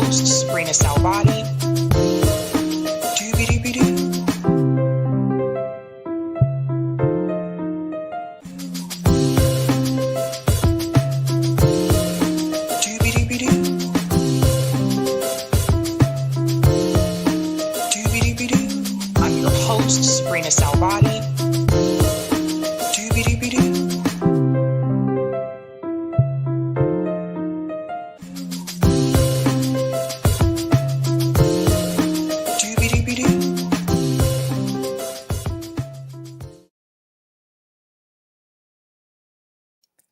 host, sabrinasalvati. I'm your host, sabrinasalvati.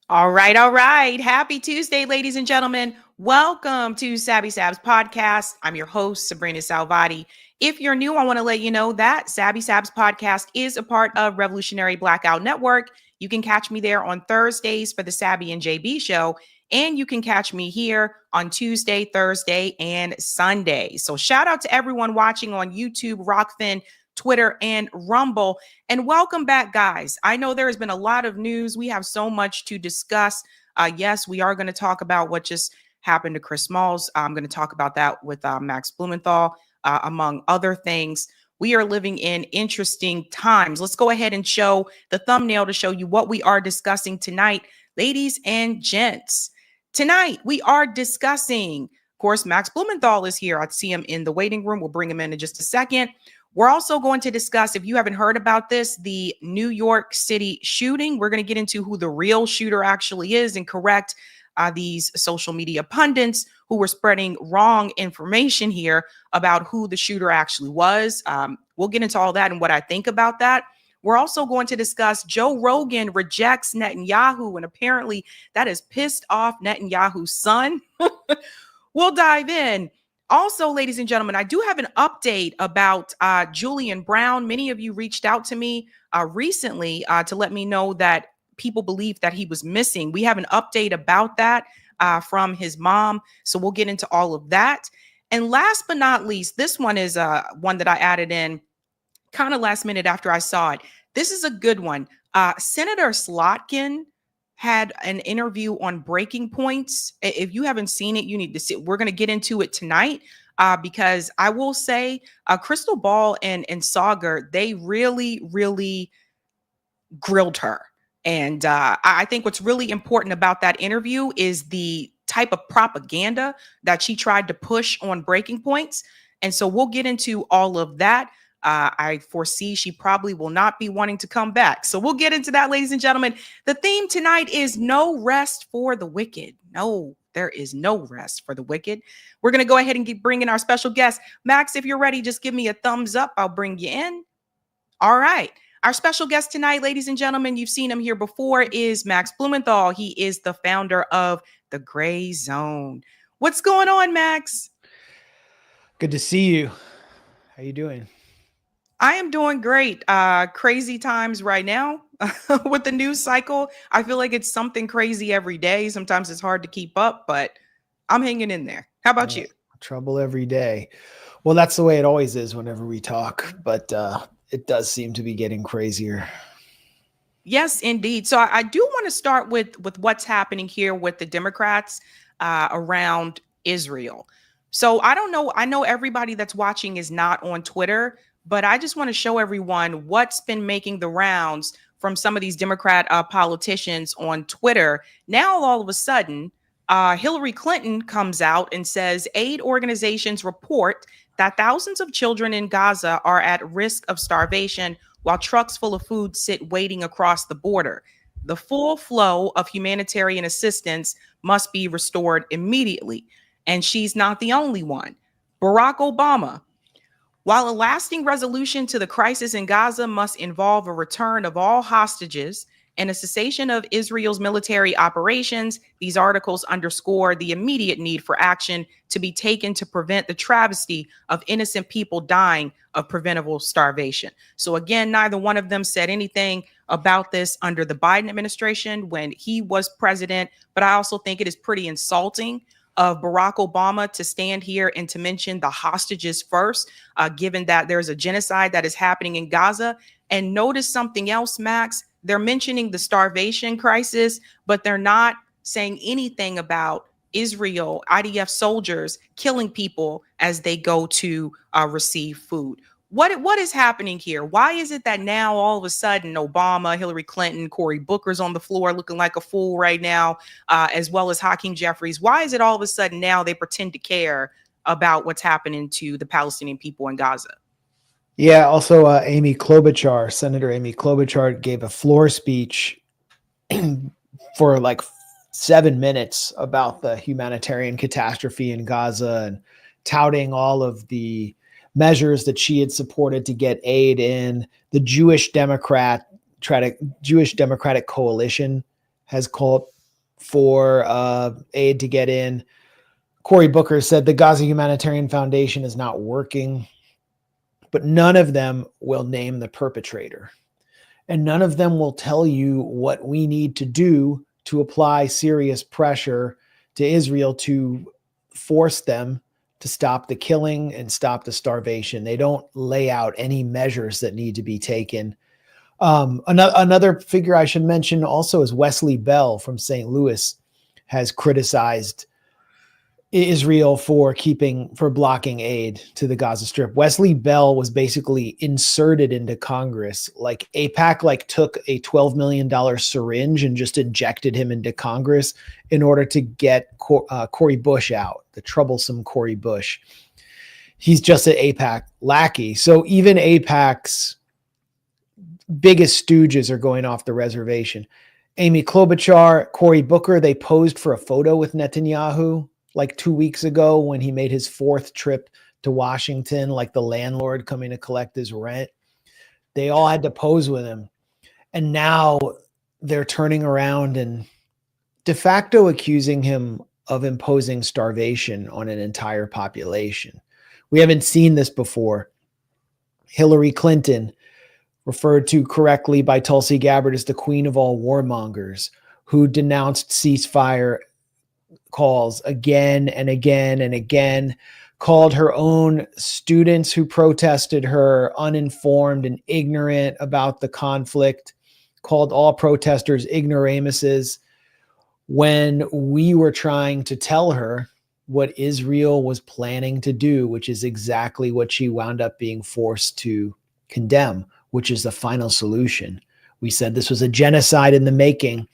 All right. Happy Tuesday, ladies and gentlemen. Welcome to Sabby Sabs podcast. I'm your host, Sabrina Salvati. If you're new, I want to let you know that Sabby Sabs podcast is a part of Revolutionary Blackout Network. You can catch me there on Thursdays for the Sabby and JB show, and you can catch me here on Tuesday, Thursday, and Sunday. So shout out to everyone watching on YouTube, Rockfin, Twitter, and Rumble. And welcome back, guys. I know there has been a lot of news. We have so much to discuss. Yes, we are going to talk about what just happened to Chris Smalls. I'm going to talk about that with Max Blumenthal, among other things. We are living in interesting times. Let's go ahead and show the thumbnail to show you what we are discussing tonight, ladies and gents. Tonight, we are discussing, of course, Max Blumenthal is here. I see him in the waiting room. We'll bring him in just a second. We're also going to discuss, if you haven't heard about this, the New York City shooting. We're going to get into who the real shooter actually is and correct these social media pundits who were spreading wrong information here about who the shooter actually was. We'll get into all that and what I think about that. We're also going to discuss Joe Rogan rejects Netanyahu, and apparently that has pissed off Netanyahu's son. We'll dive in. Also, ladies and gentlemen, I do have an update about Julian Brown. Many of you reached out to me recently to let me know that people believe that he was missing. We have an update about that from his mom. So we'll get into all of that. And last but not least, this one is one that I added in kind of last minute after I saw it. This is a good one. Senator Slotkin had an interview on Breaking Points. If you haven't seen it, you need to see it. We're going to get into it tonight because I will say Crystal Ball and Sagar, they really grilled her. And I think what's really important about that interview is the type of propaganda that she tried to push on Breaking Points. And so we'll get into all of that. I foresee she probably will not be wanting to come back. So we'll get into that, ladies and gentlemen. The theme tonight is no rest for the wicked. No, there is no rest for the wicked. We're going to go ahead and bring in our special guest. Max, if you're ready, just give me a thumbs up. I'll bring you in. All right. Our special guest tonight, ladies and gentlemen, you've seen him here before, is Max Blumenthal. He is the founder of The Gray Zone. What's going on, Max? Good to see you. How you doing? I am doing great. Crazy times right now with the news cycle. I feel like it's something crazy every day. Sometimes it's hard to keep up, but I'm hanging in there. How about you? Trouble every day. Well, that's the way it always is whenever we talk, but it does seem to be getting crazier. Yes, indeed. So I do want to start with what's happening here with the Democrats around Israel. So I don't know. I know everybody that's watching is not on Twitter, but I just want to show everyone what's been making the rounds from some of these Democrat politicians on Twitter. Now, all of a sudden, Hillary Clinton comes out and says aid organizations report that thousands of children in Gaza are at risk of starvation while trucks full of food sit waiting across the border. The full flow of humanitarian assistance must be restored immediately. And she's not the only one. Barack Obama, while a lasting resolution to the crisis in Gaza must involve a return of all hostages and a cessation of Israel's military operations, these articles underscore the immediate need for action to be taken to prevent the travesty of innocent people dying of preventable starvation. So again, neither one of them said anything about this under the Biden administration when he was president, but I also think it is pretty insulting of Barack Obama to stand here and to mention the hostages first, given that there's a genocide that is happening in Gaza. And notice something else, Max. They're mentioning the starvation crisis, but they're not saying anything about Israel, IDF soldiers killing people as they go to receive food. What is happening here? Why is it that now all of a sudden Obama, Hillary Clinton, Cory Booker's on the floor looking like a fool right now, as well as Hakeem Jeffries? Why is it all of a sudden now they pretend to care about what's happening to the Palestinian people in Gaza? Yeah, also Amy Klobuchar, Senator Amy Klobuchar gave a floor speech for like 7 minutes about the humanitarian catastrophe in Gaza and touting all of the measures that she had supported to get aid in. The Jewish Democratic Coalition has called for aid to get in. Cory Booker said the Gaza Humanitarian Foundation is not working, but none of them will name the perpetrator. And none of them will tell you what we need to do to apply serious pressure to Israel to force them to stop the killing and stop the starvation. They don't lay out any measures that need to be taken. Another figure I should mention also is Wesley Bell from St. Louis has criticized Israel for blocking aid to the Gaza Strip. Wesley Bell was basically inserted into Congress. Like AIPAC took a $12 million syringe and just injected him into Congress in order to get Cory Bush out, the troublesome Cory Bush. He's just an AIPAC lackey. So even AIPAC's biggest stooges are going off the reservation. Amy Klobuchar, Cory Booker, they posed for a photo with Netanyahu like 2 weeks ago when he made his 4th trip to Washington, like the landlord coming to collect his rent. They all had to pose with him. And now they're turning around and de facto accusing him of imposing starvation on an entire population. We haven't seen this before. Hillary Clinton, referred to correctly by Tulsi Gabbard as the queen of all warmongers, who denounced ceasefire calls again and again and again, called her own students who protested her uninformed and ignorant about the conflict, called all protesters ignoramuses, when we were trying to tell her what Israel was planning to do, which is exactly what she wound up being forced to condemn, which is the final solution. We said this was a genocide in the making.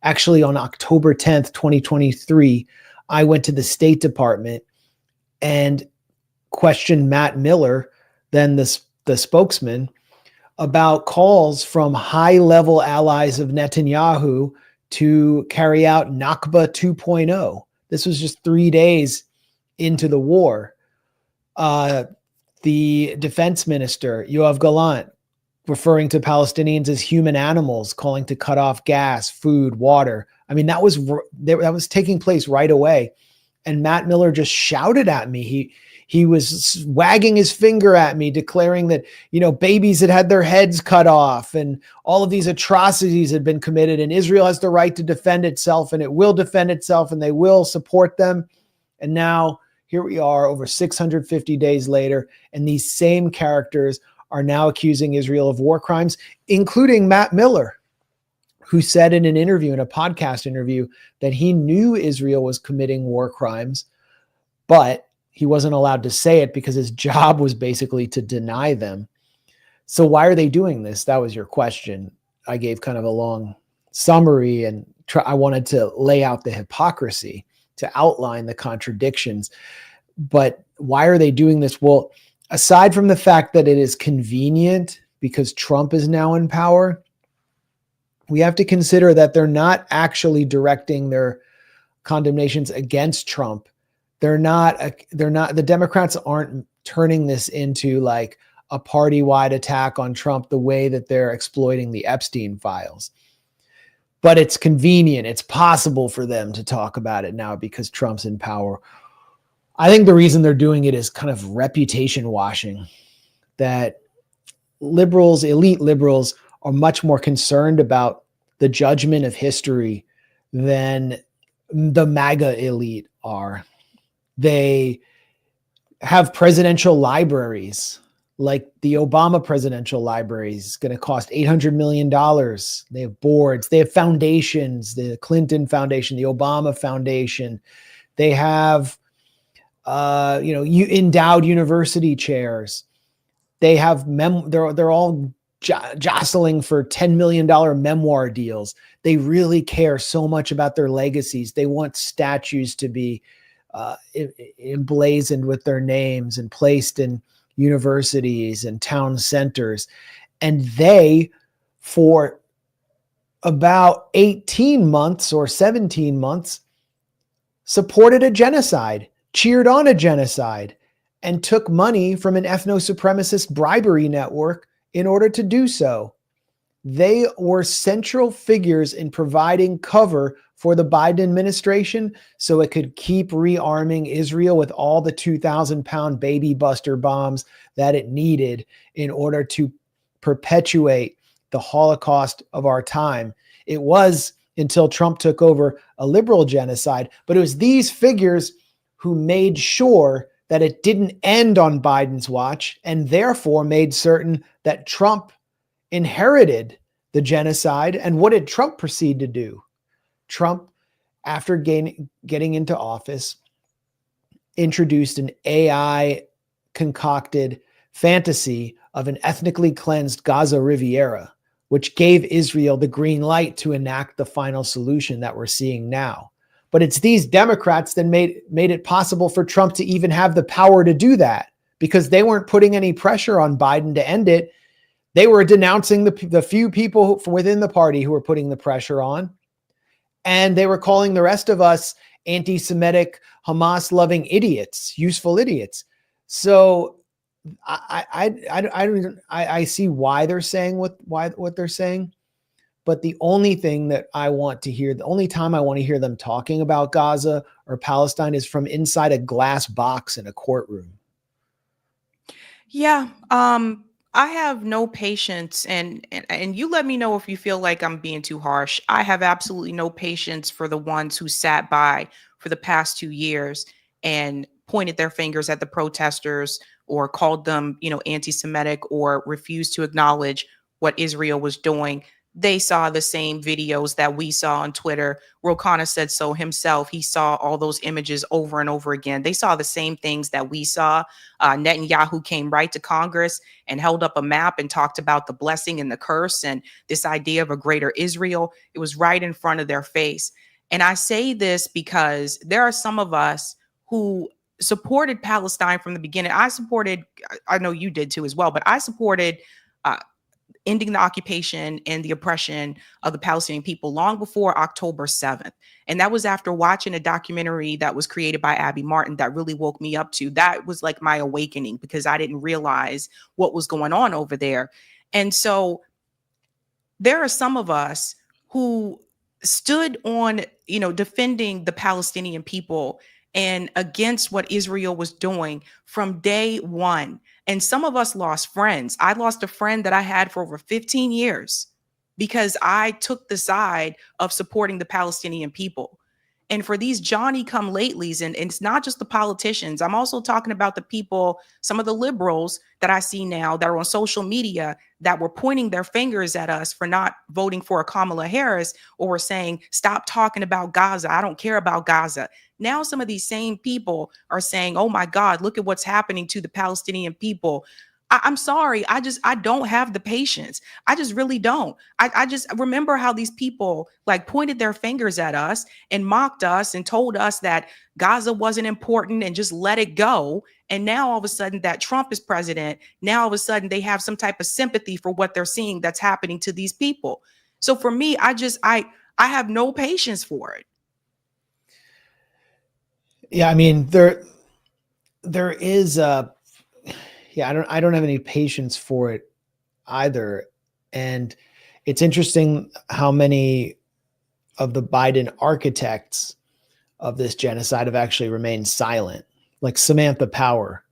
Actually, on October 10th, 2023, I went to the State Department and questioned Matt Miller, then the spokesman, about calls from high-level allies of Netanyahu to carry out Nakba 2.0. This was just 3 days into the war. The defense minister, Yoav Gallant, referring to Palestinians as human animals, calling to cut off gas, food, water. I mean, that was taking place right away. And Matt Miller just shouted at me. He was wagging his finger at me, declaring that, babies had had their heads cut off and all of these atrocities had been committed, and Israel has the right to defend itself, and it will defend itself, and they will support them. And now here we are over 650 days later, and these same characters are now accusing Israel of war crimes, including Matt Miller, who said in an interview, in a podcast interview, that he knew Israel was committing war crimes, but he wasn't allowed to say it because his job was basically to deny them. So why are they doing this? That was your question. I gave kind of a long summary, and I wanted to lay out the hypocrisy, to outline the contradictions. But why are they doing this? Well, aside from the fact that it is convenient because Trump is now in power, we have to consider that they're not actually directing their condemnations against Trump. The Democrats aren't turning this into like a party-wide attack on Trump the way that they're exploiting the Epstein files. But it's convenient. It's possible for them to talk about it now because Trump's in power. I think the reason they're doing it is kind of reputation washing, that liberals, elite liberals, are much more concerned about the judgment of history than the MAGA elite are. They have presidential libraries, like the Obama presidential library is going to cost $800 million. They have boards, they have foundations, the Clinton Foundation, the Obama Foundation. They have, endowed university chairs. They have they're all jostling for $10 million memoir deals. They really care so much about their legacies. They want statues to be emblazoned with their names and placed in universities and town centers. And they, for about 18 months or 17 months, supported a genocide, cheered on a genocide, and took money from an ethno-supremacist bribery network in order to do so. They were central figures in providing cover for the Biden administration so it could keep rearming Israel with all the 2,000-pound baby buster bombs that it needed in order to perpetuate the Holocaust of our time. It was, until Trump took over, a liberal genocide, but it was these figures who made sure that it didn't end on Biden's watch, and therefore made certain that Trump inherited the genocide. And what did Trump proceed to do? Trump, after getting into office, introduced an AI concocted fantasy of an ethnically cleansed Gaza Riviera, which gave Israel the green light to enact the final solution that we're seeing now. But it's these Democrats that made it possible for Trump to even have the power to do that, because they weren't putting any pressure on Biden to end it. They were denouncing the few people within the party who were putting the pressure on. And they were calling the rest of us anti-Semitic, Hamas-loving idiots, useful idiots. So I see why they're saying what they're saying. But the only thing that I want to hear, the only time I want to hear them talking about Gaza or Palestine is from inside a glass box in a courtroom. Yeah. I have no patience, and you let me know if you feel like I'm being too harsh. I have absolutely no patience for the ones who sat by for the past 2 years and pointed their fingers at the protesters or called them, anti-Semitic, or refused to acknowledge what Israel was doing. They saw the same videos that we saw on Twitter. Rokana said so himself. He saw all those images over and over again. They saw the same things that we saw. Netanyahu came right to Congress and held up a map and talked about the blessing and the curse and this idea of a greater Israel. It was right in front of their face. And I say this because there are some of us who supported Palestine from the beginning. I know you did too as well, but I supported ending the occupation and the oppression of the Palestinian people long before October 7th. And that was after watching a documentary that was created by Abby Martin that really woke me up to. That was like my awakening, because I didn't realize what was going on over there. And so there are some of us who stood on, defending the Palestinian people and against what Israel was doing from day one. And some of us lost friends. I lost a friend that I had for over 15 years because I took the side of supporting the Palestinian people. And for these Johnny come latelys, and it's not just the politicians, I'm also talking about the people, some of the liberals that I see now that are on social media that were pointing their fingers at us for not voting for a Kamala Harris, or were saying, stop talking about Gaza. I don't care about Gaza. Now some of these same people are saying, oh my God, look at what's happening to the Palestinian people. I'm sorry. I don't have the patience. I just really don't. I just remember how these people like pointed their fingers at us and mocked us and told us that Gaza wasn't important and just let it go. And now all of a sudden that Trump is president, now all of a sudden they have some type of sympathy for what they're seeing that's happening to these people. So for me, I have no patience for it. Yeah, I mean, there is I don't have any patience for it either. And it's interesting how many of the Biden architects of this genocide have actually remained silent, like Samantha Power,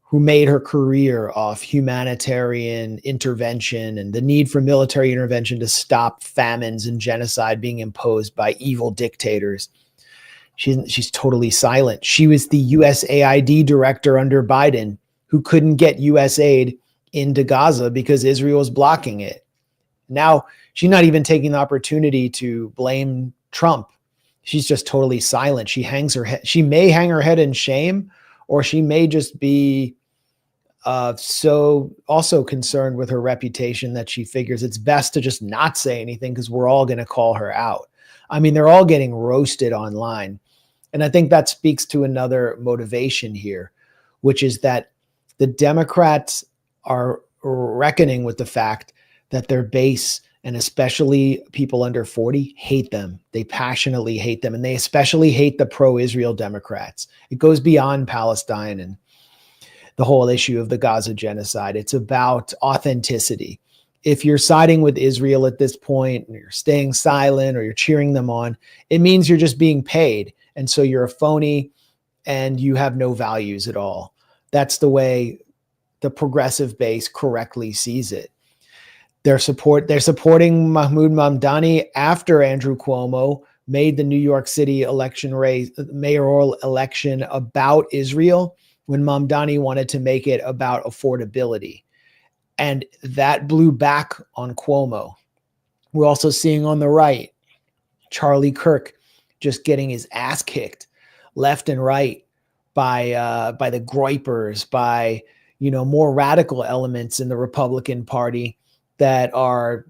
who made her career off humanitarian intervention and the need for military intervention to stop famines and genocide being imposed by evil dictators. She's totally silent. She was the USAID director under Biden, who couldn't get U.S. aid into Gaza because Israel was blocking it. Now, she's not even taking the opportunity to blame Trump. she's just totally silent. She hangs her head. She may hang her head in shame, or she may just be so also concerned with her reputation that she figures it's best to just not say anything because we're all going to call her out. I mean, they're all getting roasted online. And I think that speaks to another motivation here, which is that the Democrats are reckoning with the fact that their base, and especially people under 40, hate them. They passionately hate them. And they especially hate the pro-Israel Democrats. It goes beyond Palestine and the whole issue of the Gaza genocide. It's about authenticity. If you're siding with Israel at this point, and you're staying silent or you're cheering them on, it means you're just being paid. And so you're a phony and you have no values at all. That's the way the progressive base correctly sees it. They're supporting Mahmoud Mamdani after Andrew Cuomo made the New York City mayoral election about Israel, when Mamdani wanted to make it about affordability. And that blew back on Cuomo. We're also seeing on the right, Charlie Kirk just getting his ass kicked left and right by the Groypers, by more radical elements in the Republican Party that are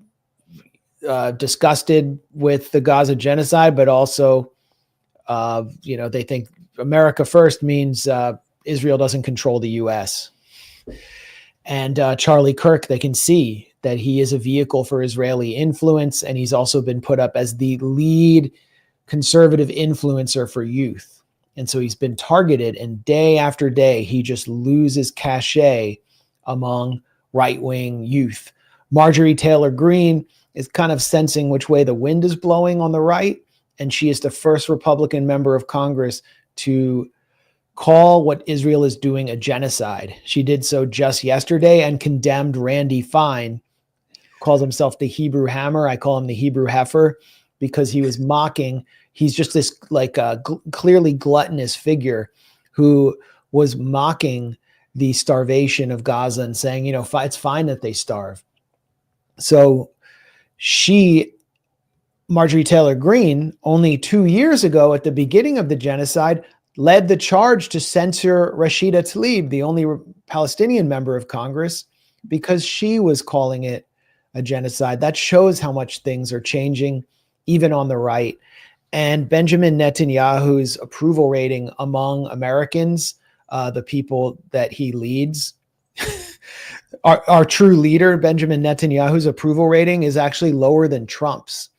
disgusted with the Gaza genocide, but also they think America first means Israel doesn't control the U.S. And Charlie Kirk, they can see that he is a vehicle for Israeli influence, and he's also been put up as the lead conservative influencer for youth. And so he's been targeted, and day after day, he just loses cachet among right-wing youth. Marjorie Taylor Greene is kind of sensing which way the wind is blowing on the right, and she is the first Republican member of Congress to call what Israel is doing a genocide. She did so just yesterday and condemned Randy Fine, calls himself the Hebrew Hammer. I call him the Hebrew Heifer because he was mocking. He's just this clearly gluttonous figure who was mocking the starvation of Gaza and saying, it's fine that they starve. So Marjorie Taylor Greene, only 2 years ago at the beginning of the genocide, led the charge to censor Rashida Tlaib, the only Palestinian member of Congress, because she was calling it a genocide. That shows how much things are changing, even on the right. And Benjamin Netanyahu's approval rating among Americans, the people that he leads, our true leader, Benjamin Netanyahu's approval rating is actually lower than Trump's.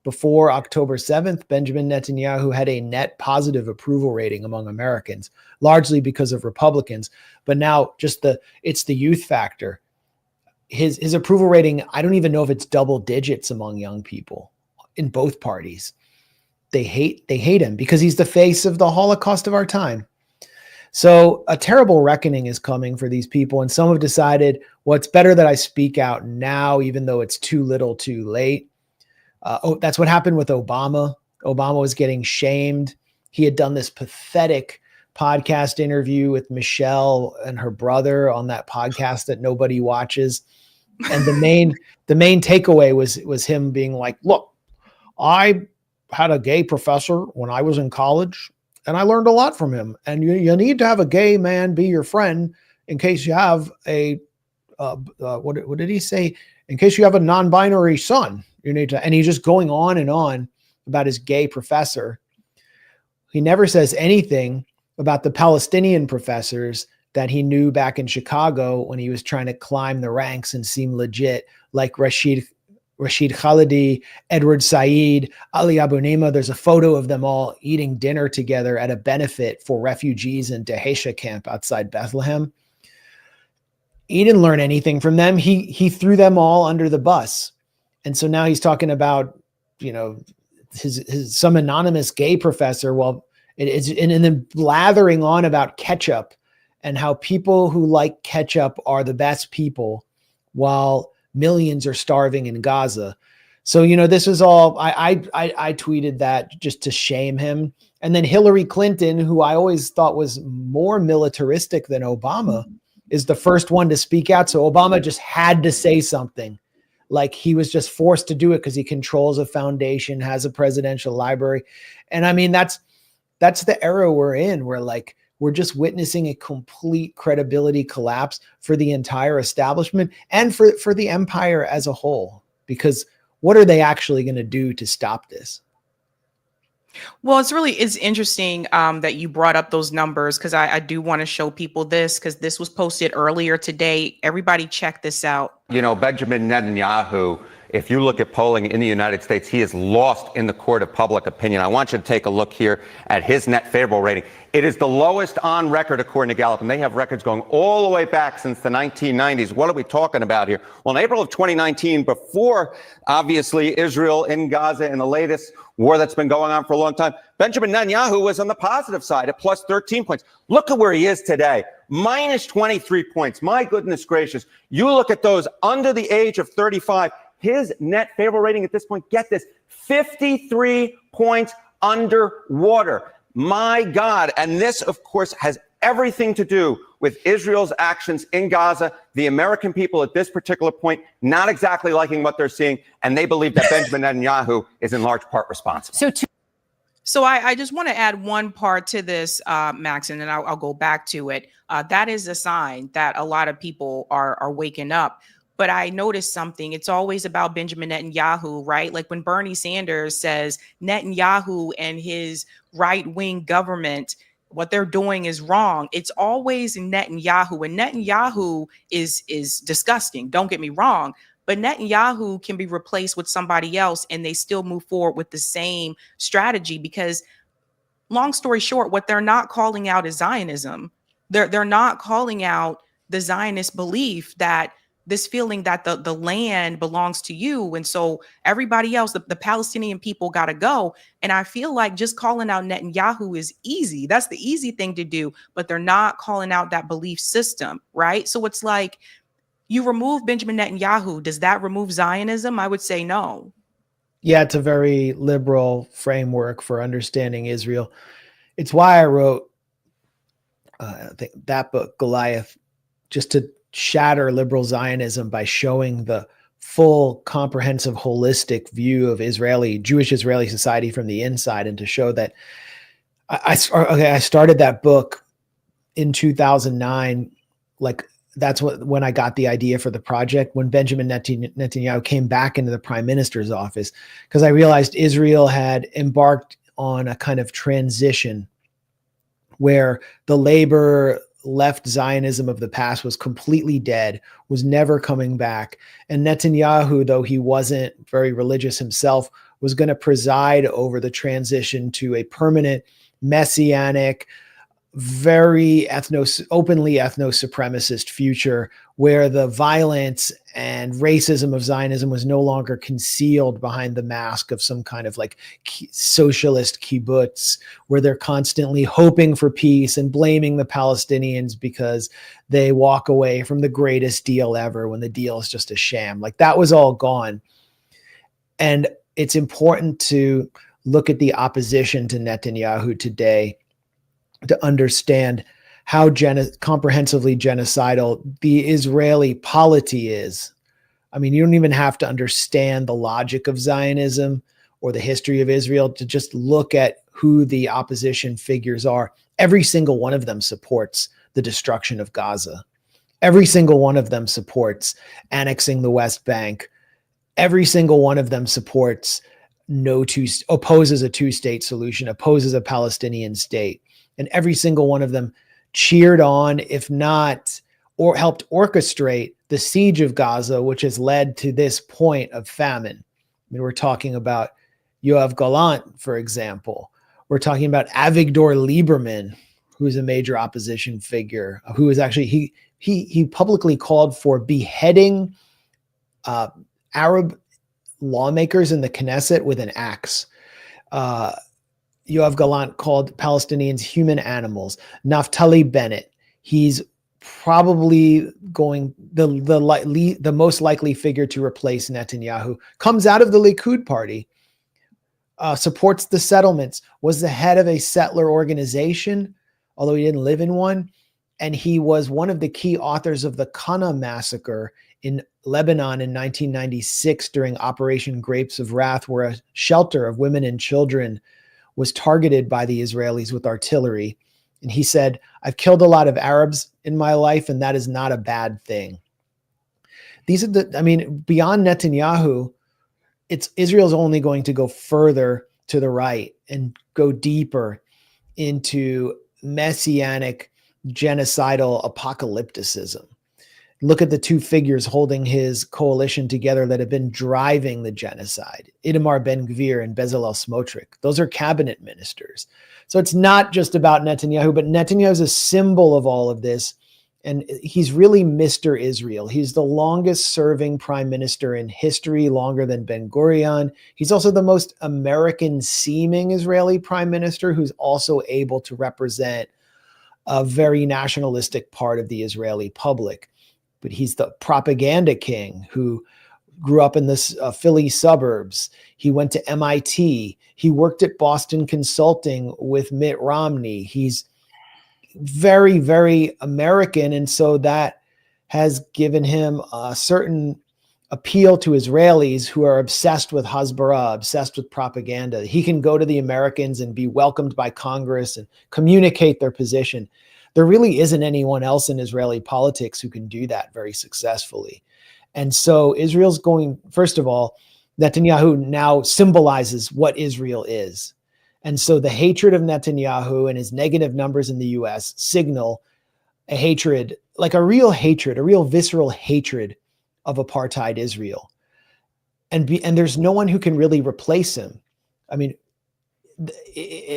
Before October 7th, Benjamin Netanyahu had a net positive approval rating among Americans, largely because of Republicans. But now it's the youth factor. His approval rating, I don't even know if it's double digits among young people in both parties. They hate him because he's the face of the Holocaust of our time. So a terrible reckoning is coming for these people. And some have decided, well, it's better that I speak out now, even though it's too little too late. That's what happened with Obama. Obama was getting shamed. He had done this pathetic podcast interview with Michelle and her brother on that podcast that nobody watches. And the main takeaway was him being like, look, I had a gay professor when I was in college, and I learned a lot from him. And you need to have a gay man be your friend in case you have what did he say? In case you have a non-binary son. And he's just going on and on about his gay professor. He never says anything about the Palestinian professors that he knew back in Chicago when he was trying to climb the ranks and seem legit, like Rashid Khalidi, Edward Said, Ali Abu Nima. There's a photo of them all eating dinner together at a benefit for refugees in Dehesha camp outside Bethlehem. He didn't learn anything from them. He threw them all under the bus. And so now he's talking about, his some anonymous gay professor. Well, and then blathering on about ketchup and how people who like ketchup are the best people while millions are starving in Gaza. So, this is all, I tweeted that just to shame him. And then Hillary Clinton, who I always thought was more militaristic than Obama, is the first one to speak out. So Obama just had to say something like he was just forced to do it because he controls a foundation, has a presidential library. And I mean, that's the era we're in, where like we're just witnessing a complete credibility collapse for the entire establishment and for the empire as a whole. Because what are they actually going to do to stop this? Well, it's interesting that you brought up those numbers, because I do want to show people this, because this was posted earlier today. Everybody check this out. You know, Benjamin Netanyahu, if you look at polling in the United States, he is lost in the court of public opinion. I want you to take a look here at his net favorable rating. It is the lowest on record, according to Gallup, and they have records going all the way back since the 1990s. What are we talking about here? Well, in April of 2019, before, obviously, Israel in Gaza and the latest war that's been going on for a long time, Benjamin Netanyahu was on the positive side at plus 13 points. Look at where he is today, minus 23 points. My goodness gracious. You look at those under the age of 35, his net favorable rating at this point, get this, 53 points underwater. My God. And this, of course, has everything to do with Israel's actions in Gaza. The American people at this particular point, not exactly liking what they're seeing. And they believe that Benjamin Netanyahu is in large part responsible. So I just want to add one part to this, Max, and then I'll go back to it. That is a sign that a lot of people are waking up. But I noticed something. It's always about Benjamin Netanyahu, right? Like when Bernie Sanders says Netanyahu and his right-wing government, what they're doing is wrong, it's always Netanyahu. And Netanyahu is disgusting. Don't get me wrong. But Netanyahu can be replaced with somebody else and they still move forward with the same strategy, because long story short, what they're not calling out is Zionism. They're not calling out the Zionist belief that this feeling that the land belongs to you. And so everybody else, the Palestinian people got to go. And I feel like just calling out Netanyahu is easy. That's the easy thing to do. But they're not calling out that belief system, right? So it's like, you remove Benjamin Netanyahu, does that remove Zionism? I would say no. Yeah, it's a very liberal framework for understanding Israel. It's why I wrote I think that book, Goliath, just to shatter liberal Zionism by showing the full, comprehensive, holistic view of Jewish Israeli society from the inside, and to show that I started that book in 2009. Like, that's when I got the idea for the project, when Benjamin Netanyahu came back into the prime minister's office, because I realized Israel had embarked on a kind of transition where the labor left Zionism of the past was completely dead, was never coming back. And Netanyahu, though he wasn't very religious himself, was going to preside over the transition to a permanent messianic, very openly ethno-supremacist future, where the violence and racism of Zionism was no longer concealed behind the mask of some kind of like socialist kibbutz, where they're constantly hoping for peace and blaming the Palestinians because they walk away from the greatest deal ever when the deal is just a sham. Like, that was all gone. And it's important to look at the opposition to Netanyahu today to understand how comprehensively genocidal the Israeli polity is. I mean, you don't even have to understand the logic of Zionism or the history of Israel to just look at who the opposition figures are. Every single one of them supports the destruction of Gaza. Every single one of them supports annexing the West Bank. Every single one of them supports opposes a two-state solution, opposes a Palestinian state. And every single one of them cheered on, if not, or helped orchestrate the siege of Gaza, which has led to this point of famine. I mean, we're talking about Yoav Gallant, for example. We're talking about Avigdor Lieberman, who is a major opposition figure, who is actually, he publicly called for beheading Arab lawmakers in the Knesset with an axe. Yoav Gallant called Palestinians human animals. Naftali Bennett, he's probably going the most likely figure to replace Netanyahu, comes out of the Likud party, supports the settlements, was the head of a settler organization, although he didn't live in one, And he was one of the key authors of the Qana massacre in Lebanon in 1996 during Operation Grapes of Wrath, where a shelter of women and children was targeted by the Israelis with artillery. And he said, "I've killed a lot of Arabs in my life, and that is not a bad thing." These are beyond Netanyahu, Israel's only going to go further to the right and go deeper into messianic, genocidal apocalypticism. Look at the two figures holding his coalition together that have been driving the genocide, Itamar Ben-Gvir and Bezalel Smotrich. Those are cabinet ministers. So it's not just about Netanyahu, but Netanyahu is a symbol of all of this. And he's really Mr. Israel. He's the longest serving prime minister in history, longer than Ben-Gurion. He's also the most American seeming Israeli prime minister who's also able to represent a very nationalistic part of the Israeli public. But he's the propaganda king who grew up in the Philly suburbs. He went to MIT. He worked at Boston Consulting with Mitt Romney. He's very, very American. And so that has given him a certain appeal to Israelis who are obsessed with Hasbara, obsessed with propaganda. He can go to the Americans and be welcomed by Congress and communicate their position. There really isn't anyone else in Israeli politics who can do that very successfully. And so Israel's going, first of all, Netanyahu now symbolizes what Israel is. And so the hatred of Netanyahu and his negative numbers in the US signal a hatred, like a real visceral hatred of apartheid Israel. And there's no one who can really replace him. I mean,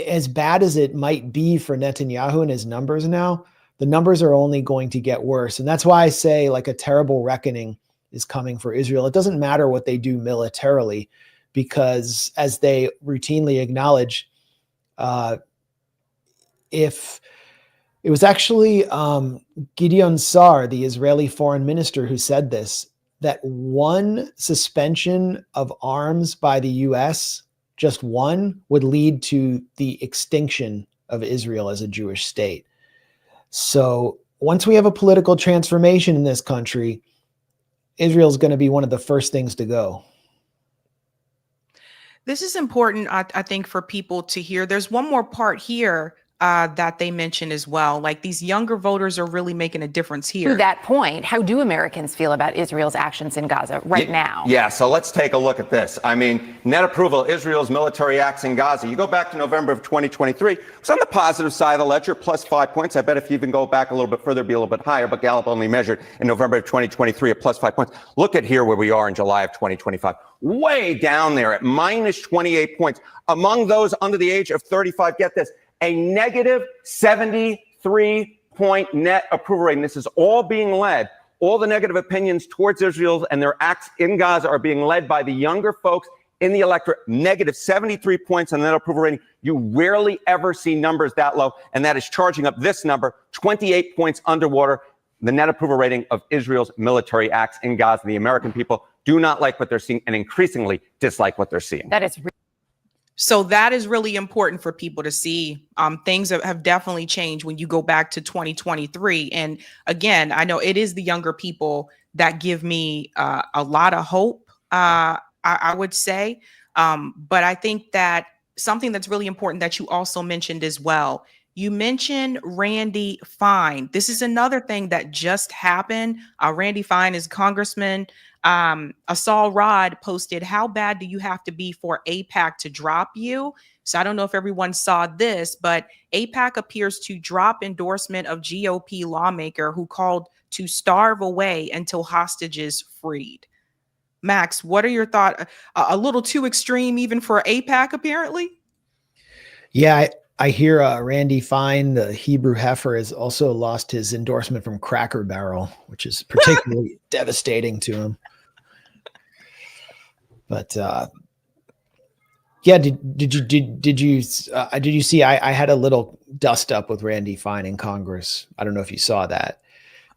as bad as it might be for Netanyahu and his numbers now, the numbers are only going to get worse. And that's why I say like a terrible reckoning is coming for Israel. It doesn't matter what they do militarily, because as they routinely acknowledge, if it was actually Gideon Sa'ar, the Israeli foreign minister, who said this, that one suspension of arms by the US, just one, would lead to the extinction of Israel as a Jewish state. So once we have a political transformation in this country, Israel is going to be one of the first things to go. This is important, I think, for people to hear. There's one more part here that they mentioned as well. Like, these younger voters are really making a difference here. To that point, how do Americans feel about Israel's actions in Gaza right now? Yeah, so let's take a look at this. I mean, net approval of Israel's military acts in Gaza. You go back to November of 2023, it was on the positive side of the ledger, plus 5 points. I bet if you even go back a little bit further, it'd be a little bit higher, but Gallup only measured in November of 2023 at plus 5 points. Look at here where we are in July of 2025. Way down there at minus 28 points. Among those under the age of 35, get this, a negative 73-point net approval rating. This is all being led. All the negative opinions towards Israel and their acts in Gaza are being led by the younger folks in the electorate. Negative 73 points on the net approval rating. You rarely ever see numbers that low, and that is charging up this number, 28 points underwater, the net approval rating of Israel's military acts in Gaza. The American people do not like what they're seeing and increasingly dislike what they're seeing. That is So that is really important for people to see. Things have definitely changed when you go back to 2023. And again, I know it is the younger people that give me a lot of hope, I would say. But I think that something that's really important that you also mentioned as well, you mentioned Randy Fine. This is another thing that just happened. Randy Fine is congressman. Asal Rod posted, "How bad do you have to be for AIPAC to drop you?" So I don't know if everyone saw this, but AIPAC appears to drop endorsement of GOP lawmaker who called to starve away until hostages freed. Max, what are your thoughts? A little too extreme even for AIPAC, apparently? Yeah, I hear Randy Fine, the Hebrew heifer, has also lost his endorsement from Cracker Barrel, which is particularly devastating to him. But yeah, did you see? I had a little dust up with Randy Fine in Congress. I don't know if you saw that.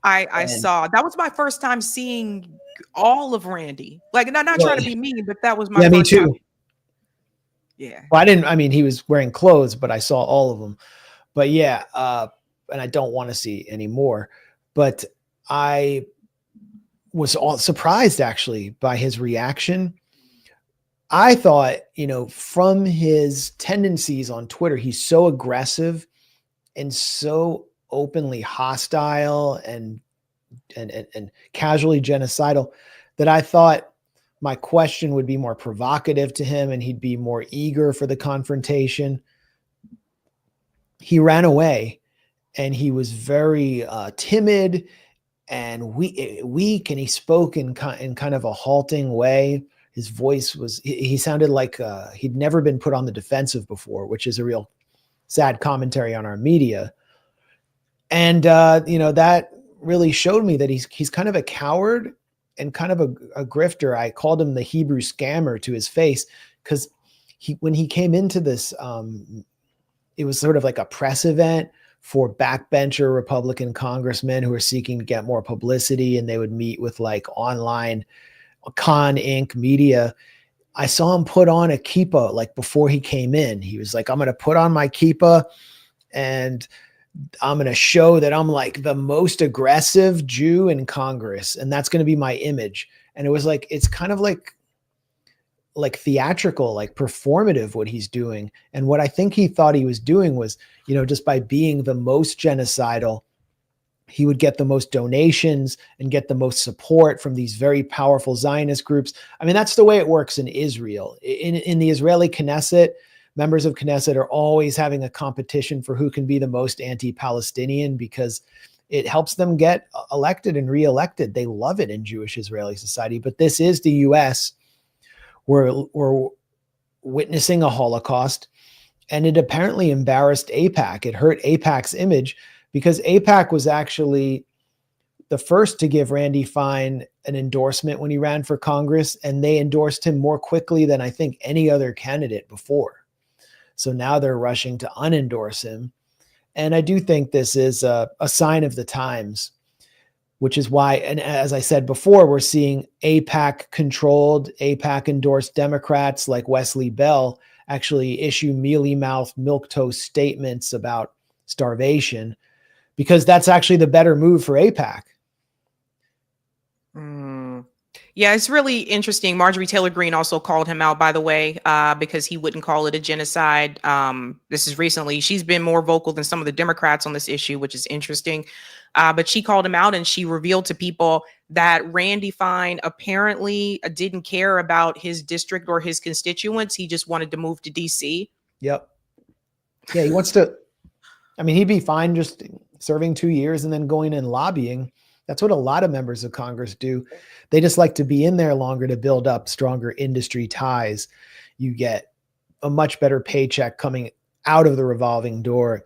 I saw. That was my first time seeing all of Randy. Like, not trying to be mean, but that was my first me too. time. Yeah. Well, I mean, he was wearing clothes, but I saw all of them. But yeah, and I don't want to see anymore. But I was surprised actually by his reaction. I thought, from his tendencies on Twitter, he's so aggressive and so openly hostile and casually genocidal that I thought my question would be more provocative to him and he'd be more eager for the confrontation. He ran away and he was very timid and weak, and he spoke in kind of a halting way. His voice he sounded like he'd never been put on the defensive before, which is a real sad commentary on our media. And, that really showed me that he's kind of a coward and kind of a grifter. I called him the Hebrew scammer to his face because when he came into this, it was sort of like a press event for backbencher Republican congressmen who were seeking to get more publicity, and they would meet with like online Con Inc. media. I saw him put on a kippah like before he came in. He was like, I'm going to put on my kippah and I'm going to show that I'm like the most aggressive Jew in Congress. And that's going to be my image. And it was like, it's kind of like theatrical, like performative what he's doing. And what I think he thought he was doing was, just by being the most genocidal, he would get the most donations and get the most support from these very powerful Zionist groups. I mean, that's the way it works in Israel. In the Israeli Knesset, members of Knesset are always having a competition for who can be the most anti-Palestinian because it helps them get elected and reelected. They love it in Jewish Israeli society. But this is the U.S. We're witnessing a Holocaust, and it apparently embarrassed AIPAC. It hurt AIPAC's image because AIPAC was actually the first to give Randy Fine an endorsement when he ran for Congress, and they endorsed him more quickly than I think any other candidate before. So now they're rushing to unendorse him. And I do think this is a sign of the times, which is why, and as I said before, we're seeing AIPAC-controlled, AIPAC-endorsed Democrats like Wesley Bell actually issue mealy-mouthed, milquetoast statements about starvation, because that's actually the better move for AIPAC. Yeah, it's really interesting. Marjorie Taylor Greene also called him out, by the way, because he wouldn't call it a genocide. This is recently. She's been more vocal than some of the Democrats on this issue, which is interesting. But she called him out, and she revealed to people that Randy Fine apparently didn't care about his district or his constituents. He just wanted to move to D.C. Yep. Yeah, he wants to. I mean, he'd be fine just serving 2 years and then going and lobbying. That's what a lot of members of Congress do. They just like to be in there longer to build up stronger industry ties. You get a much better paycheck coming out of the revolving door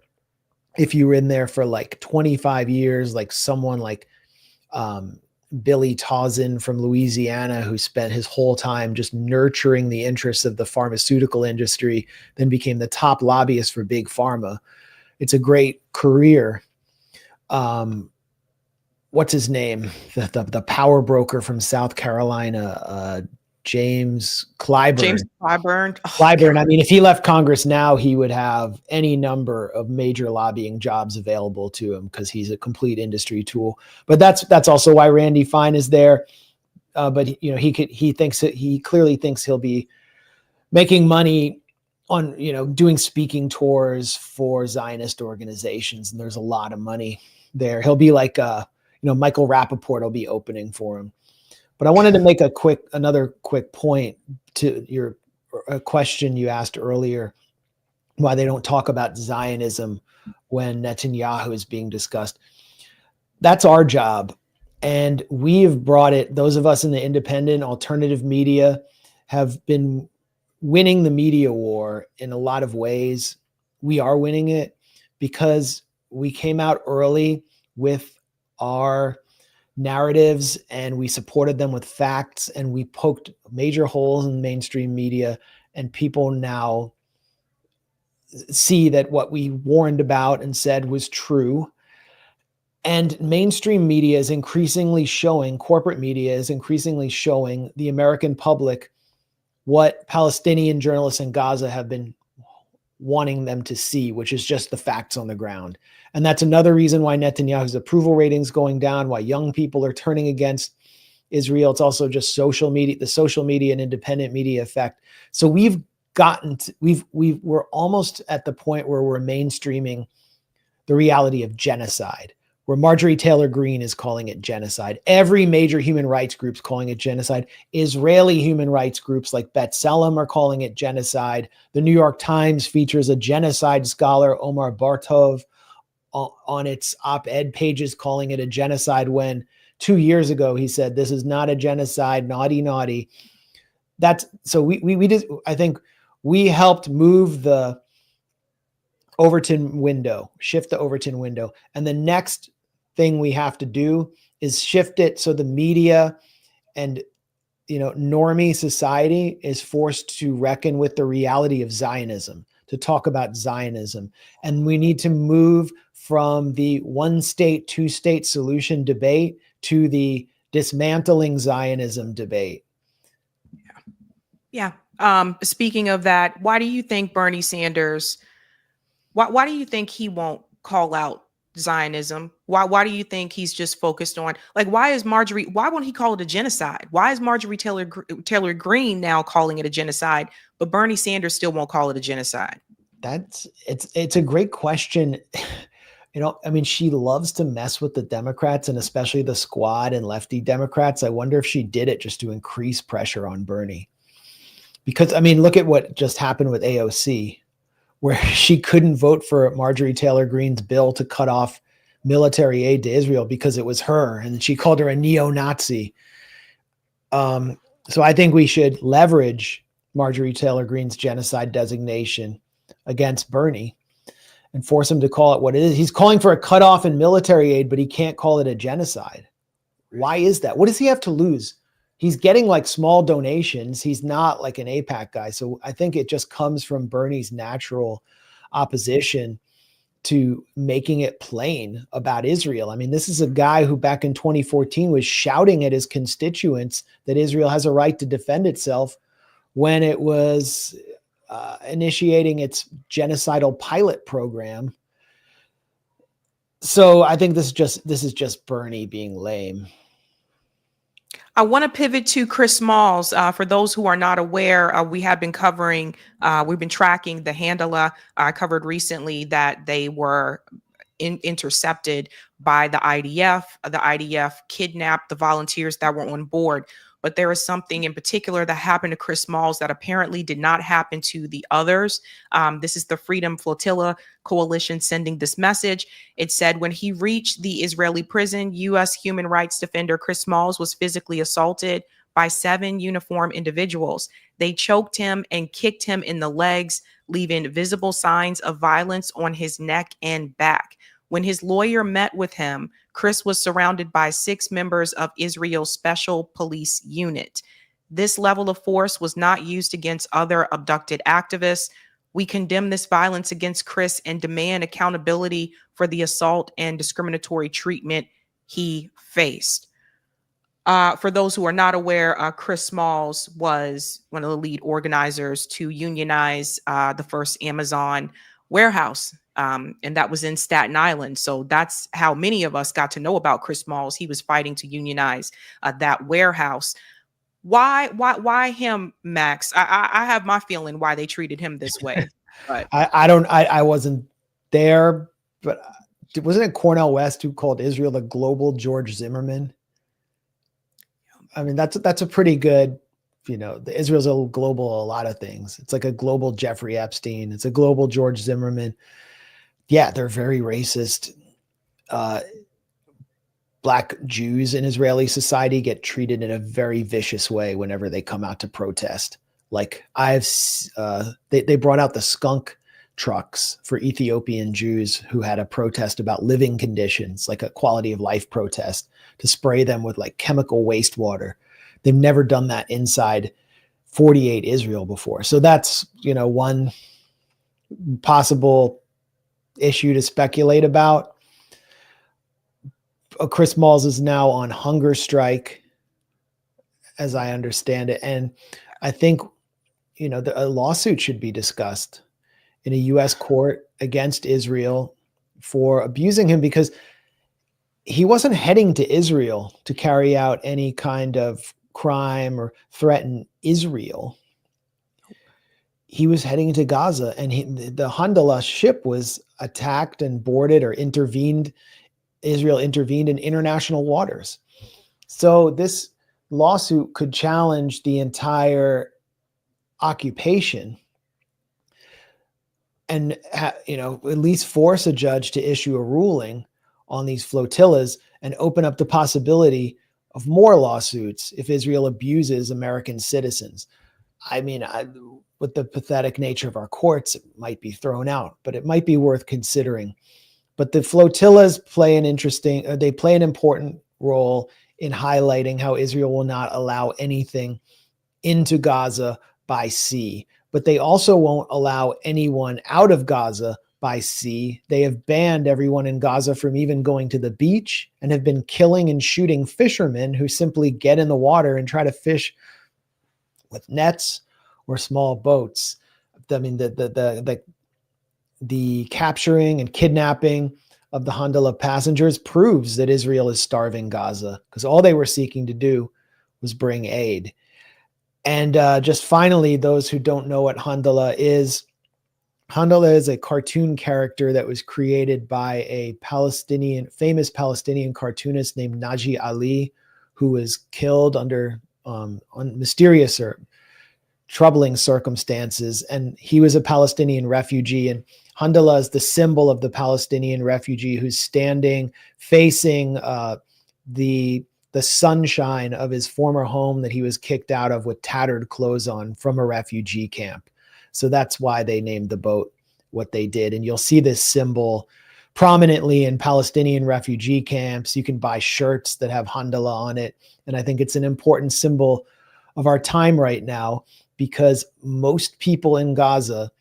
if you were in there for like 25 years, like someone like Billy Tauzin from Louisiana, who spent his whole time just nurturing the interests of the pharmaceutical industry, then became the top lobbyist for Big Pharma. It's a great career. What's his name? The power broker from South Carolina, James Clyburn. James Clyburn. Clyburn. I mean, if he left Congress now, he would have any number of major lobbying jobs available to him because he's a complete industry tool. But that's also why Randy Fine is there. But he clearly thinks he'll be making money on doing speaking tours for Zionist organizations, and there's a lot of money there. He'll be like Michael Rappaport will be opening for him. But I wanted to make another quick point to a question you asked earlier, why they don't talk about Zionism when Netanyahu is being discussed. That's our job. And we have brought it, those of us in the independent alternative media have been winning the media war in a lot of ways. We are winning it because we came out early with our narratives and we supported them with facts, and we poked major holes in mainstream media, and people now see that what we warned about and said was true. And mainstream media is increasingly showing, corporate media is increasingly showing the American public what Palestinian journalists in Gaza have been wanting them to see, which is just the facts on the ground. And that's another reason why Netanyahu's approval ratings going down, why young people are turning against Israel. It's also just social media, the social media and independent media effect. So we're almost at the point where we're mainstreaming the reality of genocide, where Marjorie Taylor Greene is calling it genocide. Every major human rights group's calling it genocide. Israeli human rights groups like B'Tselem are calling it genocide. The New York Times features a genocide scholar, Omar Bartov, on its op-ed pages calling it a genocide, when 2 years ago he said this is not a genocide, naughty, naughty. That's so we just, I think we helped move the Overton window, shift the Overton window. And the next thing we have to do is shift it so the media and, normie society is forced to reckon with the reality of Zionism, to talk about Zionism. And we need to move from the one state, two state solution debate to the dismantling Zionism debate. Yeah. Speaking of that, why do you think Bernie Sanders, why do you think he won't call out Zionism? Why do you think he's just focused on, like, why won't he call it a genocide? Why is Marjorie Taylor Greene now calling it a genocide, but Bernie Sanders still won't call it a genocide? It's a great question. She loves to mess with the Democrats, and especially the squad and lefty Democrats. I wonder if she did it just to increase pressure on Bernie. Because, look at what just happened with AOC, where she couldn't vote for Marjorie Taylor Greene's bill to cut off military aid to Israel because it was her, and she called her a neo-Nazi. So I think we should leverage Marjorie Taylor Greene's genocide designation against Bernie and force him to call it what it is. He's calling for a cutoff in military aid, but he can't call it a genocide. Why is that? What does he have to lose? He's getting like small donations. He's not like an AIPAC guy. So I think it just comes from Bernie's natural opposition to making it plain about Israel. This is a guy who back in 2014 was shouting at his constituents that Israel has a right to defend itself when it was initiating its genocidal pilot program. So I think this is just Bernie being lame. I want to pivot to Chris Smalls. For those who are not aware, we have been covering, we've been tracking the Handala. I covered recently that they were intercepted by the IDF. The IDF kidnapped the volunteers that were on board. But there is something in particular that happened to Chris Smalls that apparently did not happen to the others. This is the Freedom Flotilla Coalition sending this message. It said when he reached the Israeli prison, U.S. human rights defender Chris Smalls was physically assaulted by 7 uniformed individuals. They choked him and kicked him in the legs, leaving visible signs of violence on his neck and back. When his lawyer met with him, Chris was surrounded by 6 members of Israel's Special Police Unit. This level of force was not used against other abducted activists. We condemn this violence against Chris and demand accountability for the assault and discriminatory treatment he faced. For those who are not aware, Chris Smalls was one of the lead organizers to unionize the first Amazon warehouse. And that was in Staten Island. So that's how many of us got to know about Chris Smalls. He was fighting to unionize that warehouse. Why him, Max? I have my feeling why they treated him this way. But I wasn't there, but wasn't it Cornel West who called Israel the global George Zimmerman? That's a pretty good, Israel's a global, a lot of things. It's like a global Jeffrey Epstein. It's a global George Zimmerman. Yeah, they're very racist. Black Jews in Israeli society get treated in a very vicious way whenever they come out to protest. Like they brought out the skunk trucks for Ethiopian Jews who had a protest about living conditions, like a quality of life protest, to spray them with like chemical wastewater. They've never done that inside 48 Israel before. So that's, one possible issue to speculate about. Chris Smalls is now on hunger strike, as I understand it. And I think, a lawsuit should be discussed in a U.S. court against Israel for abusing him, because he wasn't heading to Israel to carry out any kind of crime or threaten Israel. He was heading to Gaza, and the Handala ship was attacked and boarded, or intervened. Israel intervened in international waters. So this lawsuit could challenge the entire occupation and at least force a judge to issue a ruling on these flotillas and open up the possibility of more lawsuits if Israel abuses American citizens. I mean, with the pathetic nature of our courts, it might be thrown out, but it might be worth considering. But the flotillas play an important role in highlighting how Israel will not allow anything into Gaza by sea, but they also won't allow anyone out of Gaza by sea. They have banned everyone in Gaza from even going to the beach, and have been killing and shooting fishermen who simply get in the water and try to fish with nets or small boats. I mean, the capturing and kidnapping of the Handala passengers proves that Israel is starving Gaza, because all they were seeking to do was bring aid. And just finally, those who don't know what Handala is a cartoon character that was created by a famous Palestinian cartoonist named Naji Ali, who was killed under mysterious or troubling circumstances. And he was a Palestinian refugee, and Handala is the symbol of the Palestinian refugee who's standing facing the sunshine of his former home that he was kicked out of with tattered clothes on from a refugee camp. So that's why they named the boat what they did. And you'll see this symbol prominently in Palestinian refugee camps. You can buy shirts that have Handala on it. And I think it's an important symbol of our time right now, because most people in Gaza,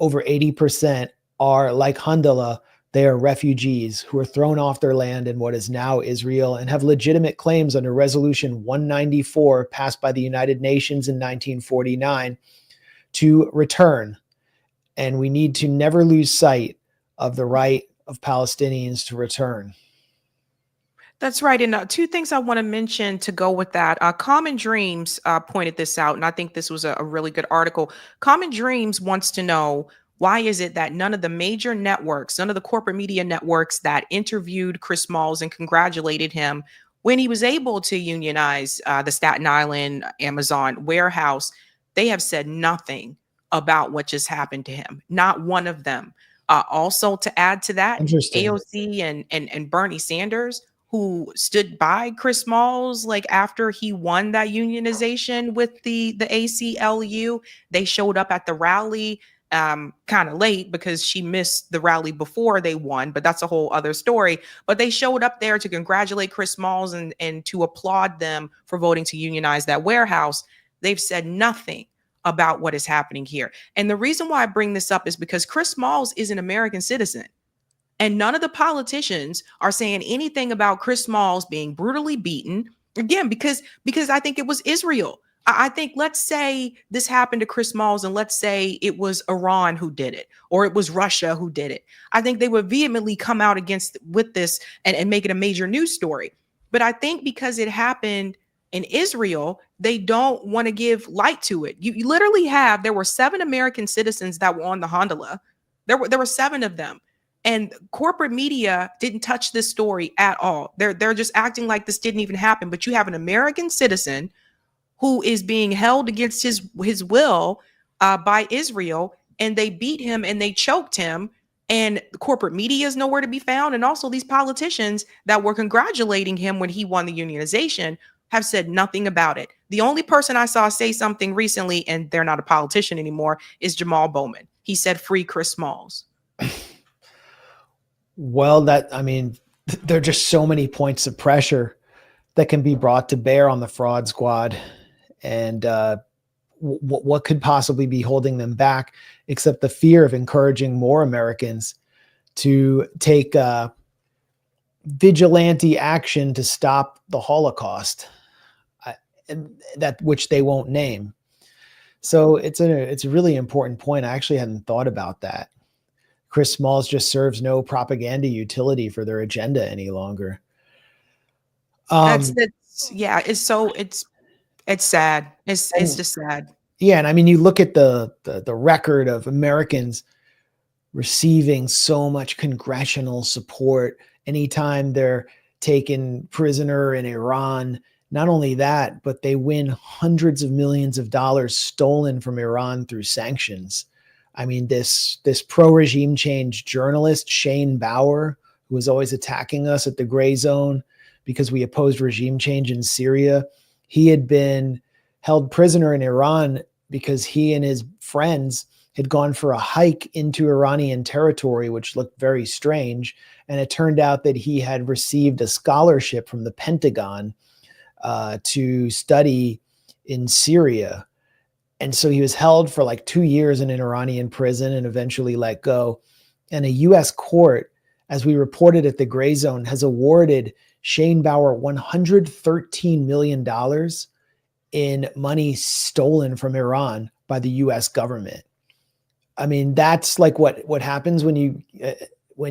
over 80%, are like Handala. They are refugees who are thrown off their land in what is now Israel, and have legitimate claims under Resolution 194, passed by the United Nations in 1949, to return. And we need to never lose sight of the right of Palestinians to return. That's right. And two things I want to mention to go with that. Common Dreams pointed this out, and I think this was a really good article. Common Dreams wants to know, why is it that none of the major networks, none of the corporate media networks that interviewed Chris Smalls and congratulated him when he was able to unionize the Staten Island Amazon warehouse, they have said nothing about what just happened to him. Not one of them. Also, to add to that, AOC and Bernie Sanders, who stood by Chris Smalls, like after he won that unionization with the ACLU, they showed up at the rally kind of late because she missed the rally before they won, but that's a whole other story. But they showed up there to congratulate Chris Smalls and to applaud them for voting to unionize that warehouse. They've said nothing about what is happening here. And the reason why I bring this up is because Chris Smalls is an American citizen. And none of the politicians are saying anything about Chris Smalls being brutally beaten. Again, because I think it was Israel. I think, let's say this happened to Chris Smalls, and let's say it was Iran who did it, or it was Russia who did it. I think they would vehemently come out with this and make it a major news story. But I think because it happened in Israel, they don't want to give light to it. You literally there were 7 American citizens that were on the Handala. There were 7 of them. And corporate media didn't touch this story at all. They're just acting like this didn't even happen. But you have an American citizen who is being held against his will by Israel, and they beat him and they choked him. And the corporate media is nowhere to be found. And also these politicians that were congratulating him when he won the unionization have said nothing about it. The only person I saw say something recently, and they're not a politician anymore, is Jamal Bowman. He said, "Free Chris Smalls." Well, there are just so many points of pressure that can be brought to bear on the fraud squad. And what could possibly be holding them back except the fear of encouraging more Americans to take vigilante action to stop the Holocaust, that which they won't name. So it's a really important point. I actually hadn't thought about that. Chris Smalls just serves no propaganda utility for their agenda any longer. Yeah, it's sad. It's just sad. Yeah, and I mean, you look at the record of Americans receiving so much congressional support anytime they're taken prisoner in Iran. Not only that, but they win hundreds of millions of dollars stolen from Iran through sanctions. I mean, this pro-regime change journalist, Shane Bauer, who was always attacking us at the Gray Zone because we opposed regime change in Syria, he had been held prisoner in Iran because he and his friends had gone for a hike into Iranian territory, which looked very strange. And it turned out that he had received a scholarship from the Pentagon to study in Syria. And so he was held for like 2 years in an Iranian prison and eventually let go. And a U.S. court, as we reported at the Gray Zone, has awarded Shane Bauer $113 million in money stolen from Iran by the U.S. government. I mean, that's like what happens when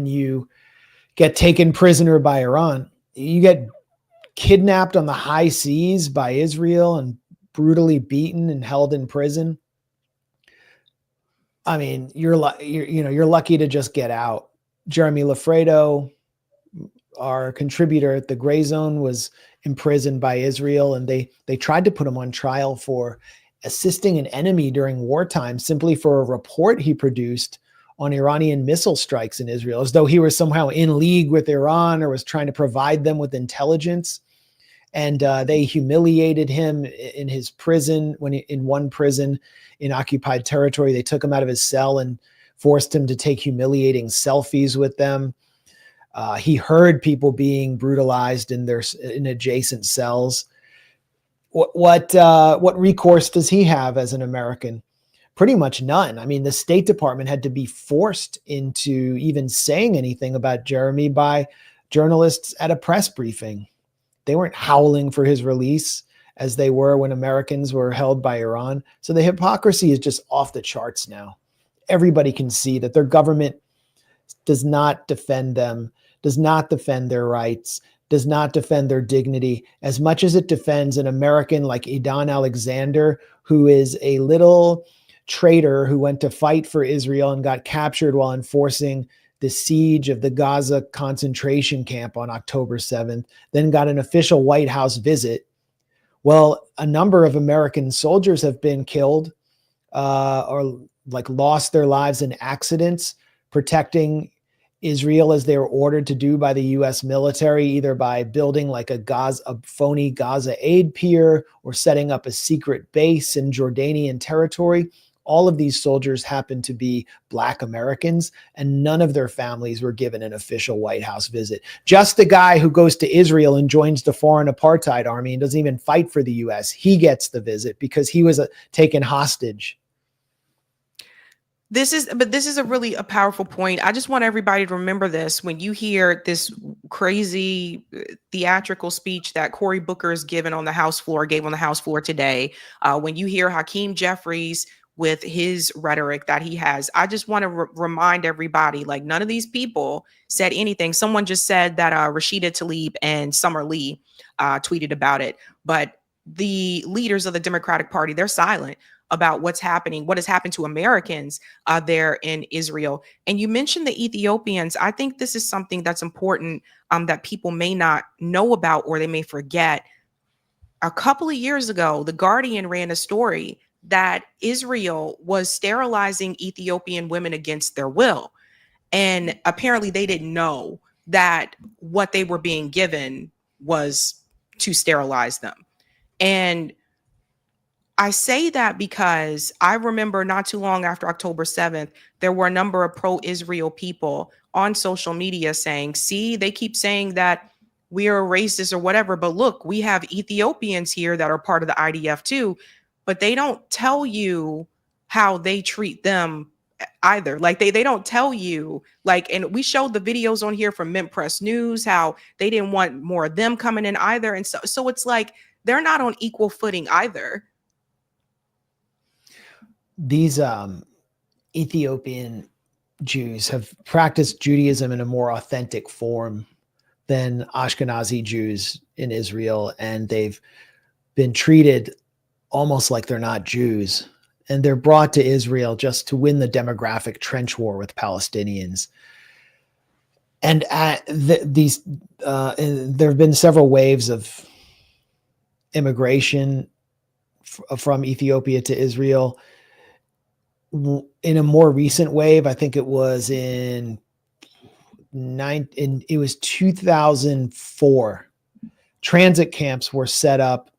you get taken prisoner by Iran. You get kidnapped on the high seas by Israel and brutally beaten and held in prison. I mean, you're lucky to just get out. Jeremy Lafredo, our contributor at the Gray Zone, was imprisoned by Israel, and they tried to put him on trial for assisting an enemy during wartime simply for a report he produced on Iranian missile strikes in Israel, as though he was somehow in league with Iran or was trying to provide them with intelligence. And they humiliated him in his prison, in one prison in occupied territory. They took him out of his cell and forced him to take humiliating selfies with them. He heard people being brutalized in adjacent cells. What recourse does he have as an American? Pretty much none. I mean, the State Department had to be forced into even saying anything about Jeremy by journalists at a press briefing. They weren't howling for his release as they were when Americans were held by Iran. So the hypocrisy is just off the charts now. Everybody can see that their government does not defend them, does not defend their rights, does not defend their dignity as much as it defends an American like Idan Alexander, who is a little traitor who went to fight for Israel and got captured while enforcing the siege of the Gaza concentration camp on October 7th, then got an official White House visit. Well, a number of American soldiers have been killed or like lost their lives in accidents protecting Israel as they were ordered to do by the U.S. military, either by building like a phony Gaza aid pier or setting up a secret base in Jordanian territory. All of these soldiers happen to be Black Americans, and none of their families were given an official White House visit. Just the guy who goes to Israel and joins the foreign apartheid army and doesn't even fight for the U.S., he gets the visit because he was taken hostage. This is a really powerful point. I just want everybody to remember this when you hear this crazy theatrical speech that Cory Booker is gave on the House floor today. When you hear Hakeem Jeffries with his rhetoric that he has, I just want to remind everybody, like, none of these people said anything. Someone just said that Rashida Tlaib and Summer Lee tweeted about it, but the leaders of the Democratic Party, they're silent about what has happened to Americans there in Israel. And you mentioned the Ethiopians. I think this is something that's important that people may not know about or they may forget. A couple of years ago, The Guardian ran a story that Israel was sterilizing Ethiopian women against their will. And apparently they didn't know that what they were being given was to sterilize them. And I say that because I remember not too long after October 7th, there were a number of pro-Israel people on social media saying, see, they keep saying that we are racist or whatever, but look, we have Ethiopians here that are part of the IDF too, but they don't tell you how they treat them either. Like they don't tell you, like, and we showed the videos on here from Mint Press News, how they didn't want more of them coming in either. And so it's like, they're not on equal footing either. these Ethiopian Jews have practiced Judaism in a more authentic form than Ashkenazi Jews in Israel, and they've been treated almost like they're not Jews. And they're brought to Israel just to win the demographic trench war with Palestinians. And there have been several waves of immigration from Ethiopia to Israel. In a more recent wave, I think it was it was 2004. Transit camps were set up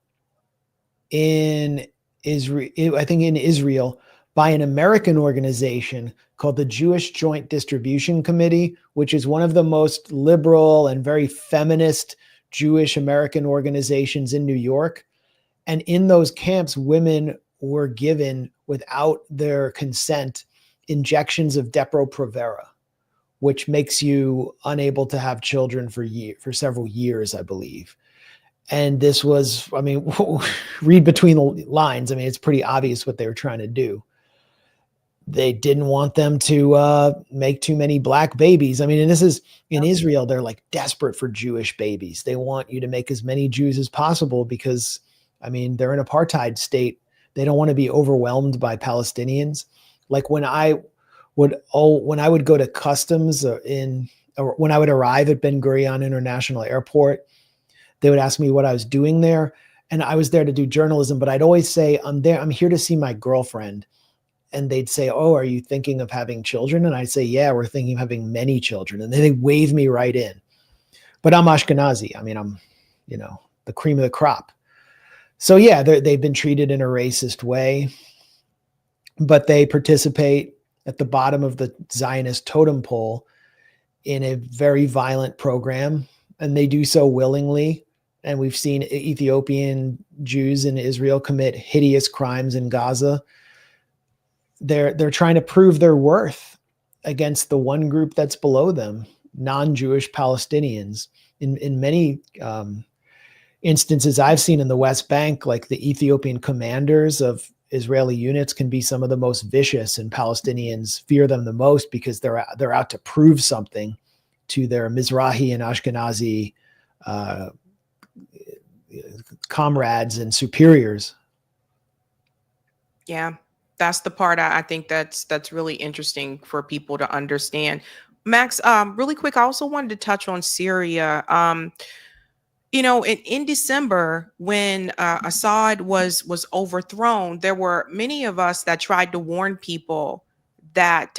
in Israel, I think in Israel, by an American organization called the Jewish Joint Distribution Committee, which is one of the most liberal and very feminist Jewish American organizations in New York. And in those camps, women were given, without their consent, injections of Depo-Provera, which makes you unable to have children for several years, I believe. And this was, I mean, read between the lines. I mean, it's pretty obvious what they were trying to do. They didn't want them to make too many black babies. I mean, and this is in Israel, they're like desperate for Jewish babies. They want you to make as many Jews as possible because, I mean, they're an apartheid state. They don't want to be overwhelmed by Palestinians. Like when I would go to customs or when I would arrive at Ben Gurion International Airport, they would ask me what I was doing there. And I was there to do journalism, but I'd always say, I'm here to see my girlfriend. And they'd say, oh, are you thinking of having children? And I'd say, yeah, we're thinking of having many children. And then they wave me right in. But I'm Ashkenazi. I mean, I'm, the cream of the crop. So yeah, they've been treated in a racist way, but they participate at the bottom of the Zionist totem pole in a very violent program, and they do so willingly. And we've seen Ethiopian Jews in Israel commit hideous crimes in Gaza. They're trying to prove their worth against the one group that's below them, non-Jewish Palestinians. In many instances I've seen in the West Bank, like the Ethiopian commanders of Israeli units can be some of the most vicious, and Palestinians fear them the most because they're out to prove something to their Mizrahi and Ashkenazi comrades and superiors. Yeah, that's the part I think that's really interesting for people to understand. Max, really quick, I also wanted to touch on Syria. In December, when Assad was overthrown, there were many of us that tried to warn people that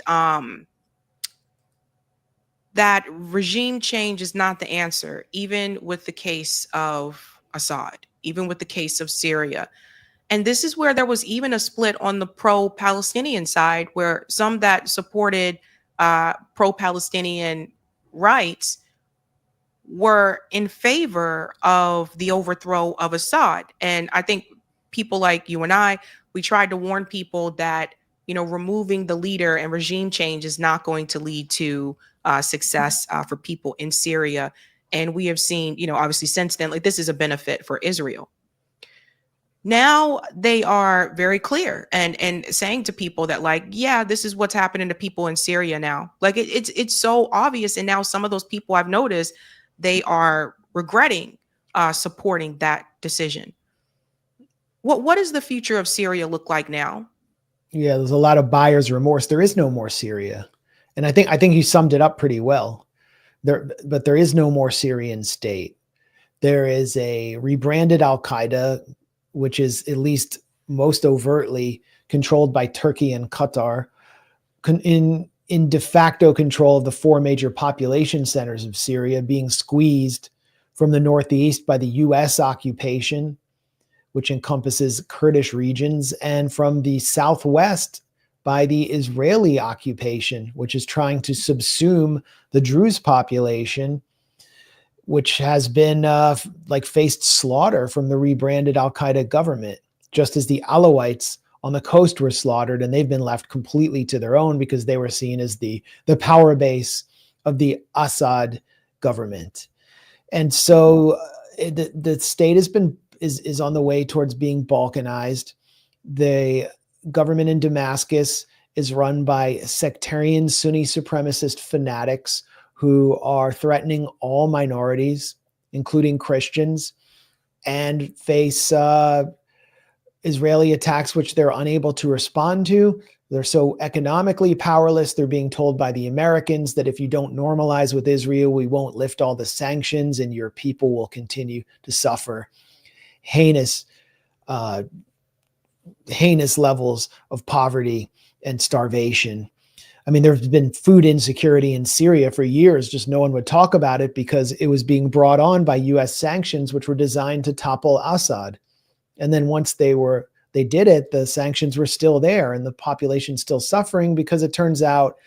that regime change is not the answer, even with the case of Assad, even with the case of Syria. And this is where there was even a split on the pro-Palestinian side, where some that supported pro-Palestinian rights were in favor of the overthrow of Assad. And I think people like you and I, we tried to warn people that, removing the leader and regime change is not going to lead to success for people in Syria. And we have seen, obviously since then, like, this is a benefit for Israel. Now they are very clear and saying to people that, like, yeah, this is what's happening to people in Syria now. Like it's so obvious. And now some of those people I've noticed, they are regretting supporting that decision. What does the future of Syria look like now? Yeah, there's a lot of buyer's remorse. There is no more Syria. And I think you summed it up pretty well. But there is no more Syrian state. There is a rebranded Al-Qaeda, which is at least most overtly controlled by Turkey and Qatar, in de facto control of the four major population centers of Syria, being squeezed from the northeast by the U.S. occupation, which encompasses Kurdish regions, and from the southwest by the Israeli occupation, which is trying to subsume the Druze population, which has been faced slaughter from the rebranded Al-Qaeda government, just as the Alawites on the coast were slaughtered, and they've been left completely to their own because they were seen as the power base of the Assad government. And so the state is on the way towards being balkanized. government in Damascus is run by sectarian Sunni supremacist fanatics who are threatening all minorities, including Christians, and face Israeli attacks which they're unable to respond to. They're so economically powerless. They're being told by the Americans that if you don't normalize with Israel, we won't lift all the sanctions and your people will continue to suffer heinous levels of poverty and starvation. I mean, there's been food insecurity in Syria for years, just no one would talk about it because it was being brought on by US sanctions, which were designed to topple Assad. And then once they did it, the sanctions were still there and the population's still suffering because it turns out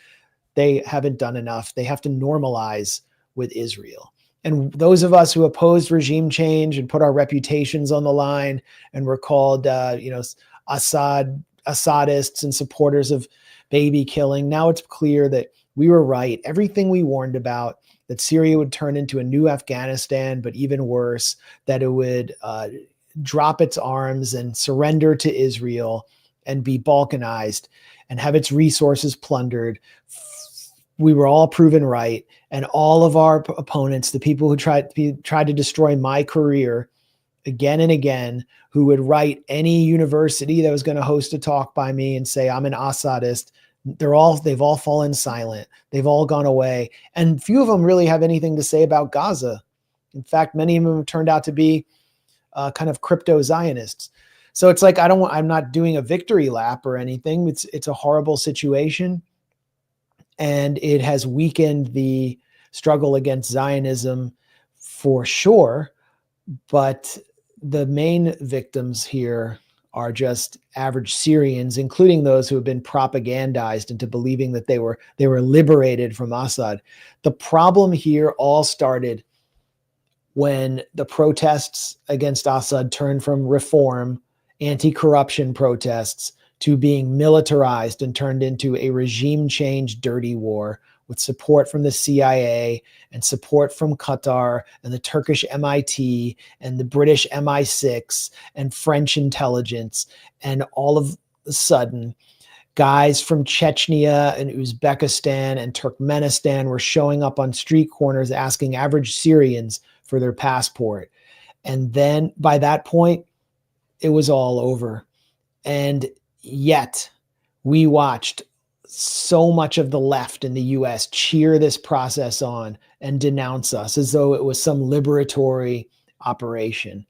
they haven't done enough. They have to normalize with Israel. And those of us who opposed regime change and put our reputations on the line and were called, Assadists and supporters of baby killing, now it's clear that we were right. Everything we warned about, that Syria would turn into a new Afghanistan, but even worse, that it would drop its arms and surrender to Israel and be balkanized and have its resources plundered. We were all proven right. And all of our opponents, the people who tried to destroy my career again and again, who would write any university that was going to host a talk by me and say, I'm an Assadist, they've all fallen silent. They've all gone away. And few of them really have anything to say about Gaza. In fact, many of them have turned out to be kind of crypto Zionists. So it's like, I'm not doing a victory lap or anything. It's a horrible situation. And it has weakened the struggle against Zionism for sure. But the main victims here are just average Syrians, including those who have been propagandized into believing that they were liberated from Assad. The problem here all started when the protests against Assad turned from reform, anti-corruption protests, to being militarized and turned into a regime change dirty war with support from the CIA and support from Qatar and the Turkish MIT and the British MI6 and French intelligence. And all of a sudden, guys from Chechnya and Uzbekistan and Turkmenistan were showing up on street corners asking average Syrians for their passport. And then by that point, it was all over. And yet we watched so much of the left in the US cheer this process on and denounce us as though it was some liberatory operation.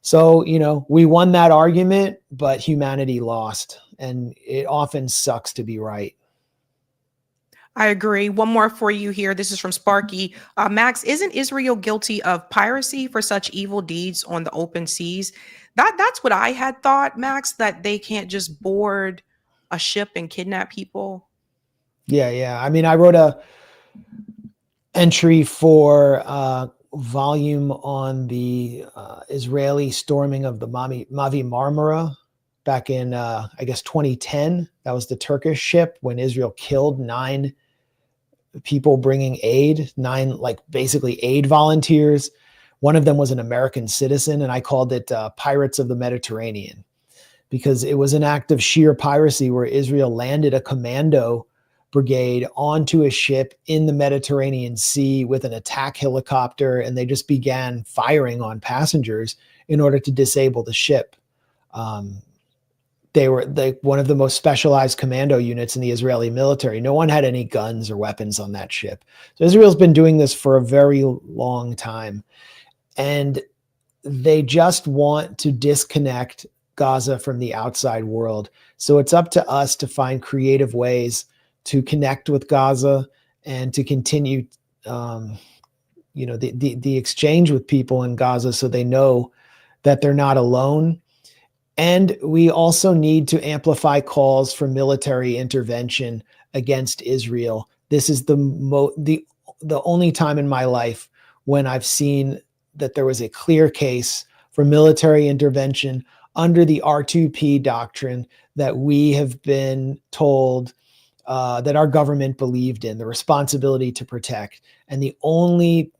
So, we won that argument, but humanity lost. And it often sucks to be right. I agree. One more for you here. This is from Sparky. Max, isn't Israel guilty of piracy for such evil deeds on the open seas? That's what I had thought, Max, that they can't just board a ship and kidnap people. Yeah. I mean, I wrote a entry for volume on the Israeli storming of the Mavi Marmara back in, 2010. That was the Turkish ship when Israel killed 9 people bringing aid, 9 basically aid volunteers. One of them was an American citizen, and I called it Pirates of the Mediterranean because it was an act of sheer piracy where Israel landed a commando brigade onto a ship in the Mediterranean Sea with an attack helicopter, and they just began firing on passengers in order to disable the ship. They were one of the most specialized commando units in the Israeli military. No one had any guns or weapons on that ship. So Israel's been doing this for a very long time. And they just want to disconnect Gaza from the outside world. So it's up to us to find creative ways to connect with Gaza and to continue, the exchange with people in Gaza so they know that they're not alone. And we also need to amplify calls for military intervention against Israel. This is the only time in my life when I've seen that there was a clear case for military intervention under the R2P doctrine that we have been told that our government believed in, the responsibility to protect. And the only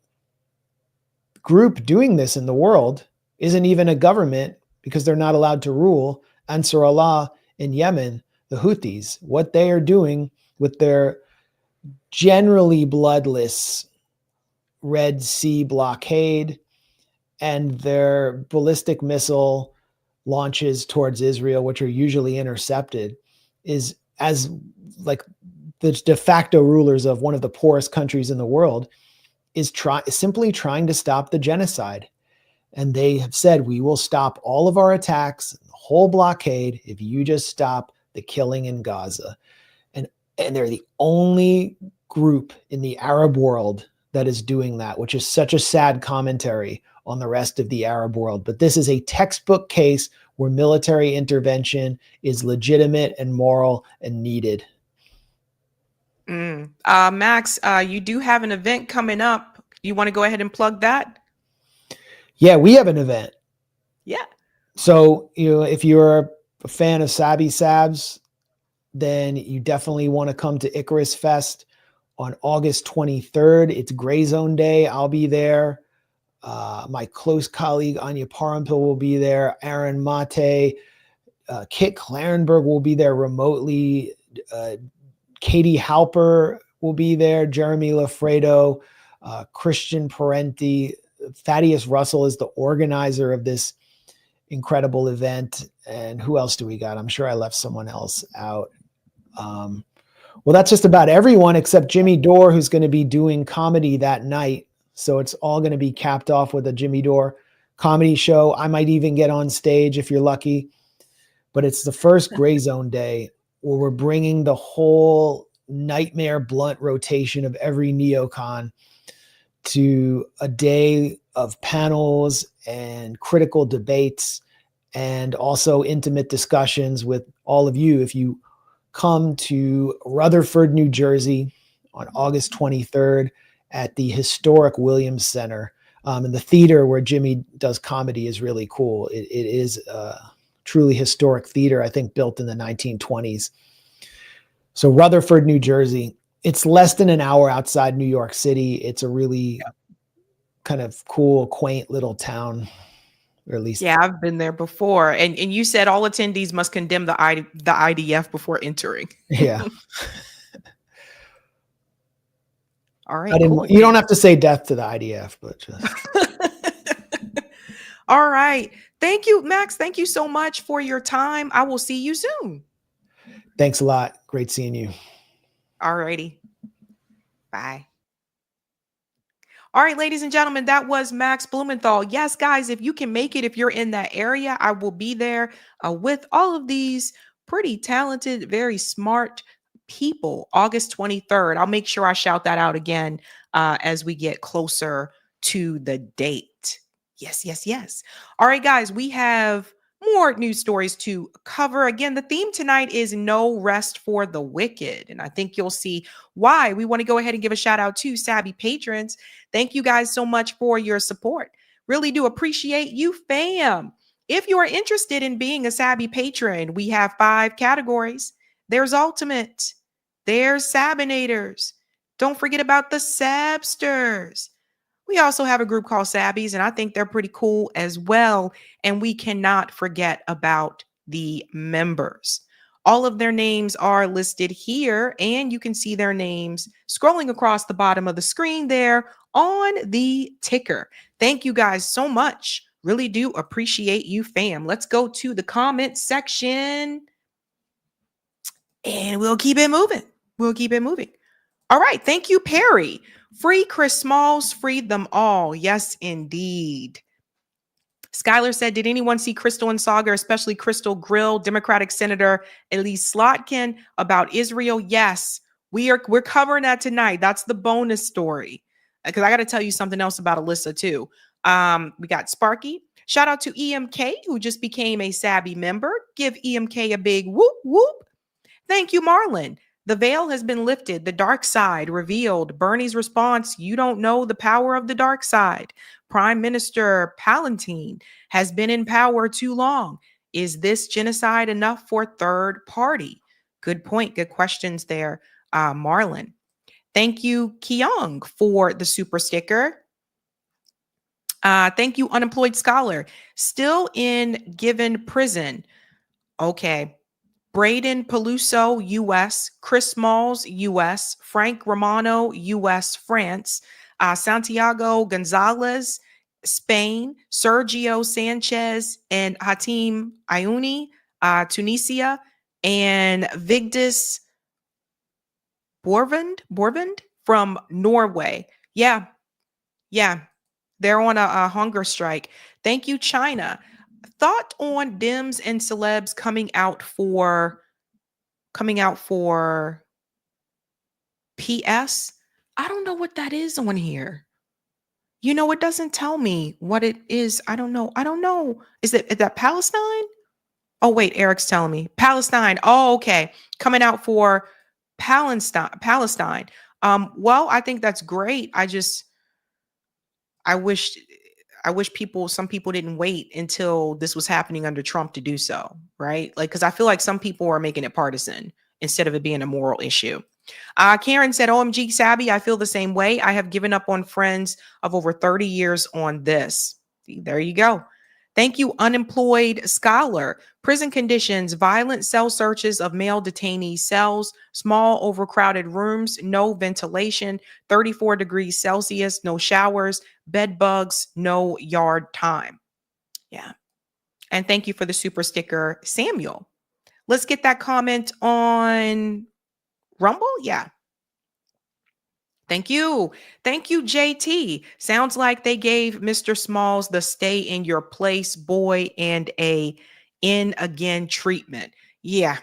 group doing this in the world isn't even a government, because they're not allowed to rule. Ansar Allah in Yemen, the Houthis, what they are doing with their generally bloodless Red Sea blockade and their ballistic missile launches towards Israel, which are usually intercepted, is as like the de facto rulers of one of the poorest countries in the world is simply trying to stop the genocide. And they have said, we will stop all of our attacks, the whole blockade, if you just stop the killing in Gaza. And they're the only group in the Arab world that is doing that, which is such a sad commentary on the rest of the Arab world. But this is a textbook case where military intervention is legitimate and moral and needed. Max, you do have an event coming up. You want to go ahead and plug that? Yeah, we have an event. Yeah. So, if you're a fan of Sabs, then you definitely want to come to Icarus Fest on August 23rd. It's Gray Zone Day. I'll be there. My close colleague Anya Parampil will be there. Aaron Mate, Kit Clarenberg will be there remotely. Katie Halper will be there. Jeremy Lafredo, Christian Parenti. Thaddeus Russell is the organizer of this incredible event. And who else do we got? I'm sure I left someone else out. Well, that's just about everyone except Jimmy Dore, who's going to be doing comedy that night. So it's all going to be capped off with a Jimmy Dore comedy show. I might even get on stage if you're lucky. But it's the first Gray Zone Day where we're bringing the whole nightmare blunt rotation of every neocon to a day of panels and critical debates and also intimate discussions with all of you. If you come to Rutherford, New Jersey on August 23rd at the historic Williams Center, and the theater where Jimmy does comedy is really cool. It is a truly historic theater, I think built in the 1920s. So Rutherford, New Jersey, it's less than an hour outside New York City. It's a really kind of cool, quaint little town, or at least. Yeah, I've been there before. And you said all attendees must condemn the IDF before entering. Yeah. All right. Cool. You don't have to say death to the IDF, but just. All right. Thank you, Max. Thank you so much for your time. I will see you soon. Thanks a lot. Great seeing you. All righty. Bye. All right, ladies and gentlemen, that was Max Blumenthal. Yes, guys, if you can make it, if you're in that area, I will be there with all of these pretty talented, very smart people, August 23rd. I'll make sure I shout that out again as we get closer to the date. Yes, yes, yes. All right, guys, we have more news stories to cover. Again, the theme tonight is no rest for the wicked. And I think you'll see why. We want to go ahead and give a shout out to Sabby patrons. Thank you guys so much for your support. Really do appreciate you, fam. If you are interested in being a Sabby patron, we have 5 categories. There's Ultimate. There's Sabinators. Don't forget about the Sabsters. We also have a group called Sabbies, and I think they're pretty cool as well. And we cannot forget about the members. All of their names are listed here, and you can see their names scrolling across the bottom of the screen there on the ticker. Thank you guys so much. Really do appreciate you, fam. Let's go to the comment section, and we'll keep it moving. We'll keep it moving. All right. Thank you, Perry. Free Chris Smalls, freed them all. Yes, indeed. Skylar said, did anyone see Crystal and Saga, especially Crystal grill Democratic Senator Elise Slotkin about Israel? Yes, we're covering that tonight. That's the bonus story. Because I got to tell you something else about Alyssa too. We got Sparky. Shout out to EMK, who just became a Sabby member. Give EMK a big whoop whoop. Thank you, Marlon. The veil has been lifted. The dark side revealed. Bernie's response, you don't know the power of the dark side. Prime Minister Palantine has been in power too long. Is this genocide enough for third party? Good point. Good questions there, Marlon. Thank you, Kyung, for the super sticker. Thank you, Unemployed Scholar. Still in Given prison. Okay. Braden Peluso, U.S., Chris Smalls, U.S., Frank Romano, U.S., France, Santiago Gonzalez, Spain, Sergio Sanchez and Hatim Ayouni, Tunisia, and Vigdis Borvund from Norway. Yeah, they're on a hunger strike. Thank you, China. Thought on Dems and celebs coming out for PS. I don't know what that is on here. It doesn't tell me what it is. I don't know. Is that Palestine? Oh, wait, Eric's telling me. Palestine. Oh, okay. Coming out for Palestine. Well, I think that's great. I wish some people didn't wait until this was happening under Trump to do so, right? Like, because I feel like some people are making it partisan instead of it being a moral issue. Karen said, OMG, Sabby, I feel the same way. I have given up on friends of over 30 years on this. See, there you go. Thank you, Unemployed Scholar. Prison conditions, violent cell searches of male detainee cells, small overcrowded rooms, no ventilation, 34 degrees Celsius, no showers, bed bugs, no yard time. Yeah. And thank you for the super sticker, Samuel. Let's get that comment on Rumble. Yeah. Thank you. Thank you, JT. Sounds like they gave Mr. Smalls the stay in your place boy and a in again treatment. Yeah.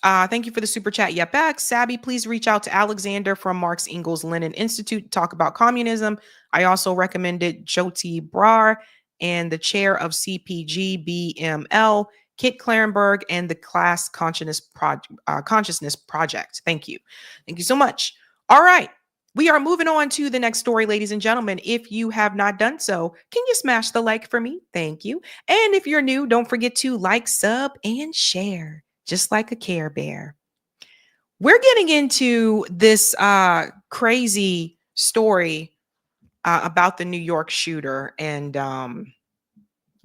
Thank you for the super chat. Yep. Sabby, please reach out to Alexander from Marx Engels Lenin Institute to talk about communism. I also recommended Joti Brar and the chair of CPG BML, Kit Clarenberg, and the Class Consciousness Project. Thank you. Thank you so much. All right. We are moving on to the next story, ladies and gentlemen. If you have not done so, can you smash the like for me? Thank you. And if you're new, don't forget to like, sub, and share, just like a Care Bear. We're getting into this crazy story about the New York shooter. And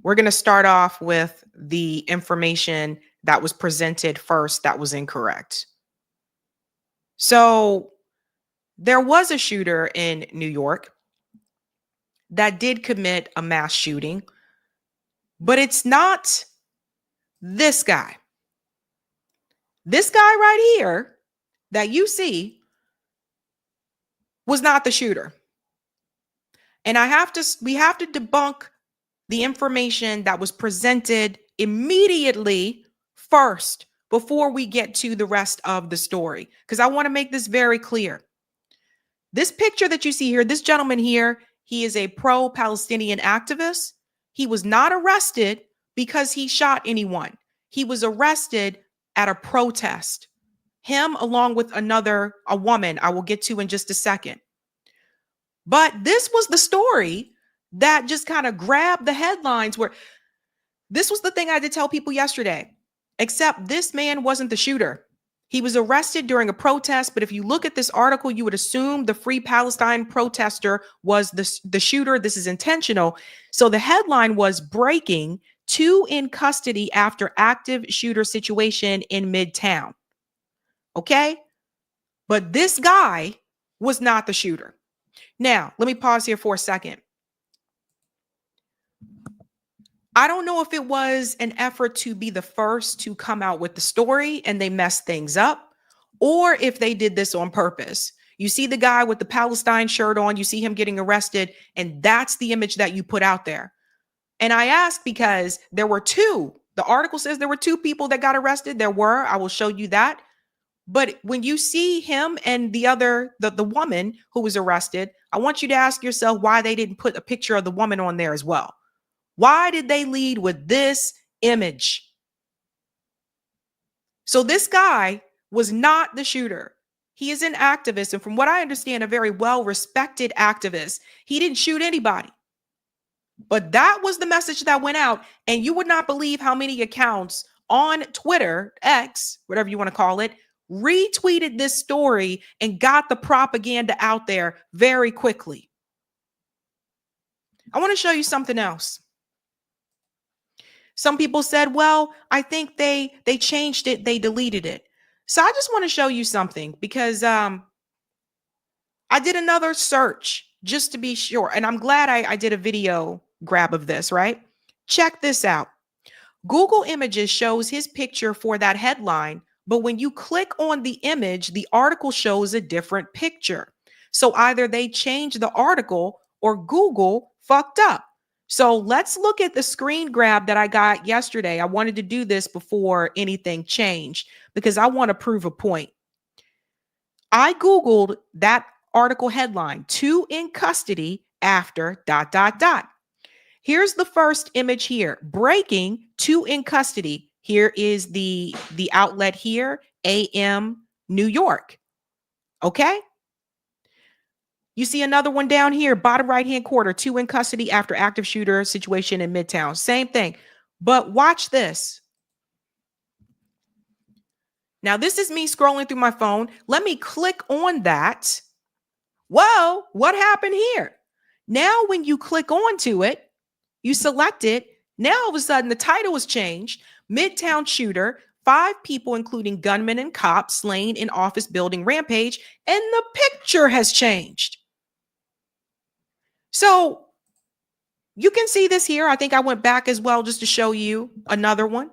we're going to start off with the information that was presented first that was incorrect. So there was a shooter in New York that did commit a mass shooting, but it's not this guy. This guy right here that you see was not the shooter. And we have to debunk the information that was presented immediately first before we get to the rest of the story, because I want to make this very clear. This picture that you see here, this gentleman here, he is a pro-Palestinian activist. He was not arrested because he shot anyone. He was arrested at a protest. Him along with a woman I will get to in just a second. But this was the story that just kind of grabbed the headlines, where this was the thing I had to tell people yesterday, except this man wasn't the shooter. He was arrested during a protest, but if you look at this article, you would assume the Free Palestine protester was the shooter. This is intentional. So the headline was breaking, 2 in custody after active shooter situation in Midtown. Okay? But this guy was not the shooter. Now, let me pause here for a second. I don't know if it was an effort to be the first to come out with the story and they messed things up, or if they did this on purpose. You see the guy with the Palestine shirt on, you see him getting arrested, and that's the image that you put out there. And I ask because there were 2. The article says there were 2 people that got arrested. There were. I will show you that. But when you see him and the woman who was arrested, I want you to ask yourself why they didn't put a picture of the woman on there as well. Why did they lead with this image? So this guy was not the shooter. He is an activist, and from what I understand, a very well-respected activist. He didn't shoot anybody. But that was the message that went out, and you would not believe how many accounts on Twitter, X, whatever you want to call it, retweeted this story and got the propaganda out there very quickly. I want to show you something else. Some people said, well, I think they changed it, they deleted it. So I just want to show you something because I did another search just to be sure. And I'm glad I did a video grab of this, right? Check this out. Google Images shows his picture for that headline, but when you click on the image, the article shows a different picture. So either they changed the article or Google fucked up. So let's look at the screen grab that I got yesterday. I wanted to do this before anything changed because I want to prove a point. I Googled that article headline, 2 in custody after ... Here's the first image here. Breaking, 2 in custody. Here is the outlet here, AM New York. Okay. You see another one down here, bottom right-hand corner, 2 in custody after active shooter situation in Midtown. Same thing. But watch this. Now, this is me scrolling through my phone. Let me click on that. Whoa, what happened here? Now, when you click onto it, you select it. Now, all of a sudden, the title was changed. Midtown shooter, 5 people, including gunmen and cops, slain in office building rampage. And the picture has changed. So you can see this here. I think I went back as well just to show you another one.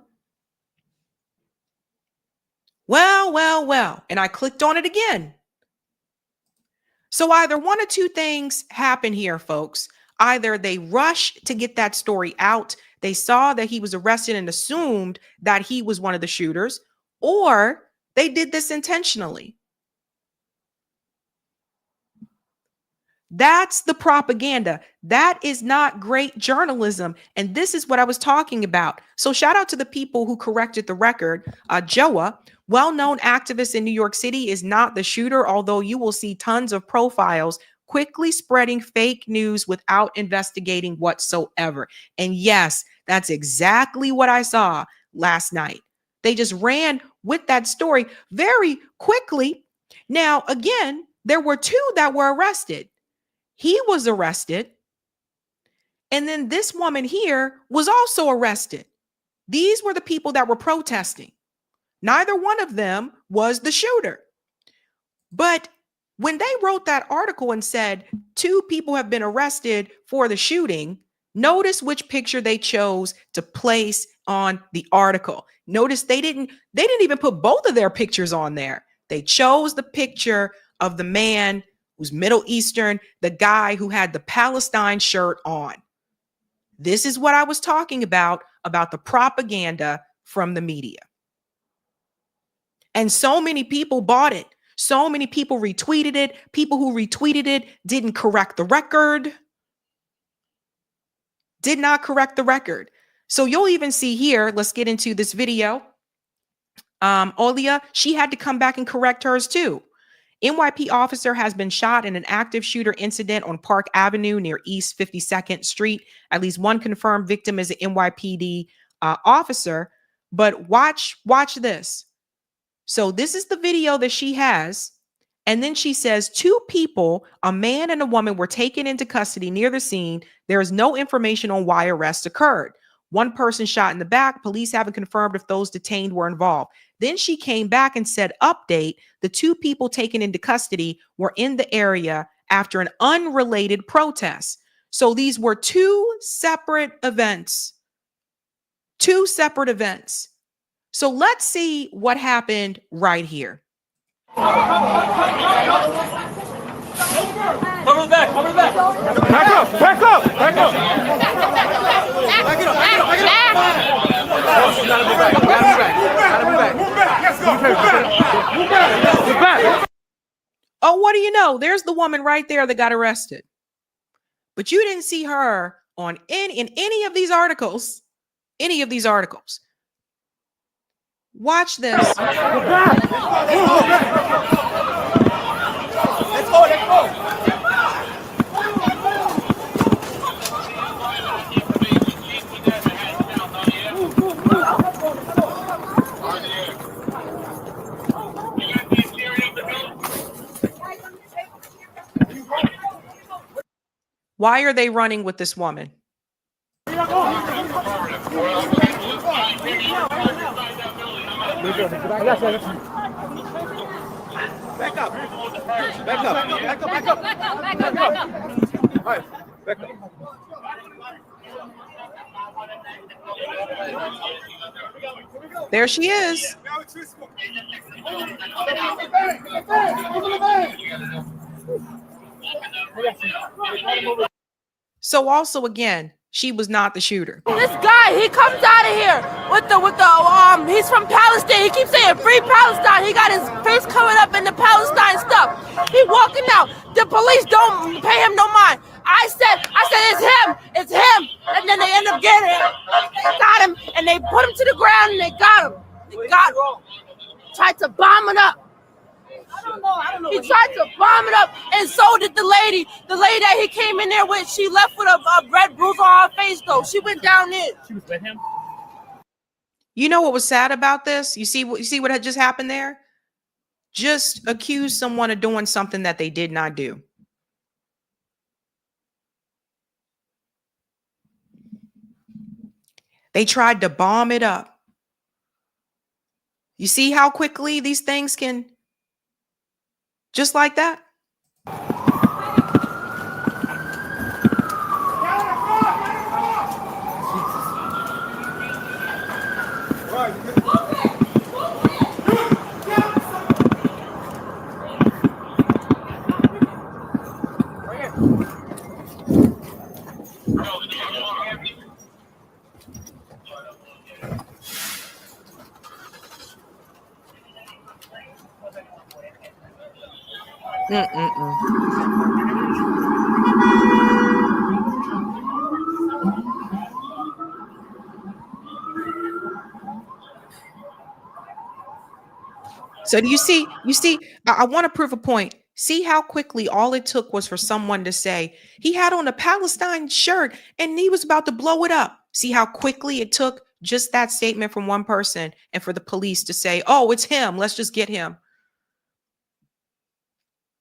Well. And I clicked on it again. So either one of two things happen here, folks. Either they rushed to get that story out, they saw that he was arrested and assumed that he was one of the shooters, or they did this intentionally. That's the propaganda. That is not great journalism. And this is what I was talking about. So shout out to the people who corrected the record. Joa, well-known activist in New York City, is not the shooter, although you will see tons of profiles quickly spreading fake news without investigating whatsoever. And yes, that's exactly what I saw last night. They just ran with that story very quickly. Now, again, there were 2 that were arrested. He was arrested. And then this woman here was also arrested. These were the people that were protesting. Neither one of them was the shooter. But when they wrote that article and said 2 people have been arrested for the shooting, notice which picture they chose to place on the article. Notice they didn't even put both of their pictures on there. They chose the picture of the man who's Middle Eastern, the guy who had the Palestine shirt on. This is what I was talking about the propaganda from the media. And so many people bought it. So many people retweeted it. People who retweeted it didn't correct the record. Did not correct the record. So you'll even see here, let's get into this video. Olia, she had to come back and correct hers too. NYP officer has been shot in an active shooter incident on Park Avenue near East 52nd Street. At least one confirmed victim is an NYPD officer. But watch this. So this is the video that she has. And then she says 2 people, a man and a woman, were taken into custody near the scene. There is no information on why arrests occurred. One person shot in the back. Police haven't confirmed if those detained were involved. Then she came back and said, update, the 2 people taken into custody were in the area after an unrelated protest. So these were 2 separate events. 2 separate events. So let's see what happened right here. Cover the back, cover the back. Back up, back up, back up. Back it up, back it up, back it up. Move back. Oh, what do you know? There's the woman right there that got arrested. But you didn't see her on in any of these articles. Any of these articles. Watch this. Let's go, let's go. Why are they running with this woman? Back up. Back up. Back up. Back up. All right. Back up. There she is. So also again, she was not the shooter. This guy, he comes out of here with the he's from Palestine. He keeps saying free Palestine. He got his face covered up in the Palestine stuff. He walking out. The police don't pay him no mind. I said it's him. And then they end up getting him. They got him and they put him to the ground and they got him. Tried to bomb it up. I don't know. He tried to bomb it up, and so did the lady. The lady that he came in there with, she left with a red bruise on her face, though. She went down there. She was with him. You know what was sad about this? You see what had just happened there? Just accuse someone of doing something that they did not do. They tried to bomb it up. You see how quickly these things can, just like that. So do you see, I want to prove a point. See how quickly all it took was for someone to say he had on a Palestine shirt and he was about to blow it up. See how quickly it took just that statement from one person and for the police to say, oh, it's him. Let's just get him.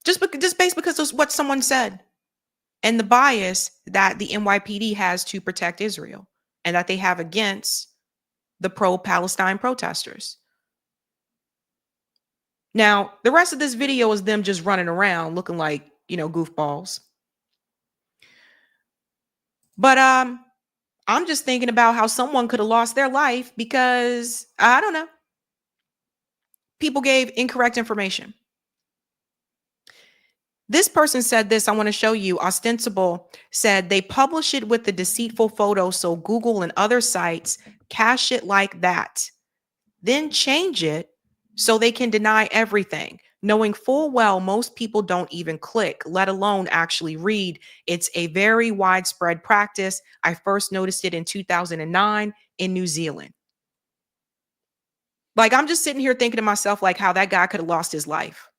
Just based because of what someone said and the bias that the NYPD has to protect Israel and that they have against the pro-Palestine protesters. Now, the rest of this video is them just running around looking like, goofballs. But I'm just thinking about how someone could have lost their life because, I don't know, people gave incorrect information. This person said this, I want to show you. Ostensible said they publish it with the deceitful photo so Google and other sites cache it like that. Then change it so they can deny everything, knowing full well most people don't even click, let alone actually read. It's a very widespread practice. I first noticed it in 2009 in New Zealand. Like, I'm just sitting here thinking to myself, like, how that guy could have lost his life.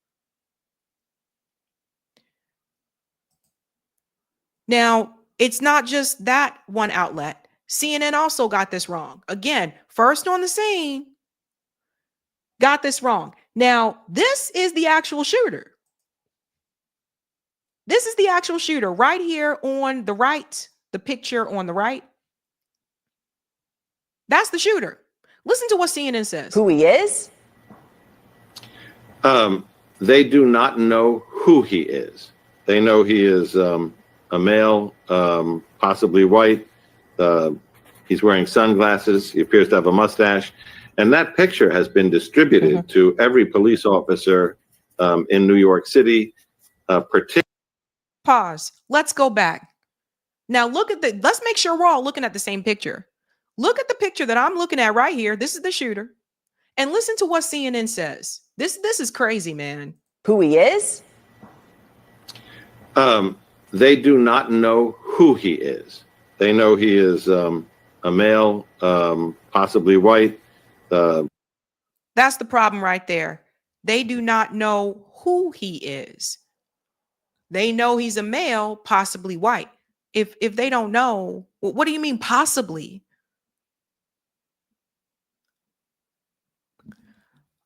Now, it's not just that one outlet. CNN also got this wrong. Again, first on the scene, got this wrong. Now, this is the actual shooter. This is the actual shooter right here on the right, the picture on the right. That's the shooter. Listen to what CNN says. Who he is? They do not know who he is. They know he is a male, possibly white. He's wearing sunglasses. He appears to have a mustache. And that picture has been distributed to every police officer in New York City. Pause. Let's go back. Now look at let's make sure we're all looking at the same picture. Look at the picture that I'm looking at right here. This is the shooter. And listen to what CNN says. This is crazy, man. Who he is? They do not know who he is. They know he is a male, possibly white. That's the problem right there. They do not know who he is. They know he's a male, possibly white. If they don't know, what do you mean possibly?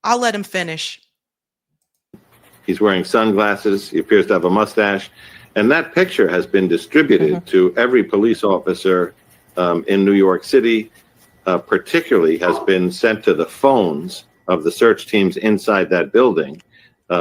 I'll let him finish. He's wearing sunglasses. He appears to have a mustache. And that picture has been distributed to every police officer in New York City. particularly has been sent to the phones of the search teams inside that building,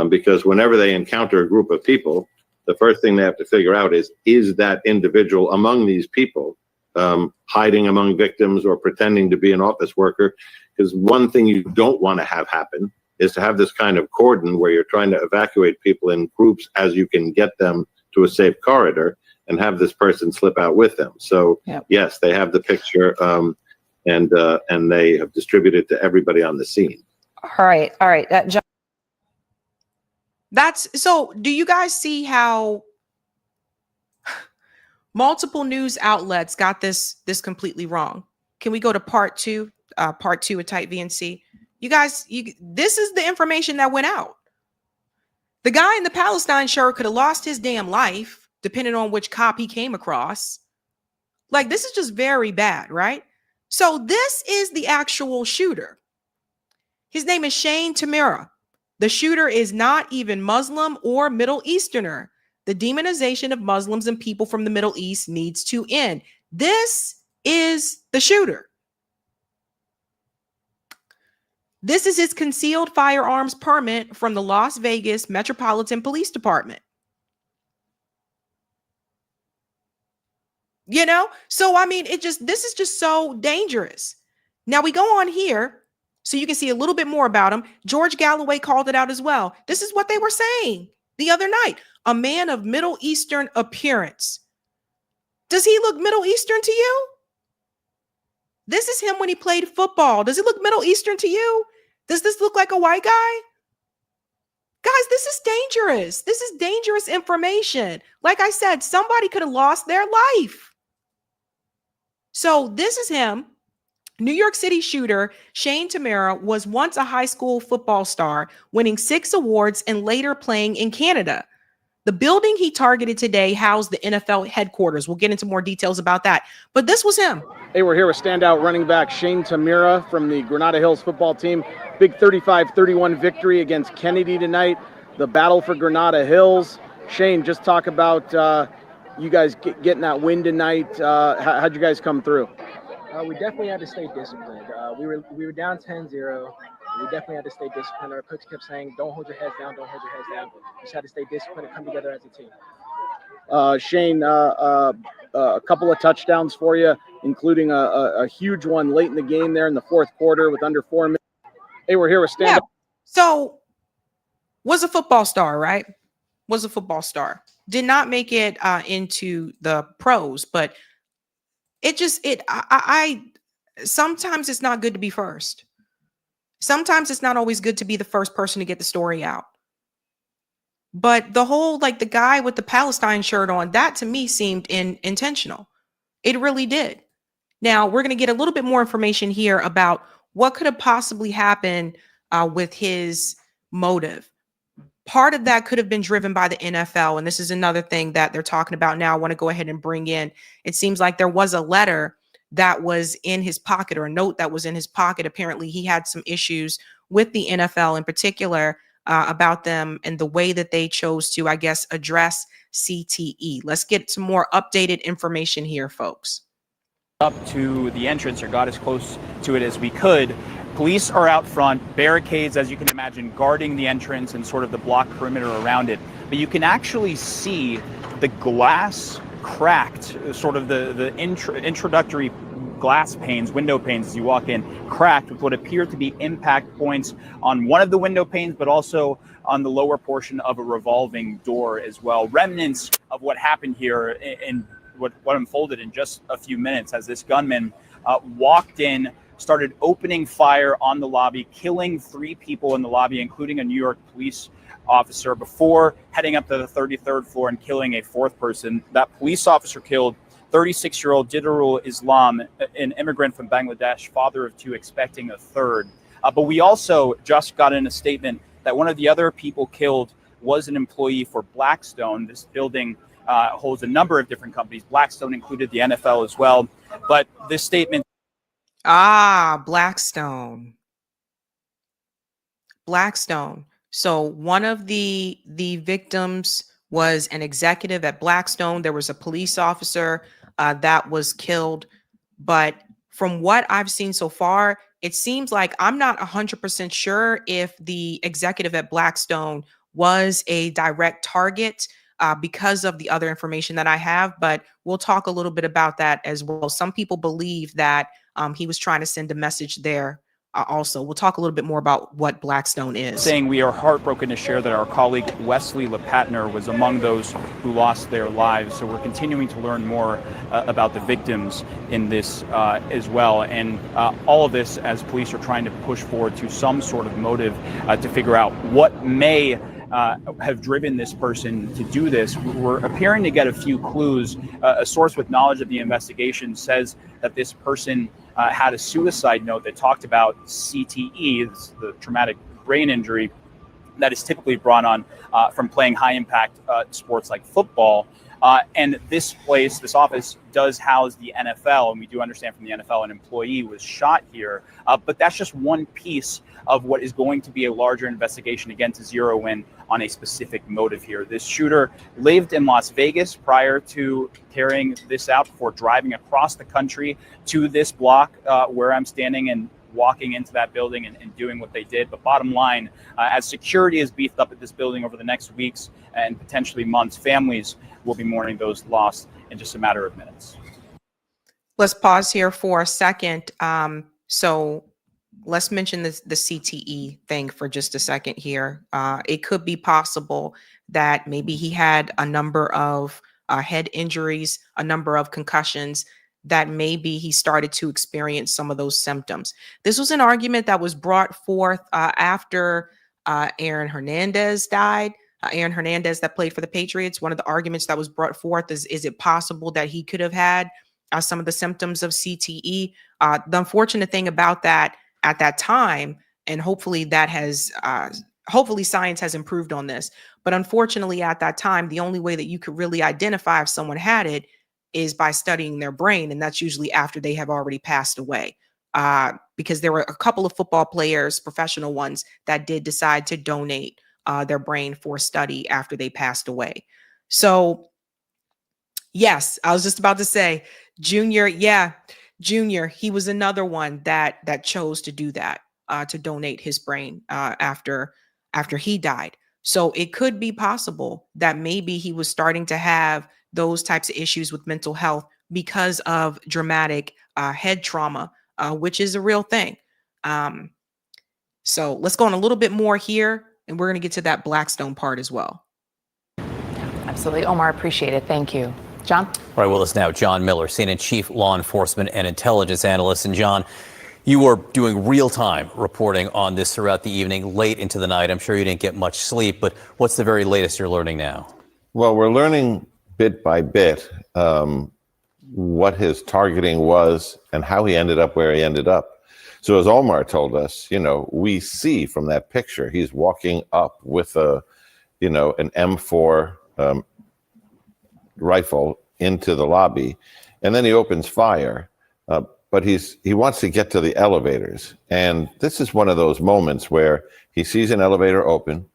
because whenever they encounter a group of people, the first thing they have to figure out is that individual among these people hiding among victims or pretending to be an office worker? Because one thing you don't want to have happen is to have this kind of cordon where you're trying to evacuate people in groups as you can get them to a safe corridor and have this person slip out with them. So yes, they have the picture, and they have distributed to everybody on the scene. All right. John. So do you guys see how multiple news outlets got this completely wrong? Can we go to part two of Type VNC? You guys, this is the information that went out. The guy in the Palestine shirt could have lost his damn life, depending on which cop he came across. Like, this is just very bad, right? So this is the actual shooter. His name is Shane Tamira. The shooter is not even Muslim or Middle Easterner. The demonization of Muslims and people from the Middle East needs to end. This is the shooter. This is his concealed firearms permit from the Las Vegas Metropolitan Police Department. You know, so I mean, this is just so dangerous. Now we go on here so you can see a little bit more about him. George Galloway called it out as well. This is what they were saying the other night. A man of Middle Eastern appearance. Does he look Middle Eastern to you? This is him when he played football. Does he look Middle Eastern to you? Does this look like a white guy? Guys, this is dangerous. This is dangerous information. Like I said, somebody could have lost their life. So this is him. New York City shooter Shane Tamira was once a high school football star, winning 6 awards and later playing in Canada. The building he targeted today housed the NFL headquarters. We'll get into more details about that. But this was him. Hey, we're here with standout running back Shane Tamira from the Granada Hills football team. Big 35-31 victory against Kennedy tonight. The battle for Granada Hills. Shane, just talk about you guys getting that win tonight. How'd you guys come through? We definitely had to stay disciplined. We were down 10-0. We definitely had to stay disciplined. Our coach kept saying, don't hold your heads down, don't hold your heads down. We just had to stay disciplined and come together as a team. Shane, a couple of touchdowns for you, including a huge one late in the game there in the fourth quarter with under 4 minutes. Hey, we're here with stand up. So was a football star, right? Was a football star. Did not make it into the pros, but sometimes it's not good to be first. Sometimes it's not always good to be the first person to get the story out. But the whole, like the guy with the Palestine shirt on, that to me seemed intentional. It really did. Now we're going to get a little bit more information here about what could have possibly happened with his motive. Part of that could have been driven by the NFL. And this is another thing that they're talking about now. I want to go ahead and bring in. It seems like there was a letter that was in his pocket, or a note that was in his pocket. Apparently he had some issues with the NFL in particular about them and the way that they chose to, I guess, address CTE. Let's get some more updated information here, folks. Up to the entrance, or got as close to it as we could. Police are out front, barricades, as you can imagine, guarding the entrance and sort of the block perimeter around it. But you can actually see the glass cracked, sort of the introductory glass panes, window panes as you walk in, cracked with what appear to be impact points on one of the window panes, but also on the lower portion of a revolving door as well. Remnants of what happened here in what unfolded in just a few minutes as this gunman walked in, started opening fire on the lobby, killing 3 people in the lobby, including a New York police officer, before heading up to the 33rd floor and killing a 4th person. That police officer killed 36-year-old Didarul Islam, an immigrant from Bangladesh, father of 2, expecting a 3rd. But we also just got in a statement that one of the other people killed was an employee for Blackstone. This building holds a number of different companies. Blackstone included the NFL as well. But this statement... Blackstone. So one of the victims was an executive at Blackstone. There was a police officer that was killed. But from what I've seen so far, it seems like I'm not 100% sure if the executive at Blackstone was a direct target because of the other information that I have, but we'll talk a little bit about that as well. Some people believe that he was trying to send a message there. Also, we'll talk a little bit more about what Blackstone is. Saying we are heartbroken to share that our colleague Wesley LePatner was among those who lost their lives. So we're continuing to learn more about the victims in this as well. And all of this as police are trying to push forward to some sort of motive to figure out what may have driven this person to do this. We're appearing to get a few clues. A source with knowledge of the investigation says that this person had a suicide note that talked about CTE, the traumatic brain injury that is typically brought on from playing high-impact sports like football. And this place, this office, does house the NFL, and we do understand from the NFL an employee was shot here. But that's just one piece of what is going to be a larger investigation, again, to zero in on a specific motive here. This shooter lived in Las Vegas prior to carrying this out, before driving across the country to this block where I'm standing and walking into that building and doing what they did. But bottom line, as security is beefed up at this building over the next weeks and potentially months, families will be mourning those lost in just a matter of minutes. Let's pause here for a second. So let's mention the CTE thing for just a second here. It could be possible that maybe he had a number of head injuries, a number of concussions, that maybe he started to experience some of those symptoms. This was an argument that was brought forth after Aaron Hernandez died. Aaron Hernandez that played for the Patriots. One of the arguments that was brought forth is it possible that he could have had some of the symptoms of CTE? The unfortunate thing about that at that time, and hopefully that has, hopefully science has improved on this, but unfortunately at that time, the only way that you could really identify if someone had it is by studying their brain. And that's usually after they have already passed away. Because there were a couple of football players, professional ones, that did decide to donate their brain for study after they passed away. So yes, I was just about to say, Junior, he was another one that chose to do that, to donate his brain after he died. So it could be possible that maybe he was starting to have those types of issues with mental health because of dramatic head trauma, which is a real thing. So let's go on a little bit more here, and we're going to get to that Blackstone part as well. Absolutely. Omar, appreciate it. Thank you. John? All right, well, it's now John Miller, CNN Chief Law Enforcement and Intelligence Analyst. And John, you were doing real-time reporting on this throughout the evening, late into the night. I'm sure you didn't get much sleep, but what's the very latest you're learning now? Well, we're learning bit by bit what his targeting was and how he ended up where he ended up. So as Omar told us, we see from that picture, he's walking up with an M4 rifle into the lobby, and then he opens fire. But he wants to get to the elevators. And this is one of those moments where he sees an elevator open.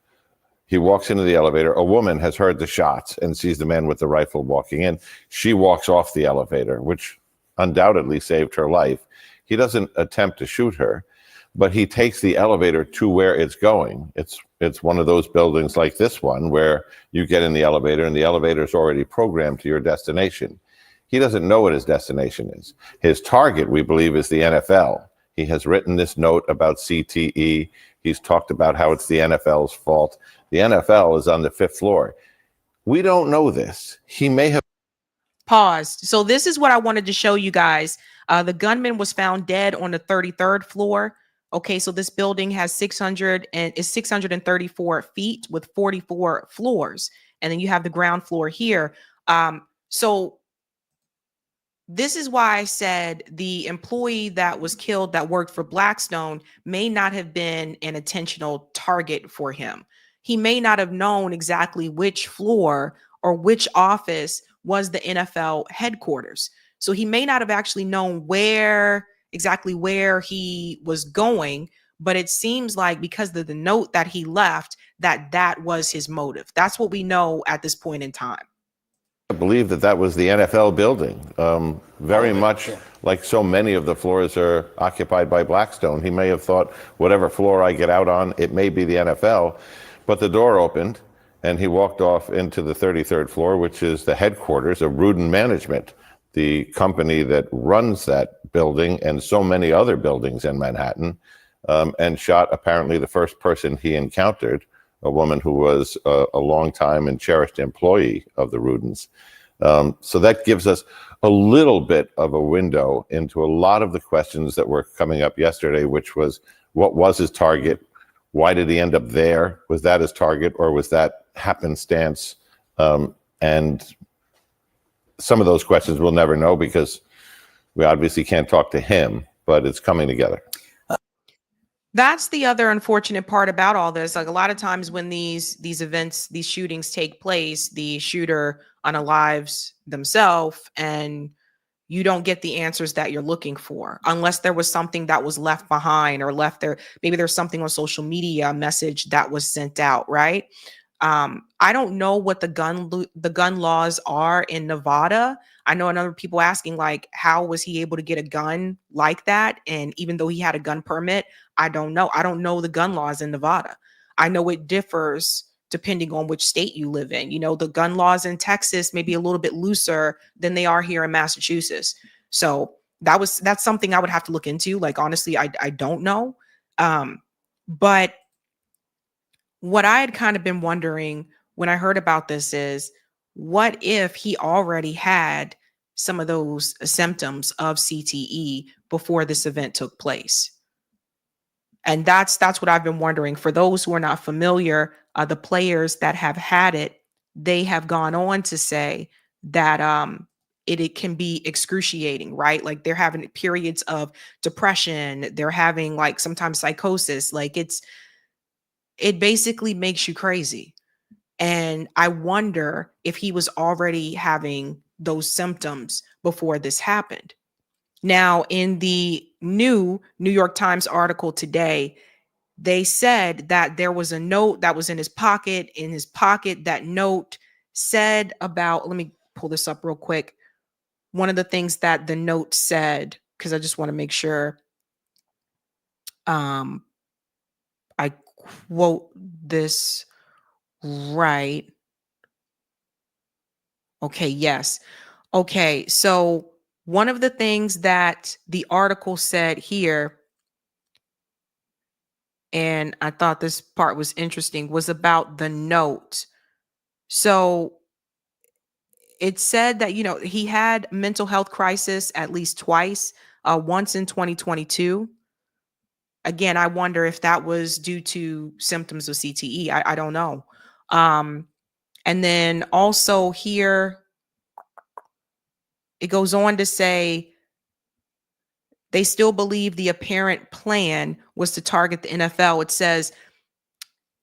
He walks into the elevator. A woman has heard the shots and sees the man with the rifle walking in. She walks off the elevator, which undoubtedly saved her life. He doesn't attempt to shoot her, but he takes the elevator to where it's going. It's one of those buildings like this one where you get in the elevator and the elevator is already programmed to your destination. He doesn't know what his destination is. His target, we believe, is the NFL. He has written this note about CTE. He's talked about how it's the NFL's fault. The NFL is on the 5th floor. We don't know this. He may have paused. So this is what I wanted to show you guys. The gunman was found dead on the 33rd floor. Okay, so this building has 634 feet with 44 floors. And then you have the ground floor here. So this is why I said the employee that was killed that worked for Blackstone may not have been an intentional target for him. He may not have known exactly which floor or which office was the NFL headquarters. So he may not have actually known exactly where he was going, but it seems like because of the note that he left, that was his motive. That's what we know at this point in time. I believe that was the NFL building. Very much like so many of the floors are occupied by Blackstone. He may have thought, whatever floor I get out on, it may be the NFL. But the door opened, and he walked off into the 33rd floor, which is the headquarters of Rudin Management, the company that runs that building and so many other buildings in Manhattan, and shot apparently the first person he encountered, a woman who was a long-time and cherished employee of the Rudins. So that gives us a little bit of a window into a lot of the questions that were coming up yesterday, which was, what was his target? Why did he end up there? Was that his target, or was that happenstance? And some of those questions we'll never know, because we obviously can't talk to him, but it's coming together. That's the other unfortunate part about all this. Like, a lot of times when these events, these shootings take place, the shooter unalives themselves, and you don't get the answers that you're looking for unless there was something that was left behind or left there. Maybe there's something on social media, a message that was sent out, right? I don't know what the gun laws are in Nevada. I know another people asking, like, how was he able to get a gun like that? And even though he had a gun permit, I don't know. I don't know the gun laws in Nevada. I know it differs depending on which state you live in. You know, the gun laws in Texas may be a little bit looser than they are here in Massachusetts. So that's something I would have to look into. Like, honestly, I don't know. But what I had kind of been wondering when I heard about this is, what if he already had some of those symptoms of CTE before this event took place? And that's what I've been wondering. For those who are not familiar, the players that have had it, they have gone on to say that it can be excruciating, right? Like, they're having periods of depression. They're having, like, sometimes psychosis. Like, it basically makes you crazy. And I wonder if he was already having those symptoms before this happened. Now, in the new New York Times article today, they said that there was a note that was in his pocket. In his pocket, that note said about, let me pull this up real quick. One of the things that the note said, because I just want to make sure I quote this right. Okay, yes. Okay, so one of the things that the article said here, and I thought this part was interesting, was about the note. So it said that, you know, he had mental health crisis at least twice, once in 2022. Again, I wonder if that was due to symptoms of CTE. I don't know. And then also here, it goes on to say they still believe the apparent plan was to target the NFL. It says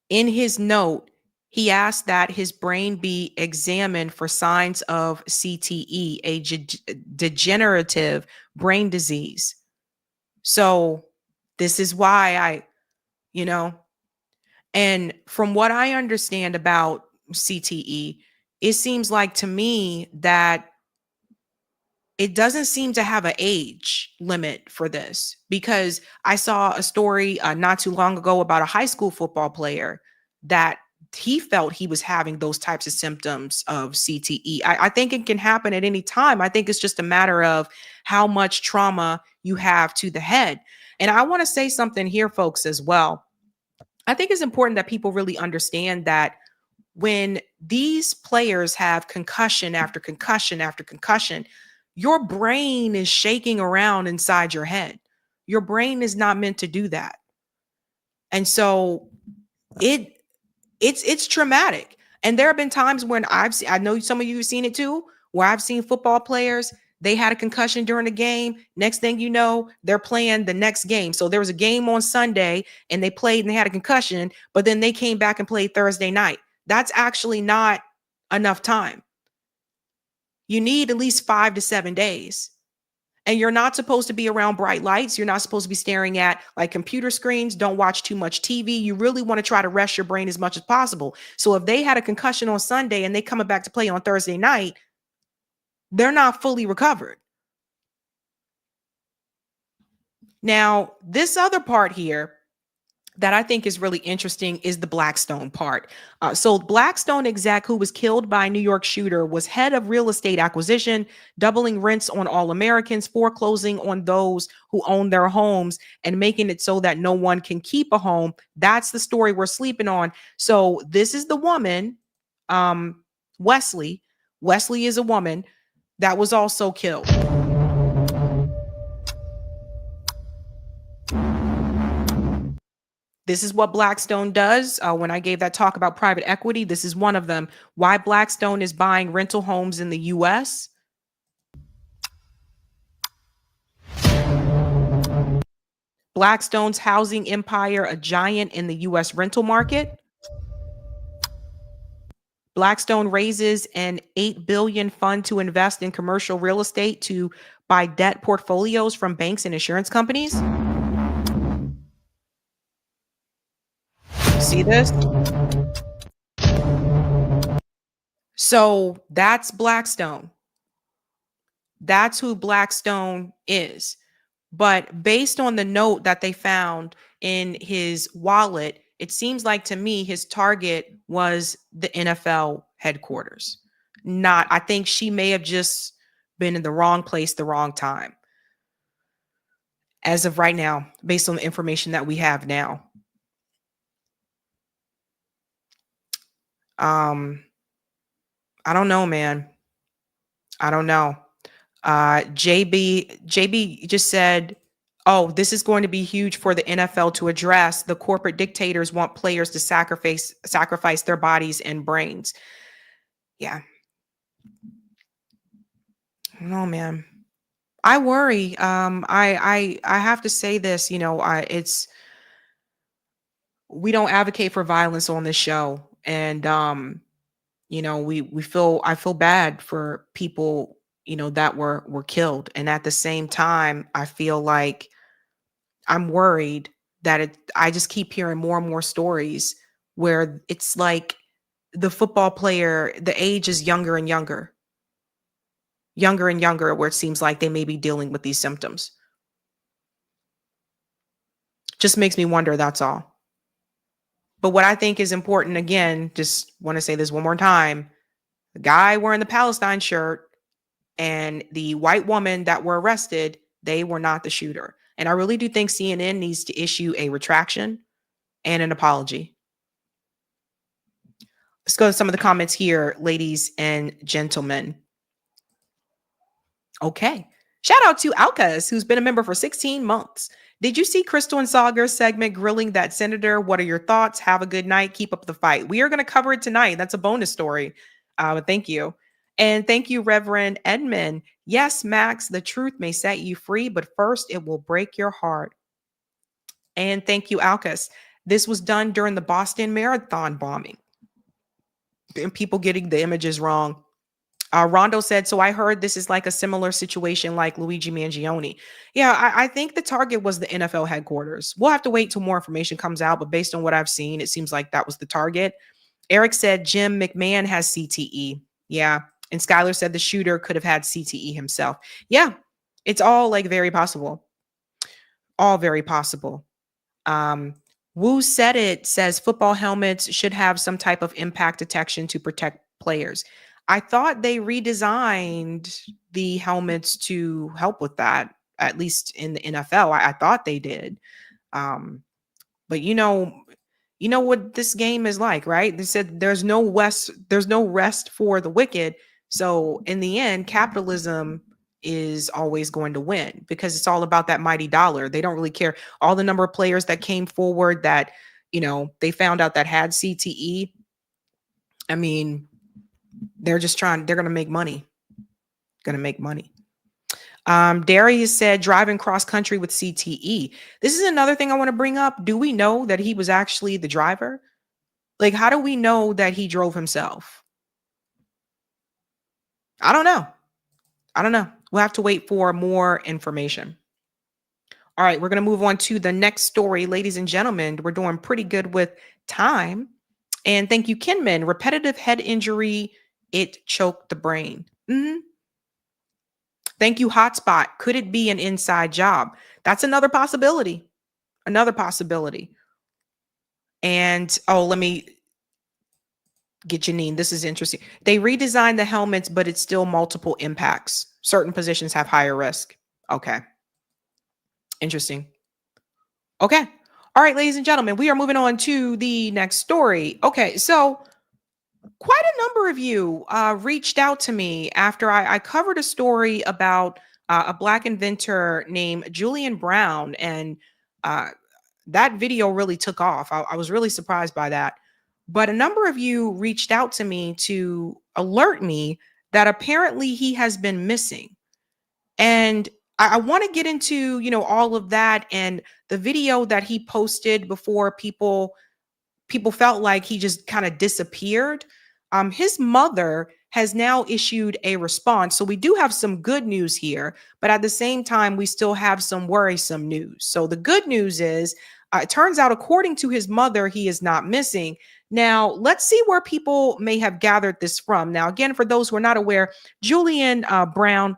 in his note, he asked that his brain be examined for signs of CTE, a degenerative brain disease. So this is why and from what I understand about CTE, it seems like to me that it doesn't seem to have an age limit for this, because I saw a story not too long ago about a high school football player that he felt he was having those types of symptoms of CTE. I think it can happen at any time. I think it's just a matter of how much trauma you have to the head. And I want to say something here, folks, as well. I think it's important that people really understand that when these players have concussion after concussion after concussion, your brain is shaking around inside your head. Your brain is not meant to do that. And so it's traumatic. And there have been times when I know some of you have seen it too, where I've seen football players, they had a concussion during the game. Next thing you know, they're playing the next game. So there was a game on Sunday and they played and they had a concussion, but then they came back and played Thursday night. That's actually not enough time. You need at least 5 to 7 days. And you're not supposed to be around bright lights. You're not supposed to be staring at like computer screens. Don't watch too much TV. You really want to try to rest your brain as much as possible. So if they had a concussion on Sunday and they coming back to play on Thursday night, they're not fully recovered. Now, this other part here that I think is really interesting is the Blackstone part. So Blackstone exec who was killed by a New York shooter was head of real estate acquisition, doubling rents on all Americans, foreclosing on those who own their homes, and making it so that no one can keep a home. That's the story we're sleeping on. So this is the woman, Wesley. Wesley is a woman that was also killed. This is what Blackstone does. When I gave that talk about private equity, this is one of them. Why Blackstone is buying rental homes in the U.S. Blackstone's housing empire, a giant in the U.S. rental market. Blackstone raises an $8 billion fund to invest in commercial real estate to buy debt portfolios from banks and insurance companies. See this? So that's Blackstone. That's who Blackstone is. But based on the note that they found in his wallet, it seems like to me his target was the NFL headquarters. I think she may have just been in the wrong place, the wrong time. As of right now, based on the information that we have now. I don't know, man. I don't know. JB just said, oh, this is going to be huge for the NFL to address. The corporate dictators want players to sacrifice their bodies and brains. Yeah. I don't know, man. I worry. I have to say this, we don't advocate for violence on this show. And I feel bad for people, that were killed. And at the same time, I feel like I'm worried that I just keep hearing more and more stories where it's like the football player, the age is younger and younger, where it seems like they may be dealing with these symptoms. Just makes me wonder, that's all. But what I think is important, again, just want to say this one more time, the guy wearing the Palestine shirt and the white woman that were arrested, they were not the shooter. And I really do think CNN needs to issue a retraction and an apology. Let's go to some of the comments here, ladies and gentlemen. Okay. Shout out to Alcas, who's been a member for 16 months. Did you see Crystal and Sagar's segment grilling that senator? What are your thoughts? Have a good night. Keep up the fight. We are going to cover it tonight. That's a bonus story. But thank you. And thank you, Reverend Edmund. Yes, Max, the truth may set you free, but first it will break your heart. And thank you, Alcas. This was done during the Boston Marathon bombing. And people getting the images wrong. Rondo said, so I heard this is like a similar situation like Luigi Mangione. Yeah, I think the target was the NFL headquarters. We'll have to wait till more information comes out, but based on what I've seen, it seems like that was the target. Eric said Jim McMahon has CTE. Yeah. And Skylar said the shooter could have had CTE himself. Yeah, it's all like very possible. All very possible. Wu said it, says football helmets should have some type of impact detection to protect players. I thought they redesigned the helmets to help with that, at least in the NFL. I thought they did. But you know what this game is like, right? They said there's no rest for the wicked. So in the end, capitalism is always going to win because it's all about that mighty dollar. They don't really care. All the number of players that came forward that, they found out that had CTE. I mean, they're going to make money. Darius said driving cross country with CTE. This is another thing I want to bring up. Do we know that he was actually the driver? Like, how do we know that he drove himself? I don't know. We'll have to wait for more information. All right, we're going to move on to the next story. Ladies and gentlemen, we're doing pretty good with time. And thank you, Kinman. Repetitive head injury, it choked the brain. Thank you, Hotspot. Could it be an inside job? That's another possibility. Another possibility. And let me get Janine. This is interesting. They redesigned the helmets, but it's still multiple impacts. Certain positions have higher risk. Okay. Interesting. Okay. All right, ladies and gentlemen, we are moving on to the next story. Okay, so quite a number of you reached out to me after I covered a story about a Black inventor named Julian Brown, and that video really took off. I was really surprised by that. But a number of you reached out to me to alert me that apparently he has been missing. And I want to get into, all of that and the video that he posted before people felt like he just kind of disappeared. His mother has now issued a response. So we do have some good news here, but at the same time, we still have some worrisome news. So the good news is, it turns out, according to his mother, he is not missing. Now, let's see where people may have gathered this from. Now, again, for those who are not aware, Julian Brown,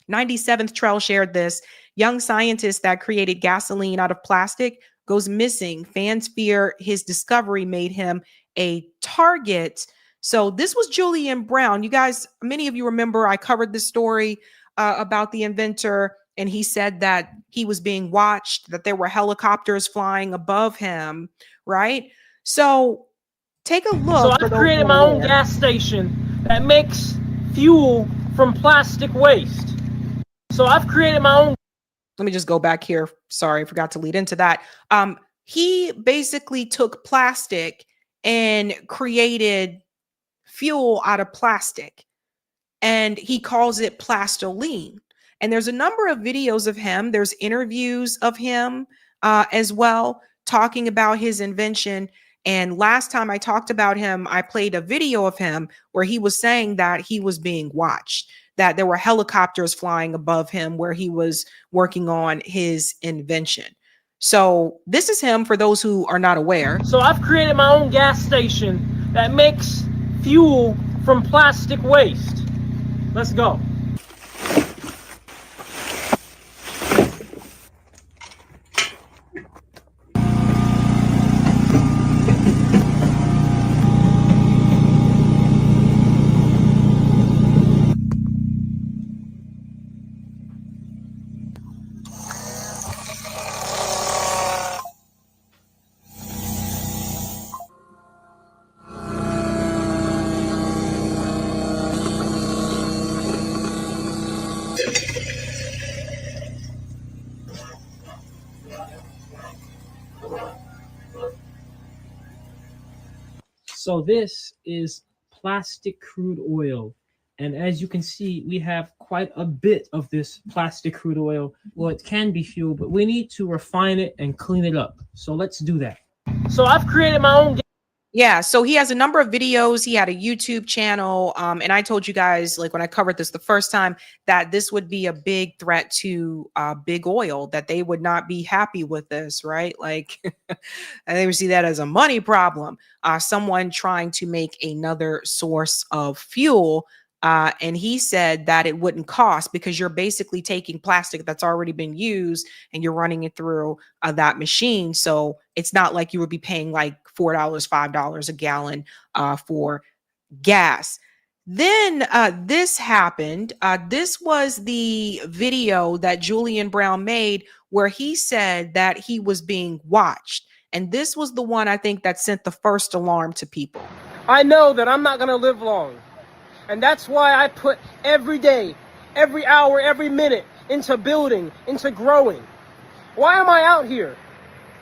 97th Trail, shared this. Young scientist that created gasoline out of plastic goes missing. Fans fear his discovery made him a target. So this was Julian Brown. You guys, many of you remember I covered this story about the inventor, and he said that he was being watched, that there were helicopters flying above him, right? So take a look. So I've created my own gas station that makes fuel from plastic waste. So I've created my own. Let me just go back here. Sorry, I forgot to lead into that. He basically took plastic and created fuel out of plastic, and he calls it plastoline. And there's a number of videos of him. There's interviews of him as well, talking about his invention. And last time I talked about him, I played a video of him where he was saying that he was being watched, that there were helicopters flying above him where he was working on his invention. So this is him, for those who are not aware. So I've created my own gas station that makes fuel from plastic waste. Let's go. So this is plastic crude oil. And as you can see, we have quite a bit of this plastic crude oil. Well, it can be fuel, but we need to refine it and clean it up. So let's do that. So I've created my own. Yeah, so he has a number of videos. He had a YouTube channel. And I told you guys, like when I covered this the first time, that this would be a big threat to big oil, that they would not be happy with this, right? Like, and they would see that as a money problem. Someone trying to make another source of fuel. And he said that it wouldn't cost, because you're basically taking plastic that's already been used and you're running it through that machine. So it's not like you would be paying like $4, $5 a gallon for gas. Then this happened. This was the video that Julian Brown made where he said that he was being watched. And this was the one, I think, that sent the first alarm to people. I know that I'm not going to live long. And that's why I put every day, every hour, every minute into building, into growing. Why am I out here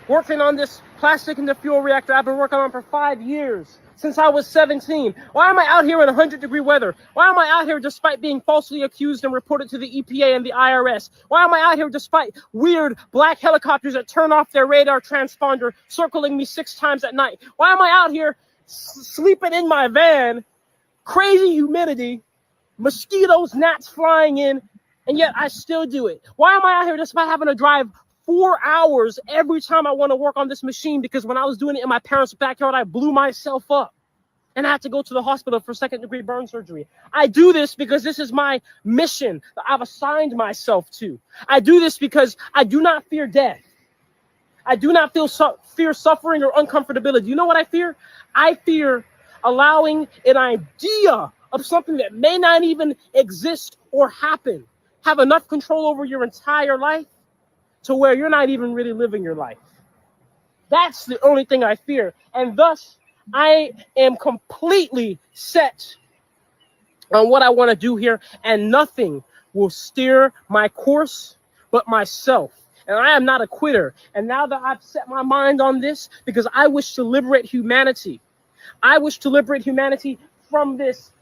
working on this plastic in the fuel reactor I've been working on for 5 years, since I was 17? Why am I out here in 100-degree weather? Why am I out here despite being falsely accused and reported to the EPA and the IRS? Why am I out here despite weird black helicopters that turn off their radar transponder circling me 6 times at night? Why am I out here sleeping in my van? Crazy humidity, mosquitoes, gnats flying in, and yet I still do it. Why am I out here despite having to drive 4 hours every time I want to work on this machine? Because when I was doing it in my parents' backyard, I blew myself up. and I had to go to the hospital for second-degree burn surgery. I do this because this is my mission that I've assigned myself to. I do this because I do not fear death. I do not fear suffering or uncomfortability. You know what I fear? I fear allowing an idea of something that may not even exist or happen have enough control over your entire life to where you're not even really living your life. That's the only thing I fear. And thus, I am completely set on what I want to do here, and nothing will steer my course but myself. And I am not a quitter. And now that I've set my mind on this, because I wish to liberate humanity, I wish to liberate humanity from this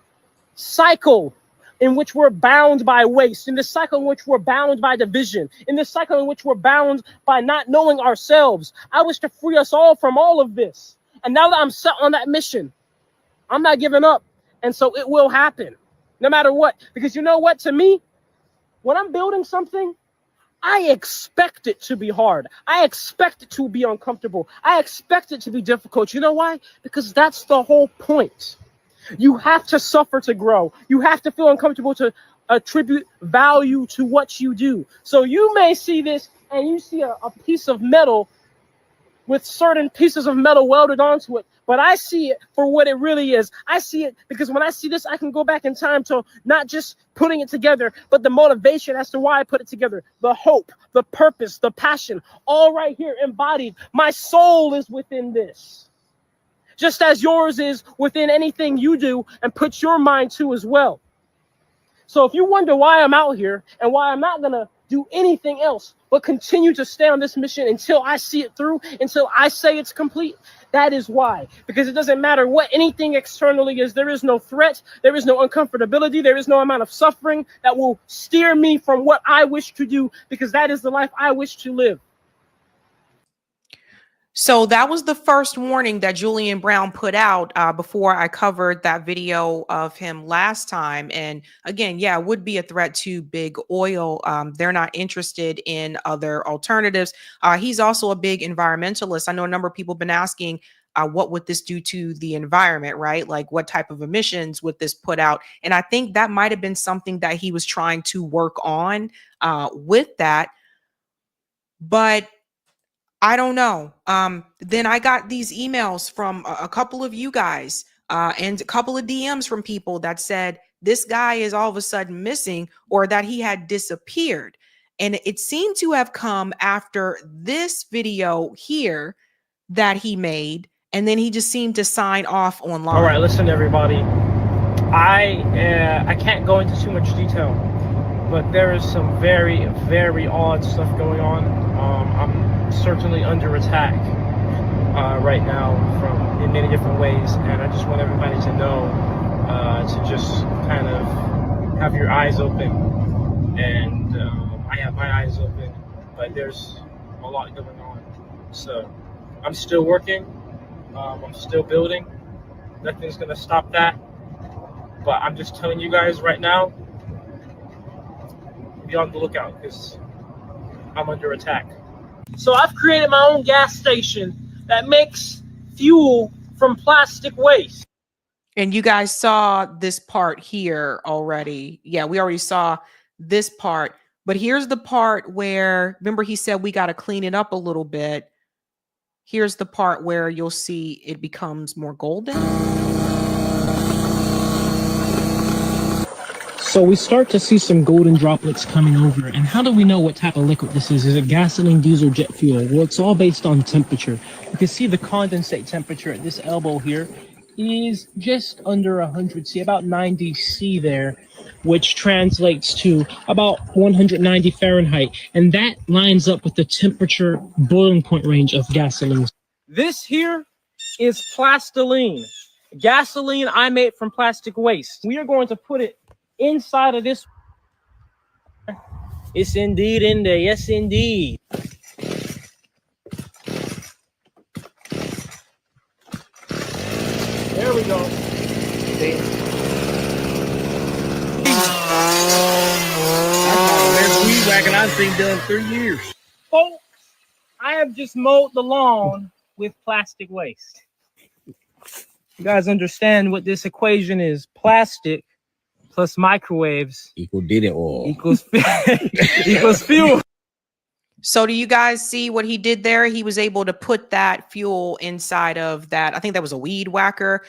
cycle in which we're bound by waste, in this cycle in which we're bound by division, in this cycle in which we're bound by not knowing ourselves. I wish to free us all from all of this. And now that I'm set on that mission, I'm not giving up. And so it will happen, no matter what. Because you know what? To me, when I'm building something, I expect it to be hard. I expect it to be uncomfortable. I expect it to be difficult. You know why? Because that's the whole point. You have to suffer to grow. You have to feel uncomfortable to attribute value to what you do. So you may see this and you see a piece of metal with certain pieces of metal welded onto it, but I see it for what it really is. I see it because when I see this, I can go back in time to not just putting it together, but the motivation as to why I put it together, the hope, the purpose, the passion, all right here embodied. My soul is within this, just as yours is within anything you do and put your mind to as well. So if you wonder why I'm out here and why I'm not going to do anything else but continue to stay on this mission until I see it through, until I say it's complete, that is why. Because it doesn't matter what anything externally is. There is no threat. There is no uncomfortability. There is no amount of suffering that will steer me from what I wish to do, because that is the life I wish to live. So that was the first warning that Julian Brown put out before I covered that video of him last time. And again, yeah, it would be a threat to big oil. They're not interested in other alternatives. He's also a big environmentalist. I know a number of people have been asking, what would this do to the environment, right? Like what type of emissions would this put out? And I think that might have been something that he was trying to work on with that. But I don't know. Then I got these emails from a couple of you guys and a couple of DMs from people that said this guy is all of a sudden missing, or that he had disappeared. And it seemed to have come after this video here that he made. And then he just seemed to sign off online. All right, listen, everybody. I can't go into too much detail, but there is some very, very odd stuff going on. I'm certainly under attack right now in many different ways, and I just want everybody to know to just kind of have your eyes open. And I have my eyes open, but there's a lot going on. So I'm still working, I'm still building. Nothing's gonna stop that, but I'm just telling you guys right now, be on the lookout, because I'm under attack. So I've created my own gas station that makes fuel from plastic waste. And you guys saw this part here already. Yeah, we already saw this part. But here's the part where, remember he said we got to clean it up a little bit. Here's the part where you'll see it becomes more golden. So we start to see some golden droplets coming over. And how do we know what type of liquid this is? Is it gasoline, diesel, jet fuel? Well, it's all based on temperature. You can see the condensate temperature at this elbow here is just under 100 C, about 90 C there, which translates to about 190 Fahrenheit. And that lines up with the temperature boiling point range of gasoline. This here is plastiline, gasoline I made from plastic waste. We are going to put it inside of this. It's indeed in there. Yes, indeed. There we go. That's weed whacking I've seen done 3 years. Folks, I have just mowed the lawn with plastic waste. You guys understand what this equation is? Plastic plus microwaves equals equals fuel. So do you guys see what he did there? He was able to put that fuel inside of that. I think that was a weed whacker.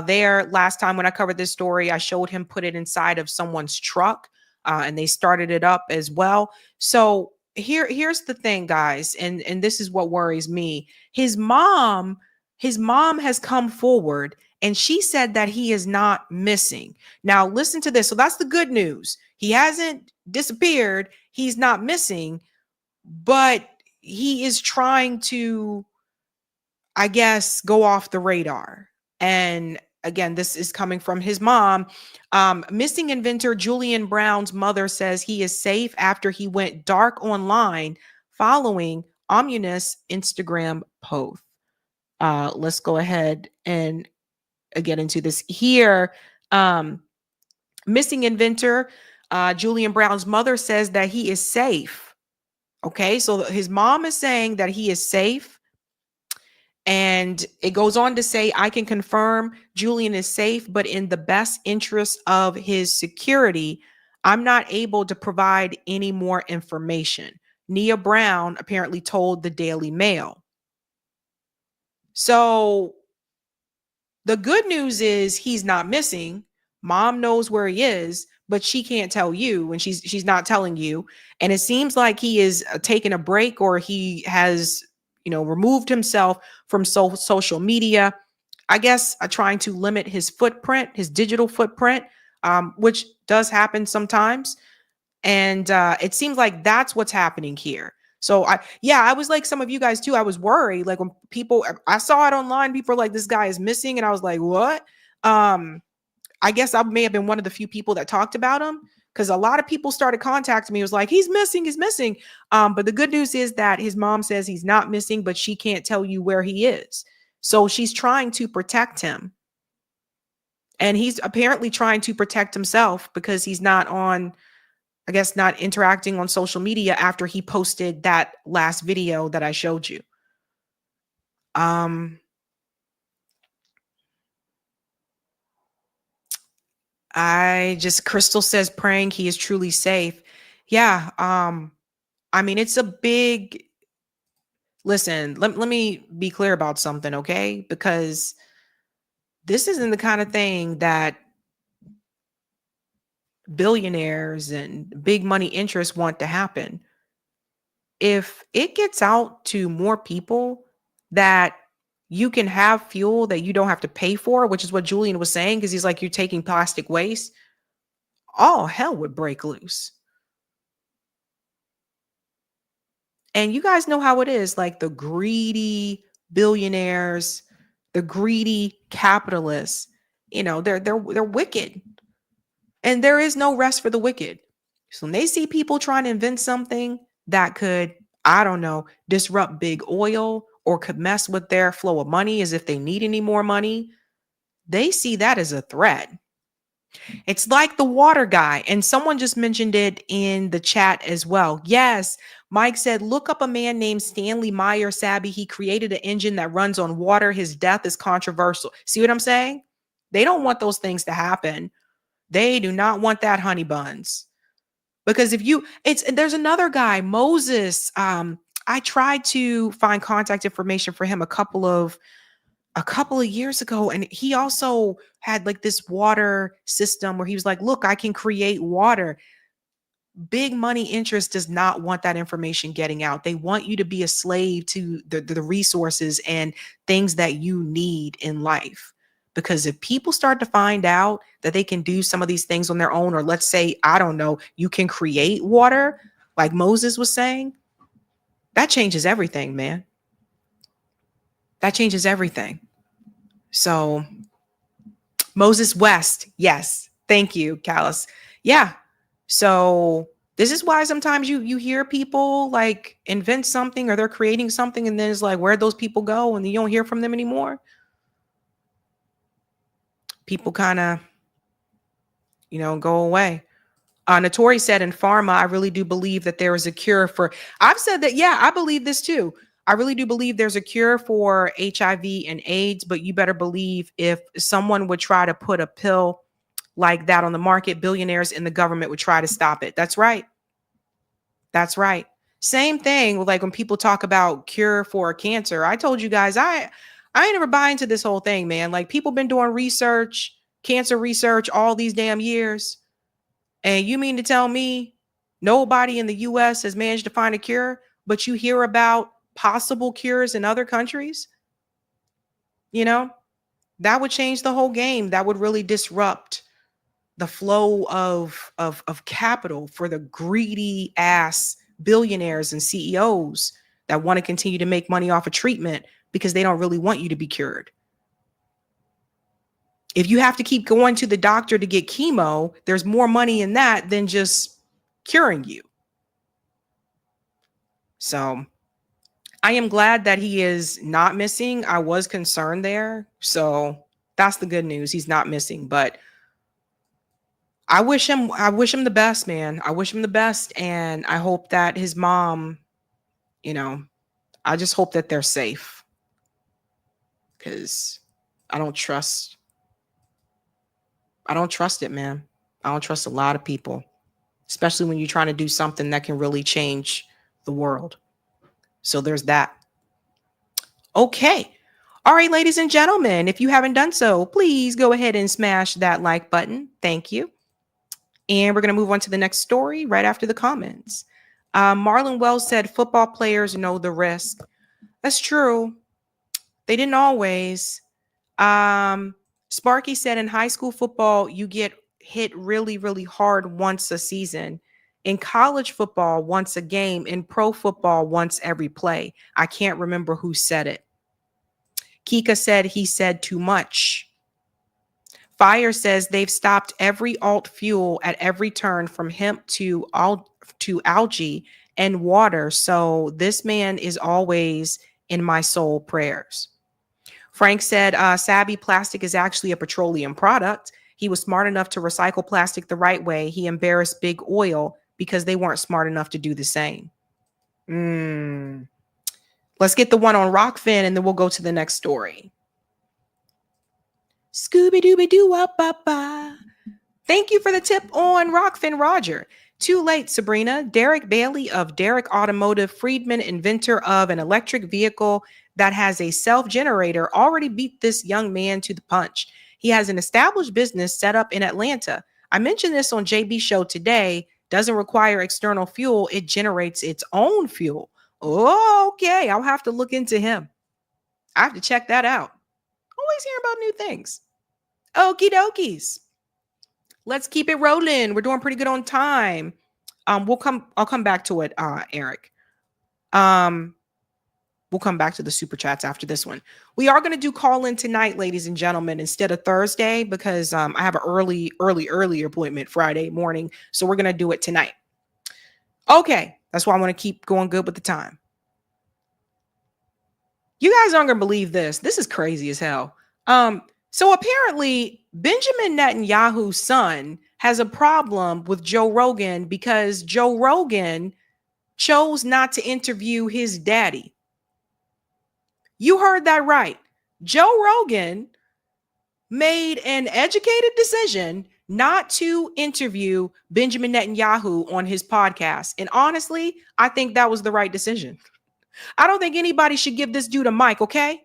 There last time when I covered this story, I showed him put it inside of someone's truck, and they started it up as well. So here's the thing, guys, and this is what worries me. His mom has come forward and she said that he is not missing. Now listen to this. So that's the good news. He hasn't disappeared. He's not missing. But he is trying to, I guess, go off the radar. And again, this is coming from his mom. Missing inventor Julian Brown's mother says he is safe after he went dark online following ominous Instagram post. Let's go ahead and get into this here. Missing inventor Julian Brown's mother says that he is safe. Okay, so his mom is saying that he is safe. And it goes on to say, I can confirm Julian is safe, but in the best interest of his security, I'm not able to provide any more information. Nia Brown apparently told the Daily Mail. So the good news is he's not missing. Mom knows where he is, but she can't tell you, and she's not telling you. And it seems like he is taking a break, or he has, removed himself from social media. I guess trying to limit his footprint, his digital footprint, which does happen sometimes. And it seems like that's what's happening here. So I was like some of you guys too. I was worried, like when I saw it online, people were like, this guy is missing. And I was like, what? I guess I may have been one of the few people that talked about him, because a lot of people started contacting me. It was like, he's missing. But the good news is that his mom says he's not missing, but she can't tell you where he is. So she's trying to protect him. And he's apparently trying to protect himself because he's not interacting on social media after he posted that last video that I showed you. Crystal says praying he is truly safe. Yeah. It's a big, listen, let me be clear about something. Okay. Because this isn't the kind of thing that billionaires and big money interests want to happen. If it gets out to more people that you can have fuel that you don't have to pay for, which is what Julian was saying, because he's like, you're taking plastic waste, all hell would break loose. And you guys know how it is, like the greedy billionaires, the greedy capitalists, they're wicked. And there is no rest for the wicked. So when they see people trying to invent something that could, I don't know, disrupt big oil or could mess with their flow of money as if they need any more money, they see that as a threat. It's like the water guy. And someone just mentioned it in the chat as well. Yes, Mike said, look up a man named Stanley Meyer Sabby. He created an engine that runs on water. His death is controversial. See what I'm saying? They don't want those things to happen. They do not want that, honey buns. Because there's another guy, Moses. I tried to find contact information for him a couple of years ago, and he also had like this water system where he was like, look, I can create water. Big money interest does not want that information getting out. They want you to be a slave to the resources and things that you need in life. Because if people start to find out that they can do some of these things on their own, or let's say, I don't know, you can create water like Moses was saying, that changes everything, man. That changes everything. So Moses West. Yes. Thank you, Callus. Yeah. So this is why sometimes you hear people like invent something or they're creating something, and then it's like, where'd those people go? And you don't hear from them anymore. People kind of, go away. Notori said in pharma, I really do believe that there is a cure for, I've said that, yeah, I believe this too. I really do believe there's a cure for HIV and AIDS, but you better believe if someone would try to put a pill like that on the market, billionaires in the government would try to stop it. That's right. That's right. Same thing with like when people talk about cure for cancer. I told you guys, I ain't never buy into this whole thing, man. Like people been doing research, cancer research all these damn years. And you mean to tell me nobody in the US has managed to find a cure, but you hear about possible cures in other countries? You know, that would change the whole game. That would really disrupt the flow of capital for the greedy ass billionaires and CEOs that want to continue to make money off of treatment because they don't really want you to be cured. If you have to keep going to the doctor to get chemo, there's more money in that than just curing you. So I am glad that he is not missing. I was concerned there. So that's the good news. He's not missing, but I wish him the best, man. I wish him the best. And I hope that his mom, you know, I just hope that they're safe. Because I don't trust it, man. I don't trust a lot of people, especially when you're trying to do something that can really change the world. So there's that. Okay. All right, ladies and gentlemen, if you haven't done so, please go ahead and smash that like button. Thank you. And we're going to move on to the next story right after the comments. Marlon Wells said football players know the risk. That's true. They didn't always. Sparky said in high school football, you get hit really, really hard once a season. In college football, once a game. In pro football, once every play. I can't remember who said it. Kika said he said too much. Fire says they've stopped every alt fuel at every turn from hemp to algae and water. So this man is always in my soul prayers. Frank said Sabby plastic is actually a petroleum product. He was smart enough to recycle plastic the right way. He embarrassed big oil because they weren't smart enough to do the same. Let's get the one on Rockfin and then we'll go to the next story. Scooby-Dooby-Doo-Wop-Bop-Ba. Thank you for the tip on Rockfin, Roger. Too late, Sabrina. Derek Bailey of Derek Automotive, Friedman, inventor of an electric vehicle that has a self-generator, already beat this young man to the punch. He has an established business set up in Atlanta. I mentioned this on JB's show today. Doesn't require external fuel. It generates its own fuel. Oh, okay. I'll have to look into him. I have to check that out. Always hearing about new things. Okie dokies. Let's keep it rolling. We're doing pretty good on time. I'll come back to it, Eric. We'll come back to the super chats after this one. We are going to do call in tonight, ladies and gentlemen, instead of Thursday, because I have an early appointment Friday morning. So we're going to do it tonight. Okay. That's why I want to keep going good with the time. You guys aren't going to believe this. This is crazy as hell. So apparently Benjamin Netanyahu's son has a problem with Joe Rogan because Joe Rogan chose not to interview his daddy. You heard that right. Joe Rogan made an educated decision not to interview Benjamin Netanyahu on his podcast. And honestly, I think that was the right decision. I don't think anybody should give this dude a mic, okay?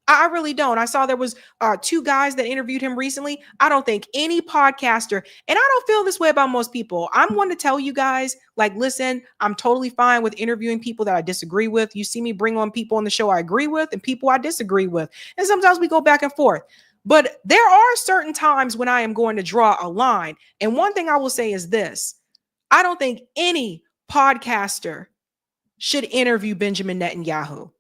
I really don't. I saw there was 2 guys that interviewed him recently. I don't think any podcaster, and I don't feel this way about most people. I'm one to tell you guys, like, listen, I'm totally fine with interviewing people that I disagree with. You see me bring on people on the show I agree with and people I disagree with. And sometimes we go back and forth. But there are certain times when I am going to draw a line. And one thing I will say is this. I don't think any podcaster should interview Benjamin Netanyahu.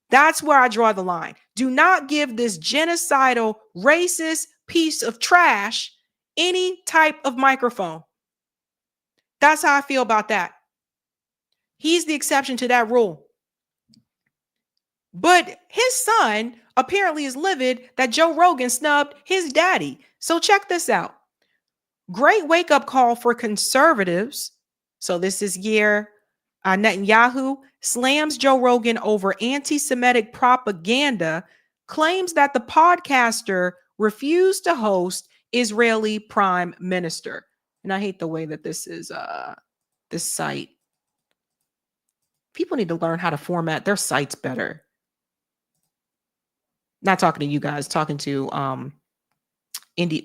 That's where I draw the line. Do not give this genocidal, racist piece of trash any type of microphone. That's how I feel about that. He's the exception to that rule. But his son apparently is livid that Joe Rogan snubbed his daddy. So check this out. Great wake-up call for conservatives. So this is year Netanyahu slams Joe Rogan over anti-Semitic propaganda, claims that the podcaster refused to host Israeli prime minister. And I hate the way that this is this site. People need to learn how to format their sites better. Not talking to you guys, talking to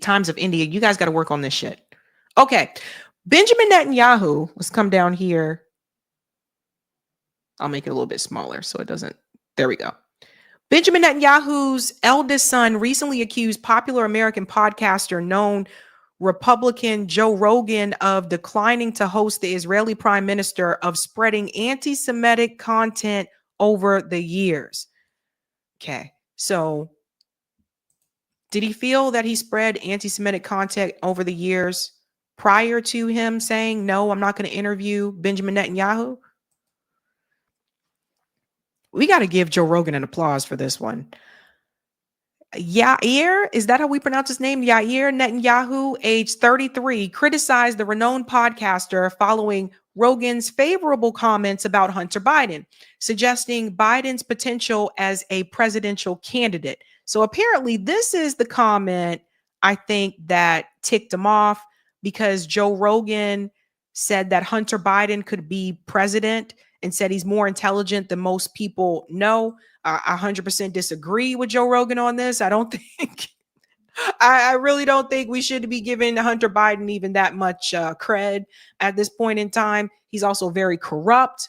Times of India. You guys got to work on this shit. Okay. Benjamin Netanyahu, let's come down here. I'll make it a little bit smaller so it doesn't. There we go. Benjamin Netanyahu's eldest son recently accused popular American podcaster known Republican Joe Rogan of declining to host the Israeli prime minister of spreading anti-Semitic content over the years. Okay, so did he feel that he spread anti-Semitic content over the years prior to him saying, no, I'm not going to interview Benjamin Netanyahu? We got to give Joe Rogan an applause for this one. Yair, is that how we pronounce his name? Yair Netanyahu, age 33, criticized the renowned podcaster following Rogan's favorable comments about Hunter Biden, suggesting Biden's potential as a presidential candidate. So apparently this is the comment, I think, that ticked him off, because Joe Rogan said that Hunter Biden could be president and said he's more intelligent than most people know. I 100% disagree with Joe Rogan on this. I don't think, I really don't think we should be giving Hunter Biden even that much cred at this point in time. He's also very corrupt.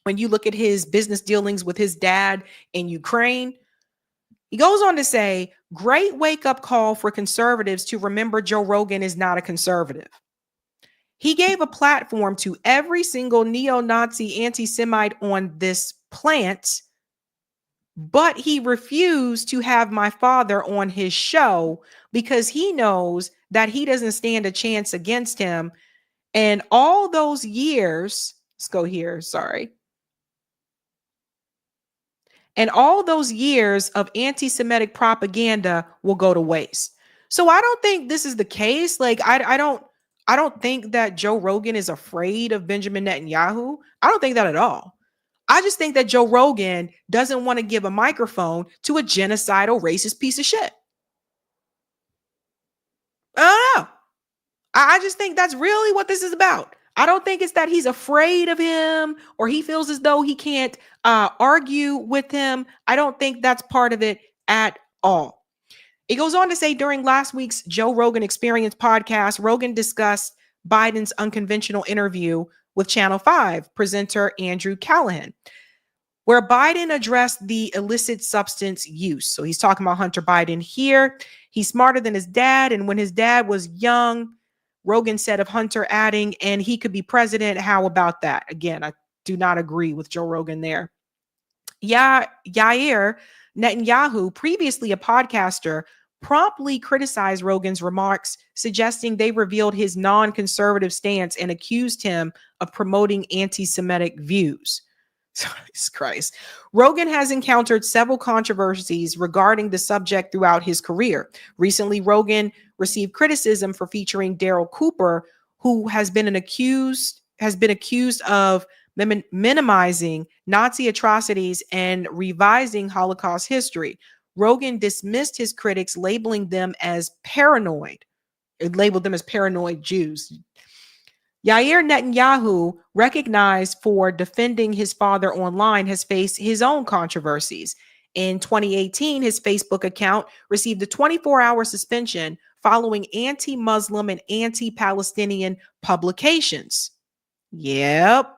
When you look at his business dealings with his dad in Ukraine, he goes on to say, great wake-up call for conservatives to remember Joe Rogan is not a conservative. He gave a platform to every single neo-Nazi anti-Semite on this planet, but he refused to have my father on his show because he knows that he doesn't stand a chance against him. And all those years, let's go here, sorry. And all those years of anti-Semitic propaganda will go to waste. So I don't think this is the case. Like, I don't think that Joe Rogan is afraid of Benjamin Netanyahu. I don't think that at all. I just think that Joe Rogan doesn't want to give a microphone to a genocidal, racist piece of shit. I don't know. I just think that's really what this is about. I don't think it's that he's afraid of him or he feels as though he can't argue with him. I don't think that's part of it at all. It goes on to say, during last week's Joe Rogan Experience podcast, Rogan discussed Biden's unconventional interview with Channel 5 presenter Andrew Callahan, where Biden addressed the illicit substance use. So he's talking about Hunter Biden here. He's smarter than his dad. And when his dad was young, Rogan said of Hunter, adding, and he could be president. How about that? Again, I do not agree with Joe Rogan there. Yair Netanyahu, previously a podcaster, promptly criticized Rogan's remarks, suggesting they revealed his non-conservative stance and accused him of promoting anti-Semitic views. Jesus Christ. Rogan has encountered several controversies regarding the subject throughout his career. Recently, Rogan received criticism for featuring Daryl Cooper, who has been accused of minimizing Nazi atrocities and revising Holocaust history. Rogan dismissed his critics, labeling them as paranoid. It labeled them as paranoid Jews. Yair Netanyahu, recognized for defending his father online, has faced his own controversies. In 2018, his Facebook account received a 24-hour suspension following anti-Muslim and anti-Palestinian publications. Yep.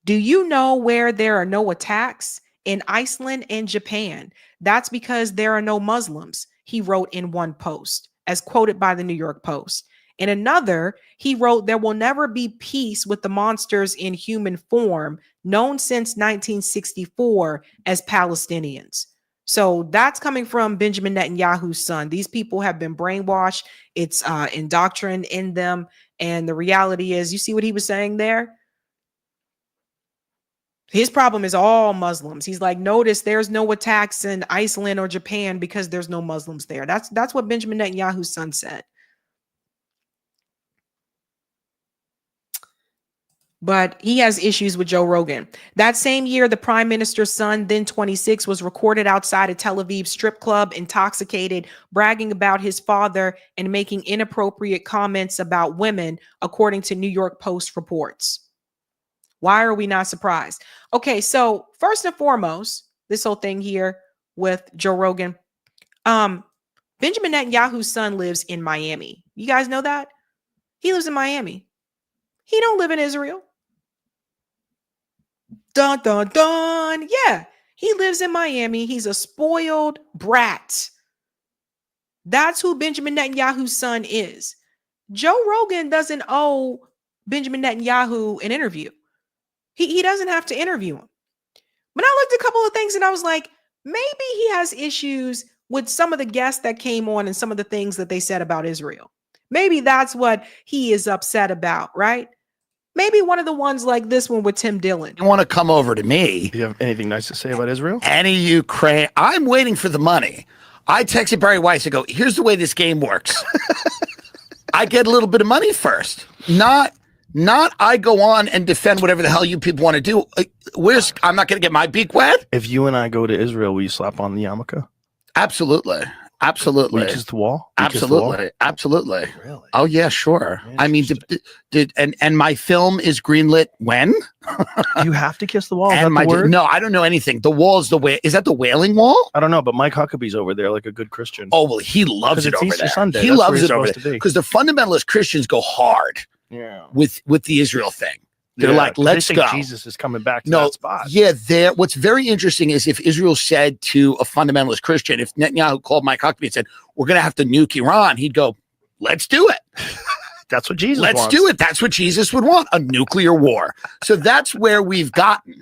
Do you know where there are no attacks? In Iceland and Japan. That's because there are no Muslims, he wrote in one post, as quoted by the New York Post. In another, he wrote, there will never be peace with the monsters in human form, known since 1964 as Palestinians. So that's coming from Benjamin Netanyahu's son. These people have been brainwashed. It's indoctrined in them. And the reality is, you see what he was saying there? His problem is all Muslims. He's like, notice there's no attacks in Iceland or Japan because there's no Muslims there. That's what Benjamin Netanyahu's son said. but he has issues with Joe Rogan. That same year, the prime minister's son, then 26, was recorded outside a Tel Aviv strip club, intoxicated, bragging about his father and making inappropriate comments about women, according to New York Post reports. Why are we not surprised? Okay, so first and foremost, this whole thing here with Joe Rogan, Benjamin Netanyahu's son lives in Miami. You guys know that? He lives in Miami. He don't live in Israel. Dun, dun, dun. Yeah, he lives in Miami. He's a spoiled brat. That's who Benjamin Netanyahu's son is. Joe Rogan doesn't owe Benjamin Netanyahu an interview. He doesn't have to interview him. But I looked at a couple of things and I was like, maybe he has issues with some of the guests that came on and some of the things that they said about Israel. Maybe that's what he is upset about, right? Maybe one of the ones like this one with Tim Dillon. You want to come over to me? Do you have anything nice to say about Israel? Any Ukraine? I'm waiting for the money. I texted Barry Weiss. I go, here's the way this game works. I get a little bit of money first. Not I go on and defend whatever the hell you people want to do. I'm not going to get my beak wet. If you and I go to Israel, will you slap on the yarmulke? Absolutely. Absolutely. Will you kiss the wall? Absolutely. Absolutely. Really? Oh yeah, sure. I mean, and my film is greenlit when? You have to kiss the wall. And no, I don't know anything. The wall is is that the Wailing Wall? I don't know, but Mike Huckabee's over there like a good Christian. Oh well, he loves it over Easter there. Sunday. He That's loves where he's it over supposed there to be. because the fundamentalist Christians go hard. Yeah. With the Israel thing. They're Yeah, like, let's they think go. Jesus is coming back to that spot. Yeah, what's very interesting is if Israel said to a fundamentalist Christian, if Netanyahu called Mike Huckabee and said, we're going to have to nuke Iran, he'd go, let's do it. That's what Jesus wants. wants. Do it. That's what Jesus would want, a nuclear war. So that's where we've gotten.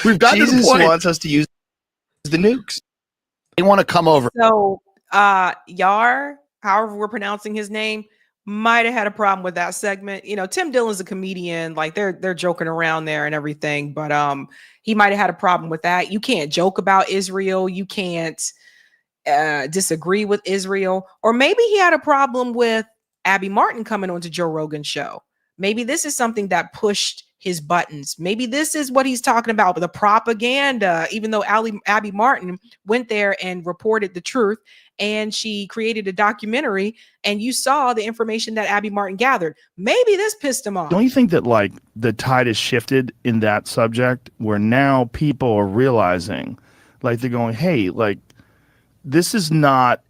We've gotten to the Jesus point. wants us to use the nukes. They want to come over. So Yar, however we're pronouncing his name, might have had a problem with that segment. You know, Tim Dillon's a comedian, like they're joking around there and everything, but he might have had a problem with that. You can't joke about Israel. You can't disagree with Israel. Or maybe he had a problem with Abby Martin coming onto Joe Rogan's show. Maybe this is something that pushed his buttons. Maybe this is what he's talking about, the propaganda, even though Abby Martin went there and reported the truth and she created a documentary and you saw the information that Abby Martin gathered. Maybe this pissed him off. Don't you think that like the tide has shifted in that subject where now people are realizing, like they're going, hey, like this is not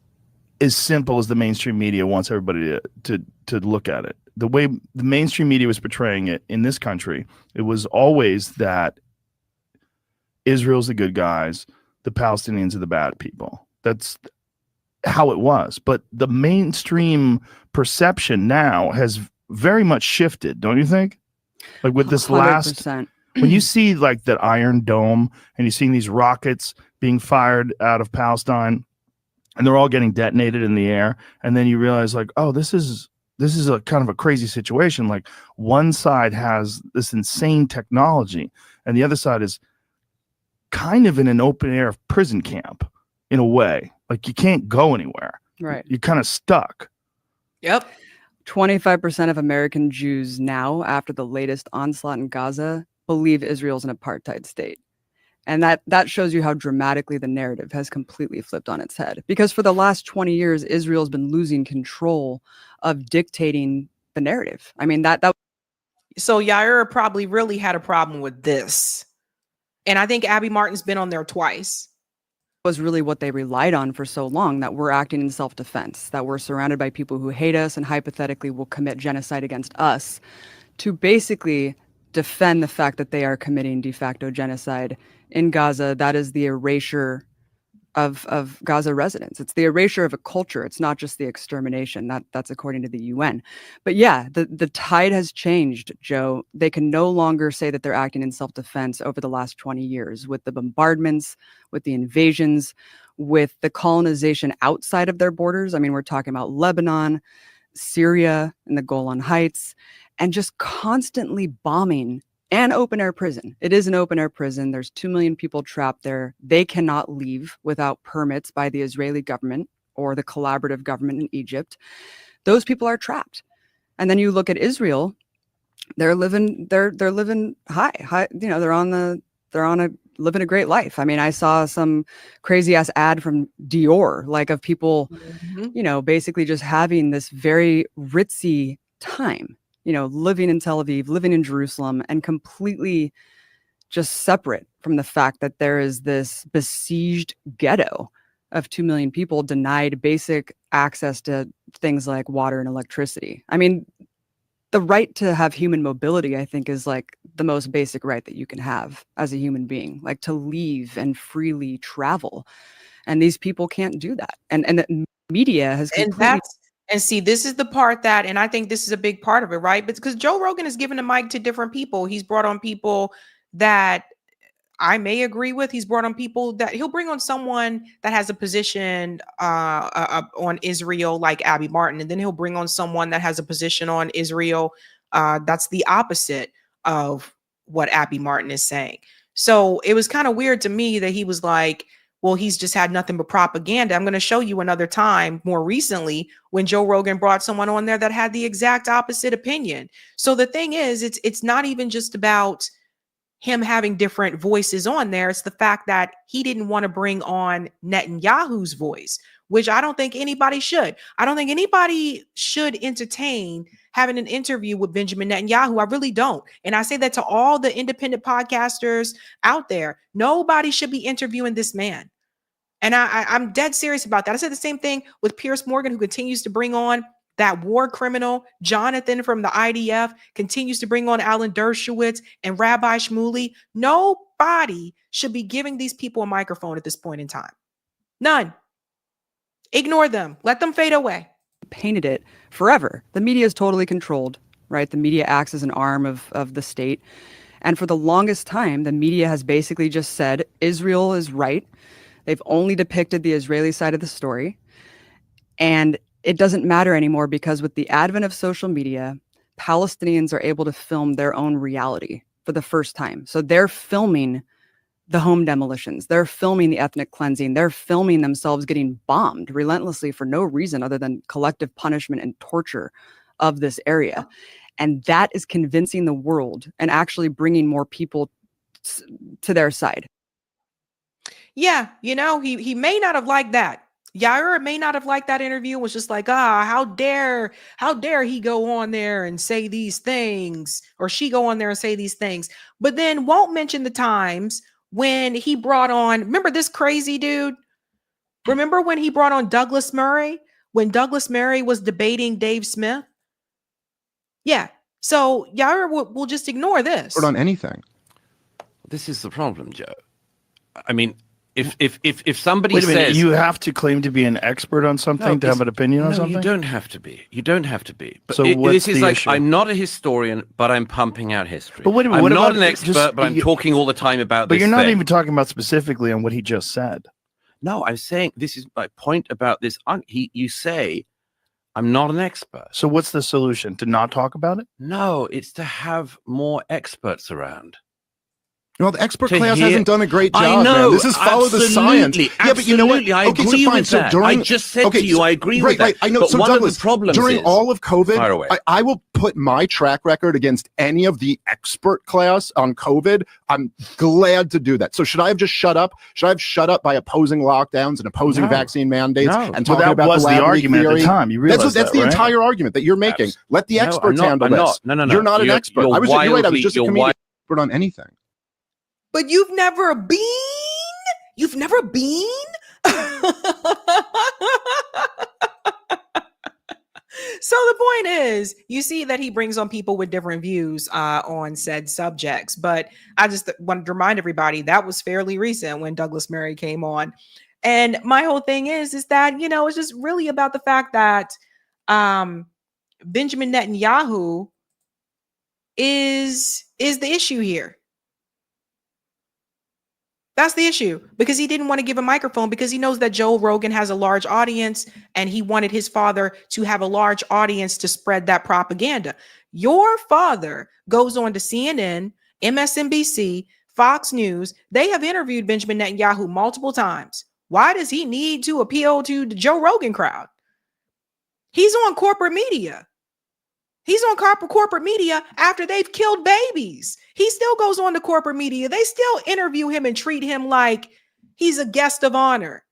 as simple as the mainstream media wants everybody to look at it. The way the mainstream media was portraying it in this country, it was always that Israel's the good guys, the Palestinians are the bad people. That's how it was. But the mainstream perception now has very much shifted, don't you think? Like with this 100%. when you see like that Iron Dome and you're seeing these rockets being fired out of Palestine and they're all getting detonated in the air, and then you realize like, oh, this is a kind of a crazy situation. Like one side has this insane technology and the other side is kind of in an open air prison camp in a way. Like you can't go anywhere. Right. You're kind of stuck. Yep. 25% of American Jews now, after the latest onslaught in Gaza, believe Israel's an apartheid state. And that shows you how dramatically the narrative has completely flipped on its head. Because for the last 20 years, Israel's been losing control of dictating the narrative. I mean, that. So Yair probably really had a problem with this. And I think Abby Martin's been on there twice. Was really what they relied on for so long, that we're acting in self-defense, that we're surrounded by people who hate us and hypothetically will commit genocide against us, to basically defend the fact that they are committing de facto genocide in Gaza. That is the erasure of Gaza residents. It's the erasure of a culture. It's not just the extermination. That's according to the UN. But yeah, the tide has changed, Joe. They can no longer say that they're acting in self-defense over the last 20 years with the bombardments, with the invasions, with the colonization outside of their borders. I mean, we're talking about Lebanon, Syria, and the Golan Heights, and just constantly bombing an open air prison. It is an open air prison. There's 2 million people trapped there. They cannot leave without permits by the Israeli government or the collaborative government in Egypt. Those people are trapped. And then you look at Israel, they're living high, living a great life. I mean, I saw some crazy ass ad from Dior, like of people, basically just having this very ritzy time, living in Tel Aviv, living in Jerusalem, and completely just separate from the fact that there is this besieged ghetto of 2 million people denied basic access to things like water and electricity. I mean, the right to have human mobility, I think, is like the most basic right that you can have as a human being, like to leave and freely travel. And these people can't do that. And the media has completely... And see, this is the part that, and I think this is a big part of it, right? Because Joe Rogan has given a mic to different people. He's brought on people that I may agree with. He's brought on people that he'll bring on someone that has a position on Israel, like Abby Martin, and then he'll bring on someone that has a position on Israel that's the opposite of what Abby Martin is saying. So it was kind of weird to me that he was like, well, he's just had nothing but propaganda. I'm going to show you another time more recently when Joe Rogan brought someone on there that had the exact opposite opinion. So the thing is, it's not even just about him having different voices on there. It's the fact that he didn't want to bring on Netanyahu's voice, which I don't think anybody should. I don't think anybody should entertain having an interview with Benjamin Netanyahu. I really don't. And I say that to all the independent podcasters out there. Nobody should be interviewing this man. And I'm dead serious about that. I said the same thing with Piers Morgan, who continues to bring on that war criminal. Jonathan from the IDF continues to bring on Alan Dershowitz and Rabbi Shmuley. Nobody should be giving these people a microphone at this point in time. None. Ignore them. Let them fade away. Painted it forever. The media is totally controlled, right? The media acts as an arm of the state. And for the longest time, the media has basically just said Israel is right. They've only depicted the Israeli side of the story. And it doesn't matter anymore because with the advent of social media, Palestinians are able to film their own reality for the first time. So they're filming the home demolitions. They're filming the ethnic cleansing. They're filming themselves getting bombed relentlessly for no reason other than collective punishment and torture of this area. And that is convincing the world and actually bringing more people to their side. Yeah, he may not have liked that. Yair may not have liked that interview. Was just like, how dare he go on there and say these things, or she go on there and say these things, but then won't mention the times when he brought on, remember this crazy dude? Remember when he brought on Douglas Murray, when Douglas Murray was debating Dave Smith? Yeah. So Yair will just ignore this. On anything. This is the problem, Joe. I mean, if somebody Wait a minute, says you have to claim to be an expert on something to have an opinion on something? You don't have to be. You don't have to be. But so this is like issue? I'm not a historian, but I'm pumping out history. But wait a minute, I'm what not about an expert, but I'm talking all the time about this. But you're not thing. even talking about specifically on what he just said. No, I'm saying this is my point about this. You say I'm not an expert. So what's the solution? To not talk about it? No, it's to have more experts around. Well, the expert class hasn't done a great job. I know. Man. This is follow the science. Yeah, but you know what? I agree with that. I just said to you, I agree with that. I know. But so one Douglas, of the problems during is, all of COVID, I will put my track record against any of the expert class on COVID. I'm glad to do that. So should I have just shut up? Should I have shut up by opposing lockdowns and opposing vaccine mandates and talking about was the lab the argument theory? at the time. You realize that's the right? entire argument that you're making. Let the experts handle this. No. You're not an expert. You're right. I was just a comedian. Expert on anything. But you've never been? You've never been? So the point is, you see that he brings on people with different views on said subjects. But I just want to remind everybody that was fairly recent when Douglas Murray came on. And my whole thing is that, it's just really about the fact that Benjamin Netanyahu is the issue here. That's the issue, because he didn't want to give a microphone because he knows that Joe Rogan has a large audience and he wanted his father to have a large audience to spread that propaganda. Your father goes on to CNN, MSNBC, Fox News. They have interviewed Benjamin Netanyahu multiple times. Why does he need to appeal to the Joe Rogan crowd? He's on corporate media. He's on corporate media after they've killed babies. He still goes on to corporate media. They still interview him and treat him like he's a guest of honor.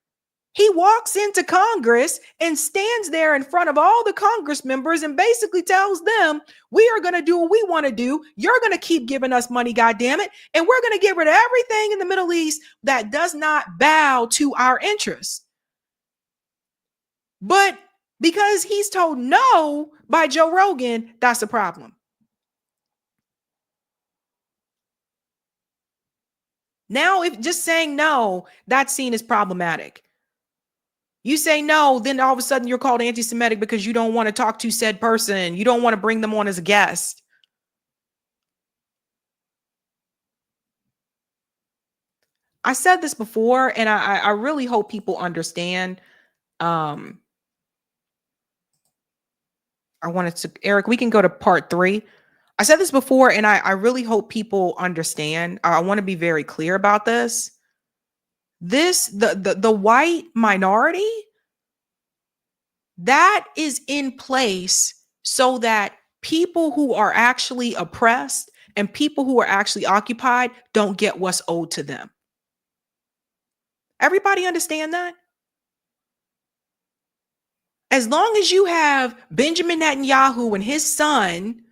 He walks into Congress and stands there in front of all the Congress members and basically tells them, we are going to do what we want to do. You're going to keep giving us money, goddammit. And we're going to get rid of everything in the Middle East that does not bow to our interests. But because he's told no by Joe Rogan, that's a problem. Now, if just saying no, that's seen as problematic. You say no, then all of a sudden you're called anti-Semitic because you don't want to talk to said person. You don't want to bring them on as a guest. I said this before, and I really hope people understand. I wanted to, Eric, we can go to part 3. I said this before, and I really hope people understand. I want to be very clear about this. The white minority, that is in place so that people who are actually oppressed and people who are actually occupied don't get what's owed to them. Everybody understand that? As long as you have Benjamin Netanyahu and his son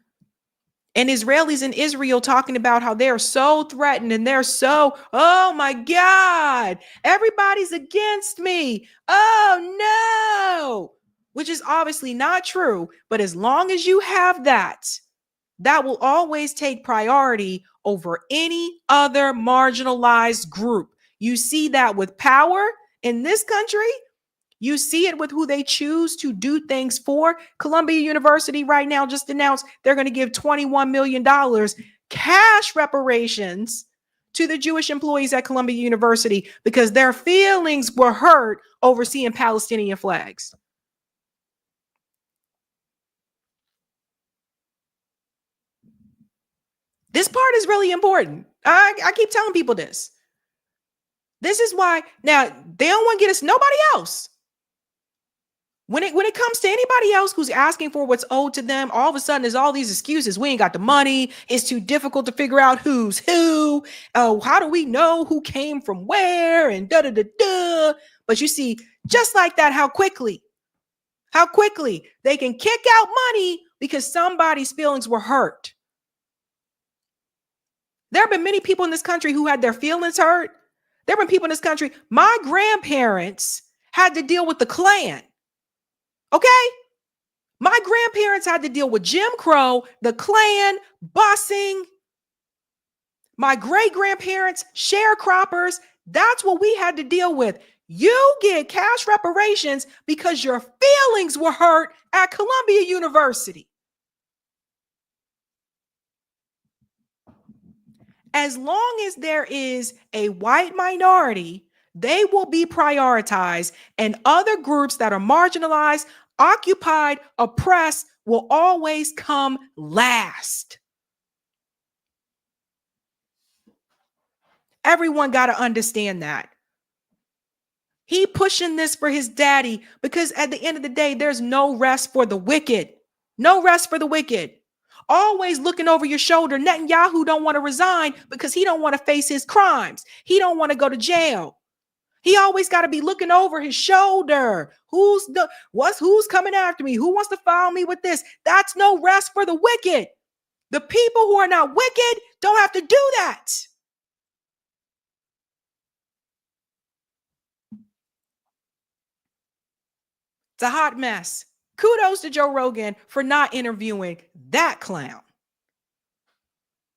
and Israelis in Israel talking about how they're so threatened and they're so, oh my God, everybody's against me. Oh no, which is obviously not true. But as long as you have that, that will always take priority over any other marginalized group. You see that with power in this country. You see it with who they choose to do things for. Columbia University right now just announced they're going to give $21 million cash reparations to the Jewish employees at Columbia University because their feelings were hurt over seeing Palestinian flags. This part is really important. I keep telling people this. This is why now they don't want to get us nobody else. When it comes to anybody else who's asking for what's owed to them, all of a sudden there's all these excuses. We ain't got the money. It's too difficult to figure out who's who. Oh, how do we know who came from where? And da-da-da-da. But you see, just like that, how quickly they can kick out money because somebody's feelings were hurt. There have been many people in this country who had their feelings hurt. There have been people in this country. My grandparents had to deal with the Klan. Okay? My grandparents had to deal with Jim Crow, the Klan, busing. My great-grandparents, sharecroppers. That's what we had to deal with. You get cash reparations because your feelings were hurt at Columbia University. As long as there is a white minority, they will be prioritized, and other groups that are marginalized, occupied, oppressed will always come last. Everyone got to understand that. He pushing this for his daddy because at the end of the day, there's no rest for the wicked. No rest for the wicked. Always looking over your shoulder. Netanyahu don't want to resign because he don't want to face his crimes. He don't want to go to jail. He always got to be looking over his shoulder. Who's coming after me? Who wants to file me with this? That's no rest for the wicked. The people who are not wicked don't have to do that. It's a hot mess. Kudos to Joe Rogan for not interviewing that clown.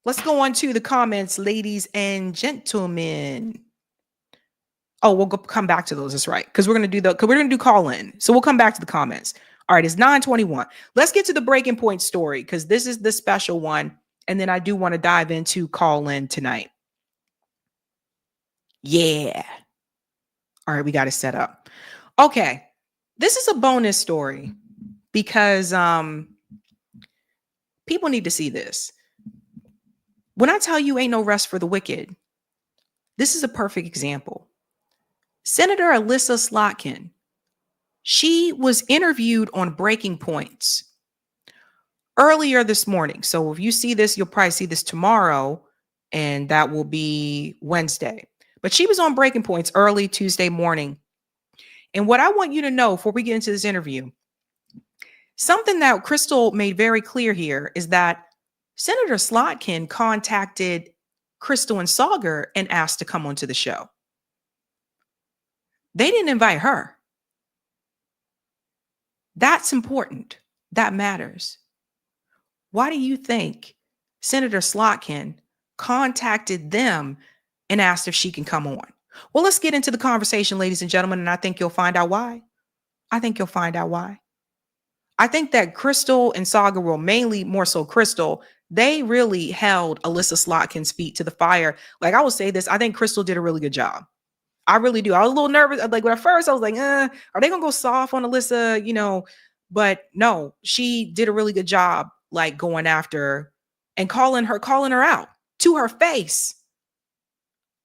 Let's go on to the comments, ladies and gentlemen. Oh, we'll come back to those. That's right. Because we're going to do call in. So we'll come back to the comments. All right. It's 9:21. Let's get to the breaking point story because this is the special one. And then I do want to dive into call in tonight. Yeah. All right. We got it set up. Okay. This is a bonus story because people need to see this. When I tell you ain't no rest for the wicked, this is a perfect example. Senator Alyssa Slotkin, she was interviewed on Breaking Points. earlier this morning. So if you see this, you'll probably see this tomorrow, and that will be Wednesday. But she was on Breaking Points early Tuesday morning. And what I want you to know before we get into this interview, something that Crystal made very clear here is that Senator Slotkin contacted Crystal and Saagar and asked to come onto the show. They didn't invite her. That's important. That matters. Why do you think Senator Slotkin contacted them and asked if she can come on? Well, let's get into the conversation, ladies and gentlemen, and I think you'll find out why. I think that Crystal and Saagar, well, mainly more so Crystal, they really held Alyssa Slotkin's feet to the fire. Like, I will say this, I think Crystal did a really good job. I really do. I was a little nervous. Like, at first I was like, are they gonna go soft on Alyssa? You know, but no, she did a really good job, like going after and calling her out to her face.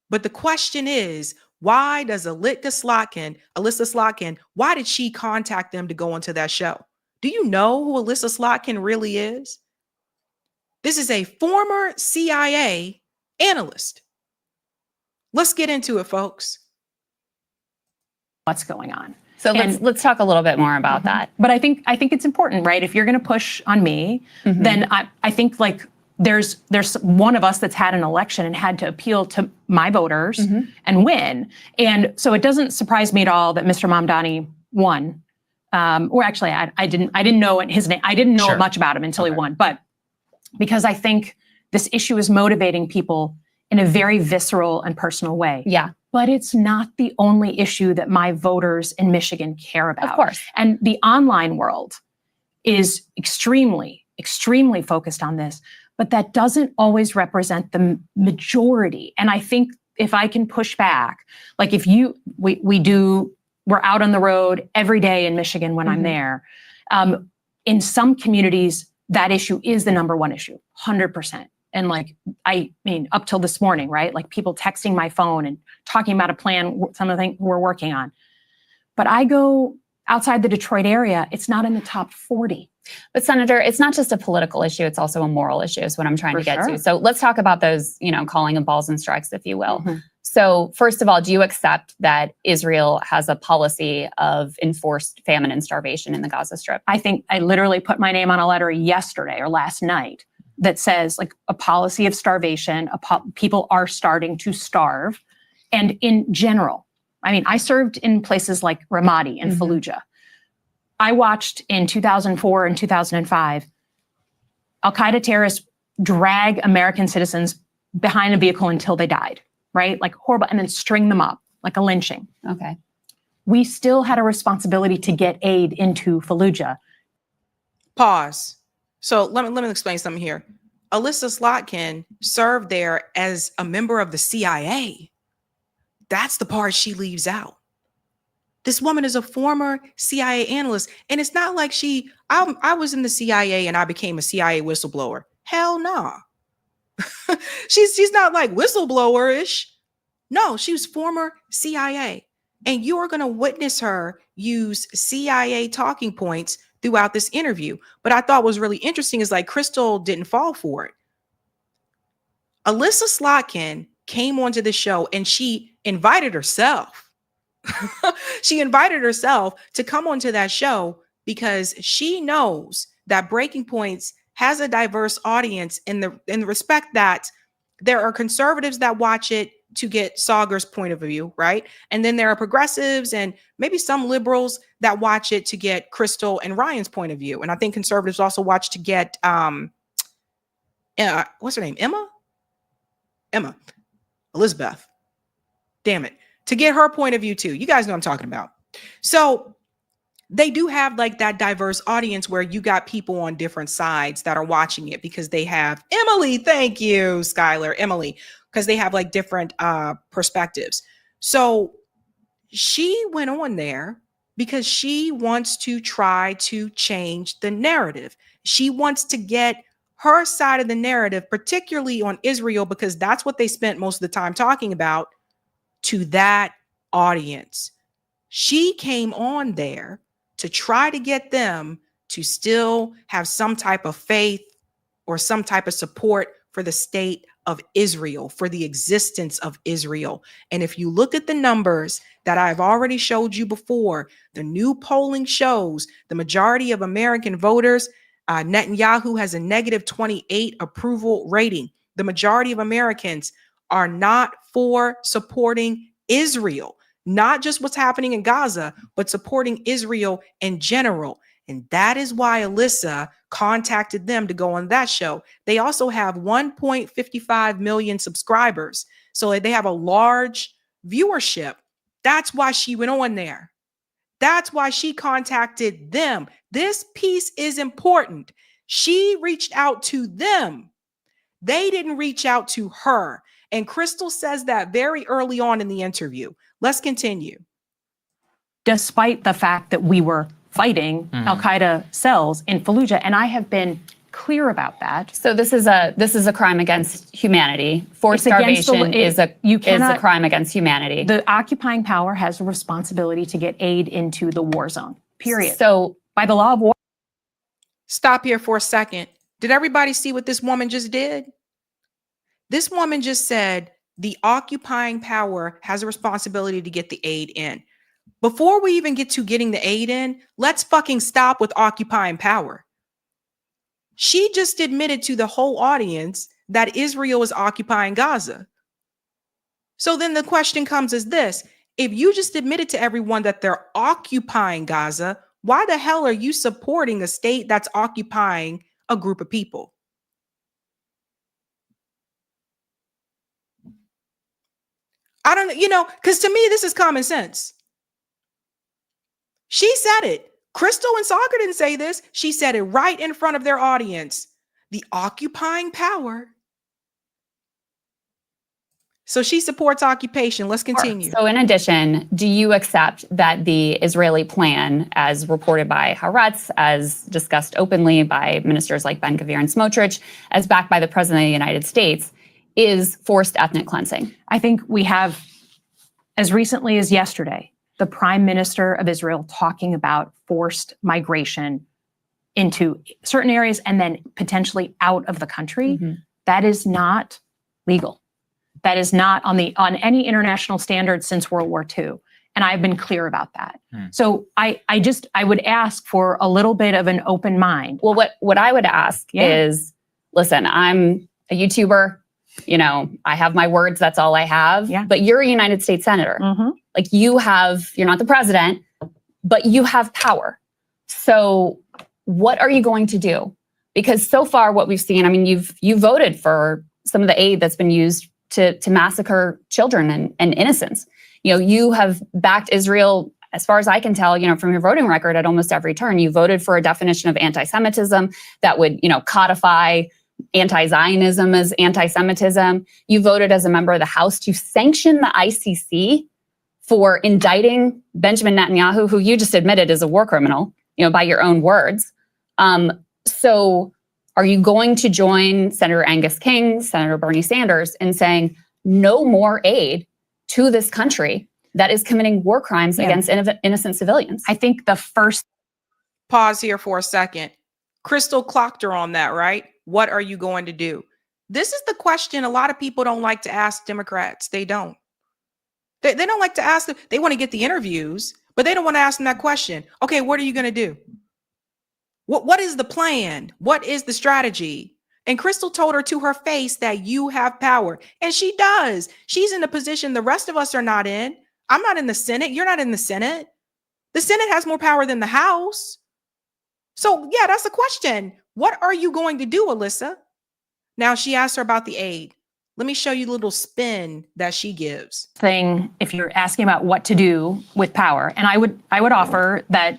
But the question is, why does Alyssa Slotkin, why did she contact them to go onto that show? Do you know who Alyssa Slotkin really is? This is a former CIA analyst. Let's get into it, folks. What's going on? So let's talk a little bit more about that. But I think it's important, right? If you're going to push on me, then I think like there's one of us that's had an election and had to appeal to my voters and win. And so it doesn't surprise me at all that Mr. Mamdani won. Or actually, I didn't know his name. I didn't know much about him until he won. But because I think this issue is motivating people in a very visceral and personal way. Yeah. But it's not the only issue that my voters in Michigan care about. Of course. And the online world is extremely, extremely focused on this, but that doesn't always represent the majority. And I think if I can push back, like if we're out on the road every day in Michigan when I'm there. In some communities, that issue is the number one issue, 100%. And like, I mean, up till this morning, right? Like people texting my phone and talking about a plan, some of the things we're working on. But I go outside the Detroit area, it's not in the top 40. But Senator, it's not just a political issue, it's also a moral issue is what I'm trying to get to. So let's talk about those, calling of balls and strikes, if you will. So first of all, do you accept that Israel has a policy of enforced famine and starvation in the Gaza Strip? I think I literally put my name on a letter yesterday or last night that says like a policy of starvation, people are starting to starve. And in general, I mean, I served in places like Ramadi and Fallujah. I watched in 2004 and 2005, Al-Qaeda terrorists drag American citizens behind a vehicle until they died, right? Like horrible, and then string them up like a lynching. Okay. We still had a responsibility to get aid into Fallujah. Pause. So let me explain something here. Alyssa Slotkin served there as a member of the CIA. That's the part she leaves out. This woman is a former CIA analyst, and it's not like I was in the CIA and I became a CIA whistleblower. Hell no. She's not like whistleblower-ish. No, she was former CIA. And you are going to witness her use CIA talking points throughout this interview. But I thought was really interesting is like Crystal didn't fall for it. Alyssa Slotkin came onto the show and she invited herself. She invited herself to come onto that show because she knows that Breaking Points has a diverse audience in the respect that there are conservatives that watch it to get Saagar's point of view, right? And then there are progressives and maybe some liberals that watch it to get Crystal and Ryan's point of view. And I think conservatives also watch to get what's her name? Emma. Elizabeth. Damn it. To get her point of view too. You guys know what I'm talking about. So they do have like that diverse audience where you got people on different sides that are watching it because they have Emily. Thank you, Skylar. Emily. Because they have like different perspectives. So she went on there because she wants to try to change the narrative. She wants to get her side of the narrative, particularly on Israel, because that's what they spent most of the time talking about, to that audience. She came on there to try to get them to still have some type of faith or some type of support for the state of Israel, for the existence of Israel. And if you look at the numbers that I've already showed you before, the new polling shows the majority of American voters, Netanyahu has a negative 28 approval rating. The majority of Americans are not for supporting Israel, not just what's happening in Gaza, but supporting Israel in general. And that is why Alyssa contacted them to go on that show. They also have 1.55 million subscribers. So they have a large viewership. That's why she went on there. That's why she contacted them. This piece is important. She reached out to them. They didn't reach out to her. And Crystal says that very early on in the interview. Let's continue. Despite the fact that we were fighting Al-Qaeda cells in Fallujah, and I have been clear about that. So this is a crime against humanity. Forced starvation is a crime against humanity. The occupying power has a responsibility to get aid into the war zone. Period. So by the law of war. Stop here for a second. Did everybody see what this woman just did? This woman just said the occupying power has a responsibility to get the aid in. Before we even get to getting the aid in, let's fucking stop with occupying power. She just admitted to the whole audience that Israel is occupying Gaza. So then the question comes as this: if you just admitted to everyone that they're occupying Gaza, why the hell are you supporting a state that's occupying a group of people? I don't know, because to me, this is common sense. She said it. Crystal and Soccer didn't say this. She said it right in front of their audience. The occupying power. So she supports occupation. Let's continue. So in addition, do you accept that the Israeli plan, as reported by Haaretz, as discussed openly by ministers like Ben-Gvir and Smotrich, as backed by the President of the United States, is forced ethnic cleansing? I think we have, as recently as yesterday, the Prime Minister of Israel talking about forced migration into certain areas and then potentially out of the country. That is not legal. That is not on any international standard since World War II. And I've been clear about that. So I would ask for a little bit of an open mind. Well, what I would ask is, listen, I'm a YouTuber. I have my words. That's all I have. But you're a United States senator. Like you're not the president, but you have power. So what are you going to do? Because so far what we've seen, I mean, you voted for some of the aid that's been used to massacre children and innocents. You have backed Israel, as far as I can tell, from your voting record at almost every turn. You voted for a definition of anti-Semitism that would, codify anti-Zionism as anti-Semitism. You voted as a member of the House to sanction the ICC for indicting Benjamin Netanyahu, who you just admitted is a war criminal, by your own words. So are you going to join Senator Angus King, Senator Bernie Sanders in saying no more aid to this country that is committing war crimes against innocent civilians? I think the first... Pause here for a second. Crystal clocked her on that, right? What are you going to do? This is the question a lot of people don't like to ask Democrats. They don't. They don't like to ask them. They want to get the interviews, but they don't want to ask them that question. Okay, what are you going to do? What is the plan? What is the strategy? And Crystal told her to her face that you have power. And she does. She's in a position the rest of us are not in. I'm not in the Senate. You're not in the Senate. The Senate has more power than the House. So yeah, that's the question. What are you going to do, Alyssa? Now she asked her about the aid. Let me show you a little spin that she gives. If you're asking about what to do with power, and I would offer that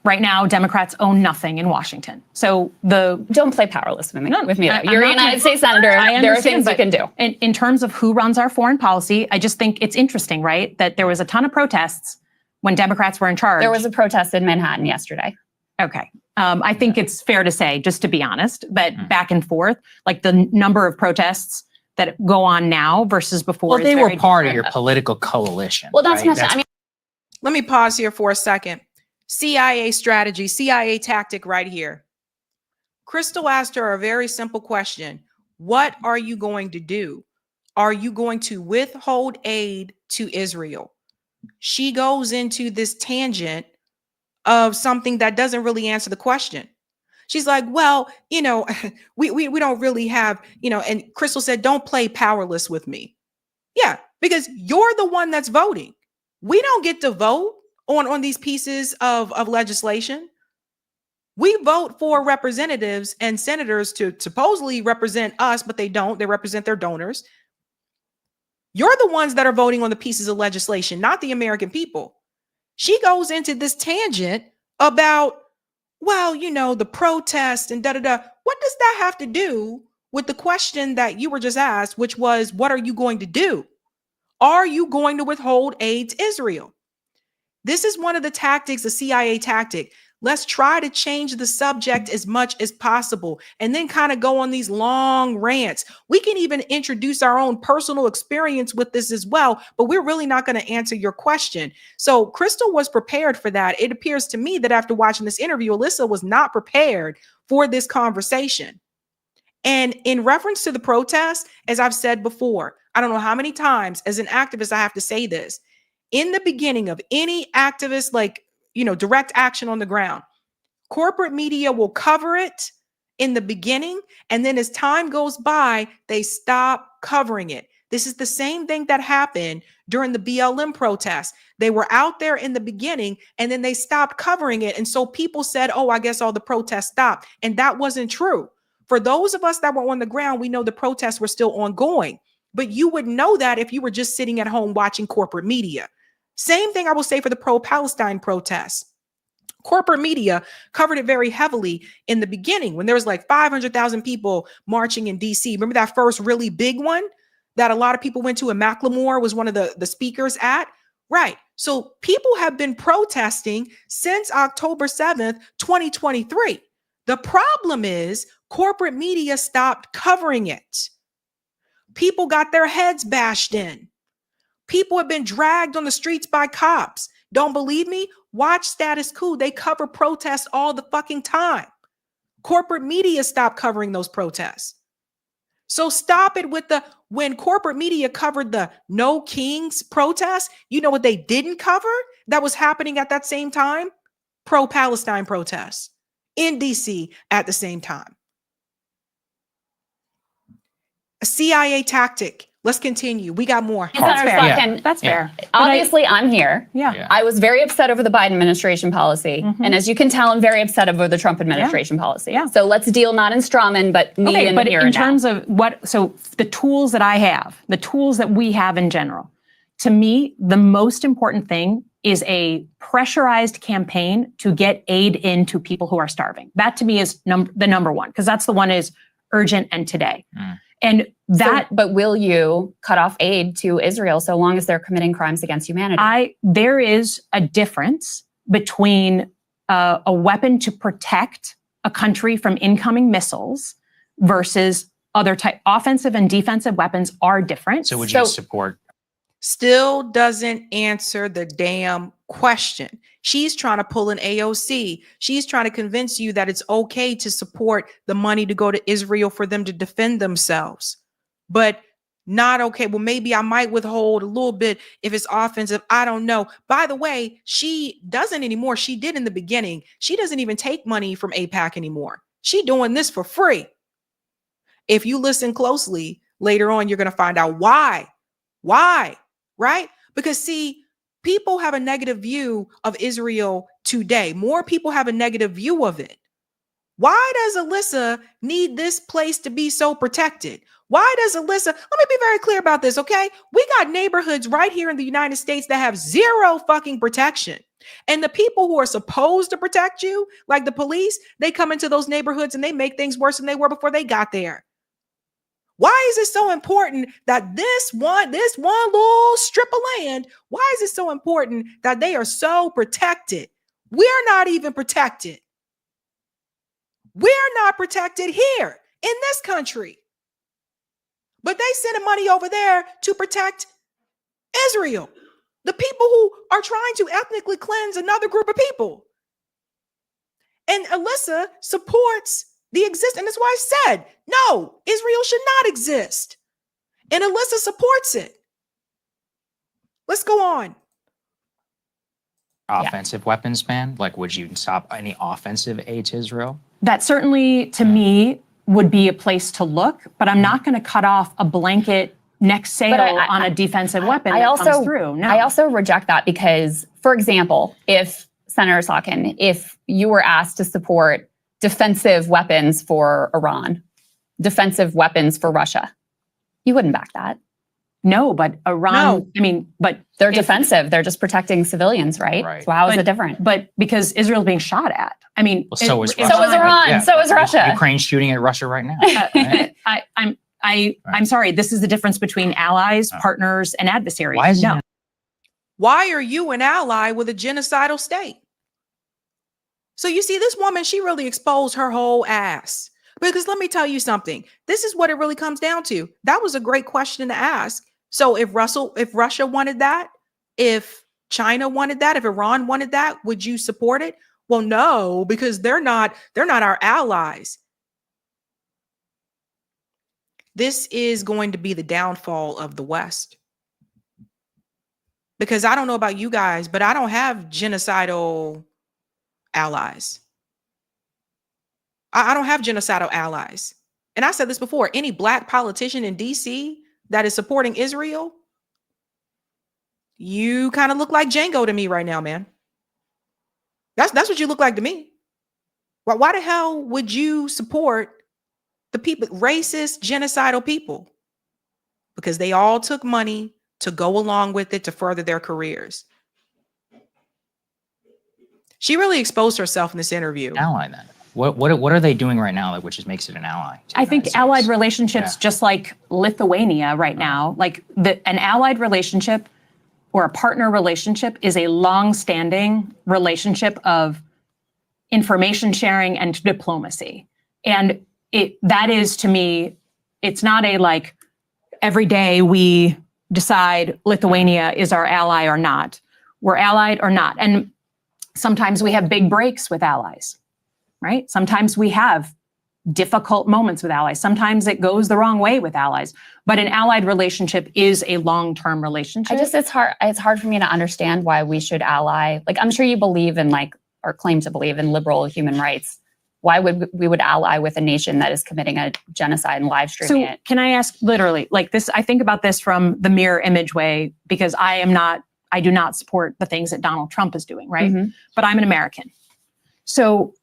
right now Democrats own nothing in Washington. So don't play powerless with me. You're a United States senator. There are things you can do. In terms of who runs our foreign policy, I just think it's interesting, right? That there was a ton of protests when Democrats were in charge. There was a protest in Manhattan yesterday. Okay. I think it's fair to say, just to be honest, that back and forth, like the number of protests that go on now versus before. Well, they were part of your political coalition. Well, that's not. I mean, let me pause here for a second. CIA strategy, CIA tactic right here. Crystal asked her a very simple question. What are you going to do? Are you going to withhold aid to Israel? She goes into this tangent of something that doesn't really answer the question. She's like, well, you know, we don't really have, you know, and Crystal said, don't play powerless with me. Yeah, because you're the one that's voting. We don't get to vote on these pieces of legislation. We vote for representatives and senators to supposedly represent us, but they don't. They represent their donors. You're the ones that are voting on the pieces of legislation, not the American people. She goes into this tangent about, well, you know, the protest and da-da-da. What does that have to do with the question that you were just asked, which was, what are you going to do? Are you going to withhold aid to Israel? This is one of the tactics, the CIA tactic. Let's try to change the subject as much as possible and then kind of go on these long rants. We can even introduce our own personal experience with this as well, but we're really not going to answer your question. So Crystal was prepared for that. It appears to me that after watching this interview, Alyssa was not prepared for this conversation. And in reference to the protest, as I've said before, I don't know how many times as an activist I have to say this. In the beginning of any activist, like, you know, direct action on the ground, corporate media will cover it in the beginning. And then as time goes by, they stop covering it. This is the same thing that happened during the BLM protests. They were out there in the beginning and then they stopped covering it. And so people said, oh, I guess all the protests stopped. And that wasn't true. For those of us that were on the ground, we know the protests were still ongoing. But you would know that if you were just sitting at home watching corporate media. Same thing I will say for the pro-Palestine protests. Corporate media covered it very heavily in the beginning when there was like 500,000 people marching in DC. Remember that first really big one that a lot of people went to, and Macklemore was one of the speakers at? Right. So people have been protesting since October 7th, 2023. The problem is corporate media stopped covering it. People got their heads bashed in. People have been dragged on the streets by cops. Don't believe me? Watch Status Quo. They cover protests all the fucking time. Corporate media stopped covering those protests. So stop it with when corporate media covered the No Kings protests, you know what they didn't cover that was happening at that same time? Pro-Palestine protests in DC at the same time. A CIA tactic. Let's continue. We got more. That's fair. Yeah. That's fair. Obviously, I'm here. Yeah. I was very upset over the Biden administration policy. Mm-hmm. And as you can tell, I'm very upset over the Trump administration policy. Yeah. So let's deal not in strawman, but me Okay, and but here in and now. terms of so the tools that I have, the tools that we have in general, to me, the most important thing is a pressurized campaign to get aid into people who are starving. That to me is the number one, because that's the one is urgent and today. And that, but will you cut off aid to Israel so long as they're committing crimes against humanity? There is a difference between a weapon to protect a country from incoming missiles versus other type offensive and defensive weapons are different. So would you support? Still doesn't answer the damn question. She's trying to pull an AOC. She's trying to convince you that it's okay to support the money to go to Israel for them to defend themselves, but not okay. Well, maybe I might withhold a little bit if it's offensive. I don't know. By the way, she doesn't anymore. She did in the beginning. She doesn't even take money from AIPAC anymore. She doing this for free. If you listen closely later on, you're going to find out why. Why? Right? Because see, people have a negative view of Israel today. More people have a negative view of it. Why does Alyssa need this place to be so protected? Why does Alyssa, let me be very clear about this, okay? We got neighborhoods right here in the United States that have zero fucking protection. And the people who are supposed to protect you, like the police, they come into those neighborhoods and they make things worse than they were before they got there. Why is it so important that this one little strip of land, why is it so important that they are so protected? We're not even protected. We're not protected here in this country. But they send money over there to protect Israel, the people who are trying to ethnically cleanse another group of people. And Alyssa supports the existence. That's why I said, no, Israel should not exist. And Alyssa supports it. Let's go on. Offensive weapons ban? Like, would you stop any offensive aid to Israel? That certainly, to me, would be a place to look, but I'm not going to cut off a blanket next sale on a defensive weapon that comes through. No. I also reject that because, for example, if Senator Slotkin, if you were asked to support defensive weapons for Iran, defensive weapons for Russia, you wouldn't back that. No, but Iran, I mean, but they're defensive. They're just protecting civilians, right? So how is it different? But because Israel's being shot at. I mean, well, so is Russia. So is Iran. Yeah. So is Russia. Ukraine's shooting at Russia right now. Right? I'm sorry. This is the difference between allies, partners, and adversaries. Why is Why are you an ally with a genocidal state? So you see, this woman, she really exposed her whole ass. Because let me tell you something. This is what it really comes down to. That was a great question to ask. So if Russia wanted that, if China wanted that, if Iran wanted that, would you support it? Well, no, because they're not our allies. This is going to be the downfall of the West. Because I don't know about you guys, but I don't have genocidal allies. I don't have genocidal allies. And I said this before, any black politician in DC that is supporting Israel, you kind of look like Django to me right now, man. That's what you look like to me. Why the hell would you support the people, racist, genocidal people? Because they all took money to go along with it to further their careers. She really exposed herself in this interview. Ally then. What are they doing right now that which makes it an ally? I think allied relationships, just like Lithuania right now, like an allied relationship or a partner relationship is a long-standing relationship of information sharing and diplomacy. And that is, to me, it's not a like every day we decide Lithuania is our ally or not. We're allied or not. And sometimes we have big breaks with allies. Right? Sometimes we have difficult moments with allies. Sometimes it goes the wrong way with allies. But an allied relationship is a long-term relationship. It's hard for me to understand why we should ally. Like, I'm sure you believe in or claim to believe in liberal human rights. Why would we ally with a nation that is committing a genocide and live streaming it? Can I ask literally, like this, I think about this from the mirror image way, because I do not support the things that Donald Trump is doing, right? Mm-hmm. But I'm an American. So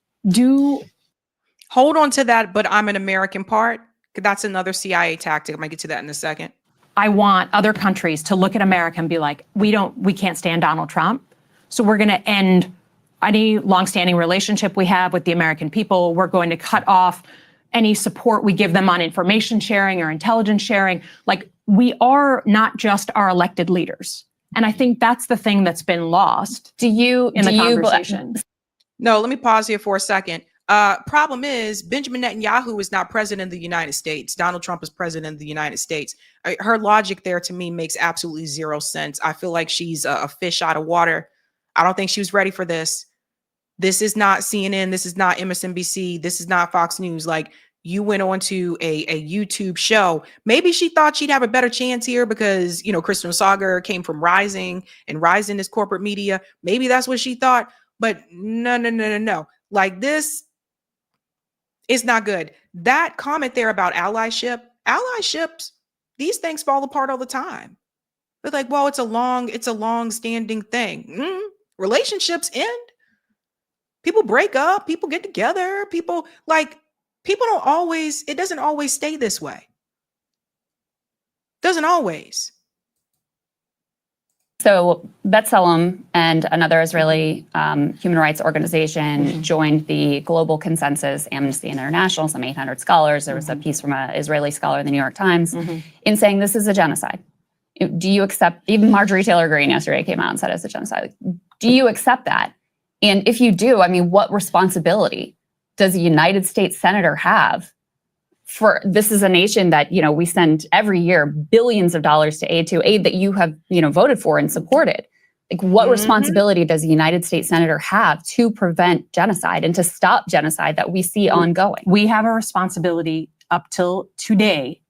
hold on to that, but I'm an American part. That's another CIA tactic. I'm gonna get to that in a second. I want other countries to look at America and be like, we can't stand Donald Trump. So we're gonna end any longstanding relationship we have with the American people. We're going to cut off any support we give them on information sharing or intelligence sharing. Like, we are not just our elected leaders. And I think that's the thing that's been lost in the conversation. No, let me pause here for a second. Problem is, Benjamin Netanyahu is not president of the United States. Donald Trump is president of the United States. Her logic there to me makes absolutely zero sense. I feel like she's a fish out of water. I don't think she was ready for this. This is not CNN. This is not MSNBC. This is not Fox News. Like, you went on to a YouTube show. Maybe she thought she'd have a better chance here because, Kristen Sager came from Rising, and Rising is corporate media. Maybe that's what she thought. But no. Like, this is not good. That comment there about allyships, these things fall apart all the time. They're like, well, it's a long standing thing. Relationships end. People break up, people get together, it doesn't always stay this way. Doesn't always. So B'Tselem and another Israeli human rights organization joined the Global Consensus, Amnesty International, some 800 scholars. There was a piece from an Israeli scholar in the New York Times in saying this is a genocide. Do you accept, even Marjorie Taylor Greene yesterday came out and said it's a genocide. Do you accept that? And if you do, I mean, what responsibility does a United States senator have for, this is a nation that, we send every year billions of dollars to aid that you have, voted for and supported. Like, what responsibility does a United States senator have to prevent genocide and to stop genocide that we see ongoing? We have a responsibility up till today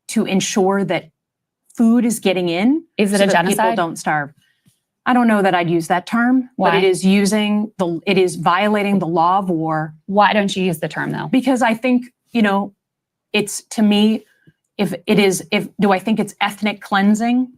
to ensure that food is getting in. Is it so a that genocide? People don't starve. I don't know that I'd use that term, Why? but it is violating the law of war. Why don't you use the term though? Because I think, it's, to me, do I think it's ethnic cleansing,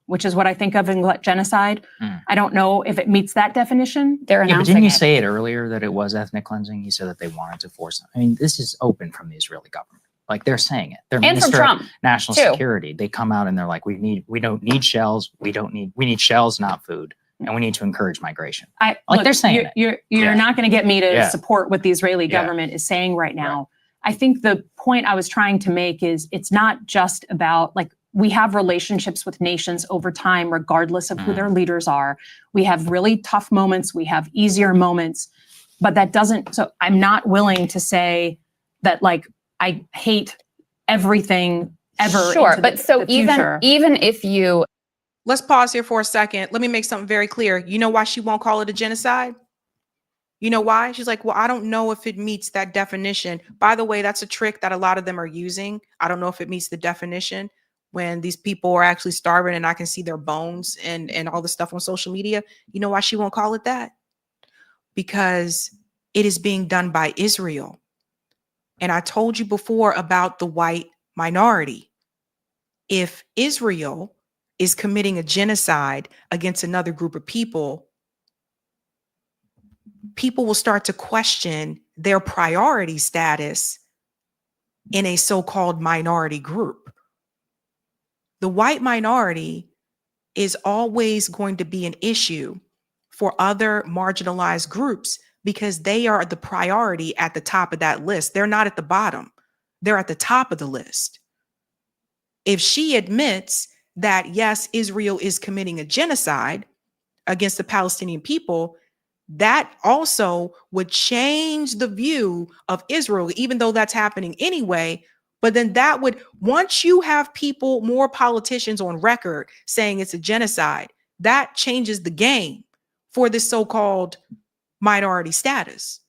which is what I think of in genocide? I don't know if it meets that definition. They're Yeah, but announcing didn't you it. say it earlier that it was ethnic cleansing? You said that they wanted to force it. I mean, this is open from the Israeli government. Like, they're saying it. Their And from Minister of Trump, National too. Security, they come out and they're like, we don't need shells. We need shells, not food. And we need to encourage migration. They're saying you're Yeah. not going to get me to Yeah. support what the Israeli Yeah. government is saying right now. I think the point I was trying to make is it's not just about, like, we have relationships with nations over time, regardless of who their leaders are. We have really tough moments. We have easier moments, but that doesn't, so I'm not willing to say that, like, I hate everything ever. Sure, into but the so future. even if you Let's pause here for a second. Let me make something very clear. You know why she won't call it a genocide? You know why? She's like, well, I don't know if it meets that definition. By the way, that's a trick that a lot of them are using. I don't know if it meets the definition when these people are actually starving and I can see their bones and all the stuff on social media. You know why she won't call it that? Because it is being done by Israel. And I told you before about the white minority. If Israel is committing a genocide against another group of people, people will start to question their priority status in a so-called minority group. The white minority is always going to be an issue for other marginalized groups because they are the priority at the top of that list. They're not at the bottom. They're at the top of the list. If she admits that, yes, Israel is committing a genocide against the Palestinian people, that also would change the view of Israel, even though that's happening anyway. But then that would, once you have people, more politicians on record saying it's a genocide, that changes the game for this so-called minority status.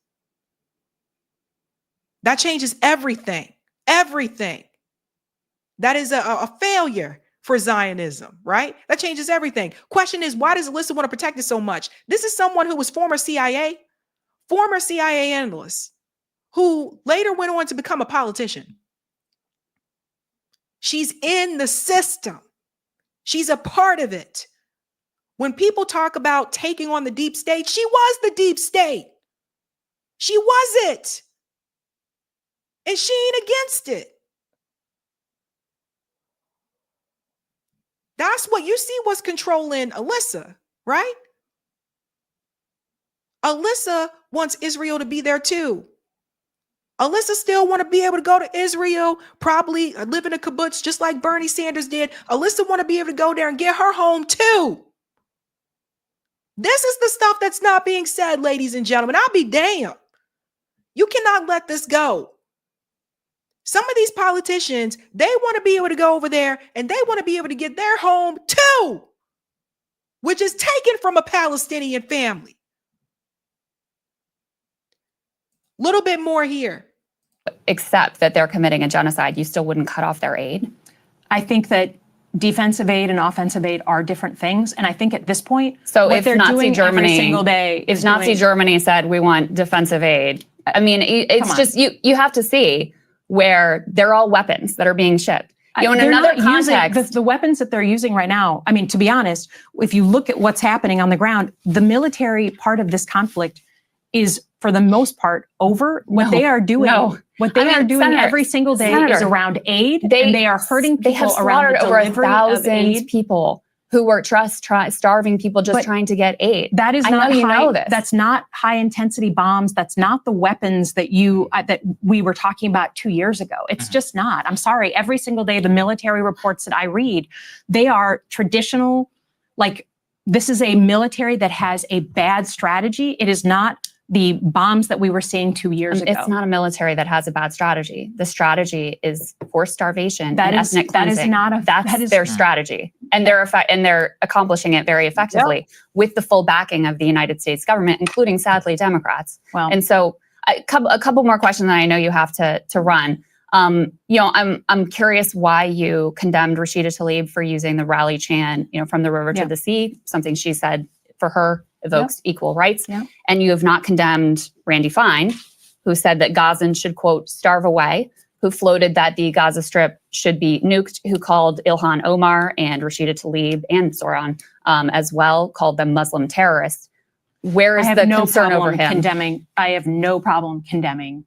That changes everything, everything. That is a failure for Zionism, right? That changes everything. Question is, why does Alyssa want to protect it so much? This is someone who was former CIA analyst, who later went on to become a politician. She's in the system. She's a part of it. When people talk about taking on the deep state, she was the deep state. She was it. And she ain't against it. That's what you see what's controlling Alyssa, right? Alyssa wants Israel to be there too. Alyssa still want to be able to go to Israel, probably live in a kibbutz just like Bernie Sanders did. Alyssa want to be able to go there and get her home too. This is the stuff that's not being said, ladies and gentlemen. I'll be damned. You cannot let this go. Some of these politicians, they want to be able to go over there and they want to be able to get their home too, which is taken from a Palestinian family. Little bit more here. accept that they're committing a genocide, you still wouldn't cut off their aid? I think that defensive aid and offensive aid are different things. And I think at this point, so what if they're Nazi doing Germany, every single day if Nazi Germany said we want defensive aid, I mean, it's just, you have to see where they're all weapons that are being shipped. You know, in they're another not using context, the weapons that they're using right now. I mean, to be honest, if you look at what's happening on the ground, the military part of this conflict is, for the most part, over. What they are doing, Senator, every single day is around aid, and they are hurting people. They have around slaughtered the over delivery of 1,000 aid. people who were starving people just trying to get aid. That is I not know you high, know this. That's not high intensity bombs. That's not the weapons that that we were talking about 2 years ago. It's just not. I'm sorry. Every single day, the military reports that I read, they are traditional. Like, this is a military that has a bad strategy. It is not the bombs that we were seeing 2 years ago. It's not a military that has a bad strategy. The strategy is forced starvation and ethnic cleansing. That is their strategy. And they're accomplishing it very effectively with the full backing of the United States government, including, sadly, Democrats. Well, and so a couple more questions that I know you have to run. I'm curious why you condemned Rashida Tlaib for using the rally chant, from the river to the sea, something she said for her evokes equal rights. And you have not condemned Randy Fine, who said that Gazans should, quote, starve away, who floated that the Gaza Strip should be nuked, who called Ilhan Omar and Rashida Tlaib and Soran as well, called them Muslim terrorists. Where is the concern over him? I have no problem condemning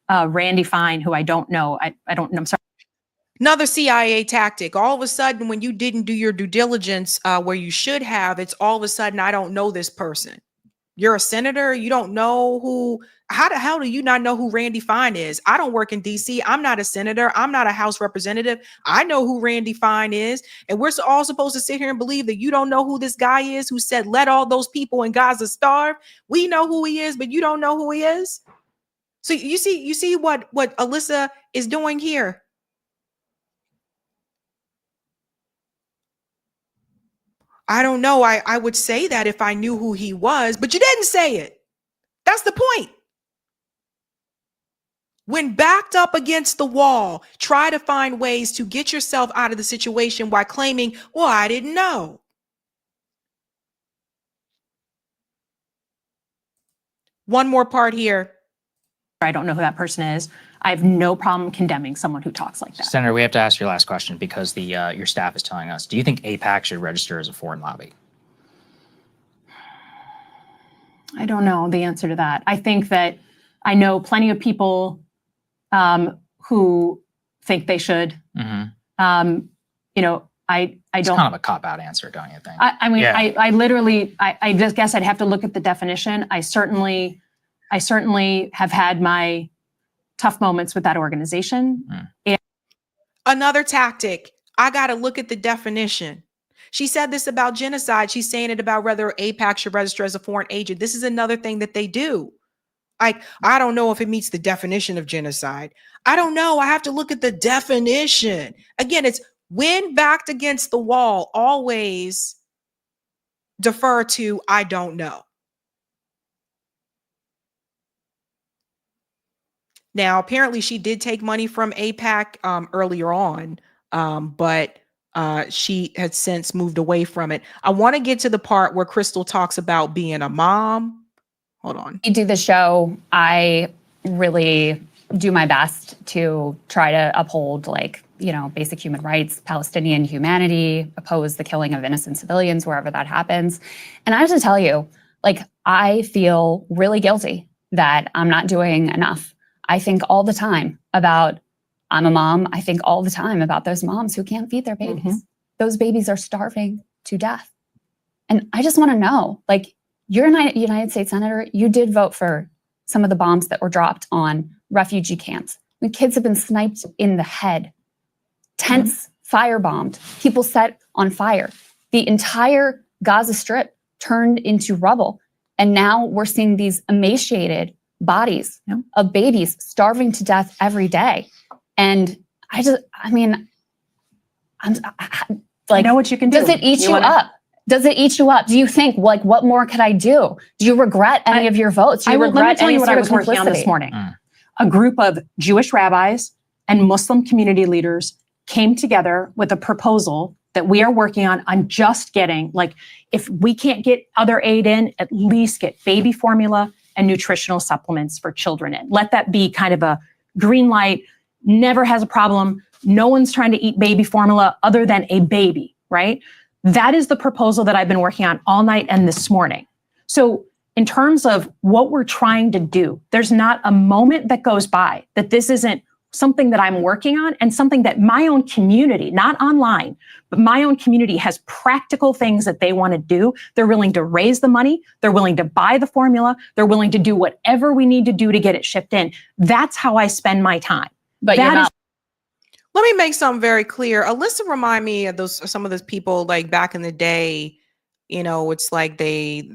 Randy Fine, who I don't know. I don't know. I'm sorry. Another CIA tactic. All of a sudden, when you didn't do your due diligence where you should have, it's all of a sudden, I don't know this person. You're a senator. You don't know who. How the hell do you not know who Randy Fine is? I don't work in DC. I'm not a senator. I'm not a House representative. I know who Randy Fine is. And we're all supposed to sit here and believe that you don't know who this guy is who said, let all those people in Gaza starve. We know who he is, but you don't know who he is. So you see what Alyssa is doing here. I don't know. I would say that if I knew who he was, but you didn't say it. That's the point. When backed up against the wall, try to find ways to get yourself out of the situation while claiming, well, I didn't know. One more part here. I don't know who that person is. I have no problem condemning someone who talks like that. Senator, we have to ask your last question because your staff is telling us. Do you think AIPAC should register as a foreign lobby? I don't know the answer to that. I think that I know plenty of people who think they should. Mm-hmm. I don't. It's kind of a cop-out answer, don't you think? I literally, I just guess I'd have to look at the definition. I certainly have had my tough moments with that organization. And another tactic. I got to look at the definition. She said this about genocide. She's saying it about whether AIPAC should register as a foreign agent. This is another thing that they do. Like, I don't know if it meets the definition of genocide. I don't know. I have to look at the definition. Again, it's when backed against the wall, always defer to, I don't know. Now, apparently she did take money from AIPAC earlier on, but she had since moved away from it. I want to get to the part where Crystal talks about being a mom. Hold on. You do the show. I really do my best to try to uphold, basic human rights, Palestinian humanity, oppose the killing of innocent civilians wherever that happens. And I have to tell you, I feel really guilty that I'm not doing enough. I think all the time about, I'm a mom. I think all the time about those moms who can't feed their babies. Mm-hmm. Those babies are starving to death. And I just want to know, you're a United States Senator. You did vote for some of the bombs that were dropped on refugee camps. When kids have been sniped in the head, tents firebombed, people set on fire. The entire Gaza Strip turned into rubble. And now we're seeing these emaciated bodies of babies starving to death every day. And I know what you can do. Does it eat you up? Does it eat you up? Do you think, what more could I do? Do you regret any of your votes? Do you regret let me tell any you what I sort was of working on this complicity? morning. A group of Jewish rabbis and Muslim community leaders came together with a proposal that we are working on just getting, if we can't get other aid in, at least get baby formula and nutritional supplements for children in. Let that be kind of a green light, never has a problem. No one's trying to eat baby formula other than a baby, right? That is the proposal that I've been working on all night and this morning. So in terms of what we're trying to do, there's not a moment that goes by that this isn't something that I'm working on and something that my own community, not online, but my own community has practical things that they want to do. They're willing to raise the money. They're willing to buy the formula. They're willing to do whatever we need to do to get it shipped in. That's how I spend my time. But Let me make something very clear. Alyssa remind me of some of those people back in the day, it's like they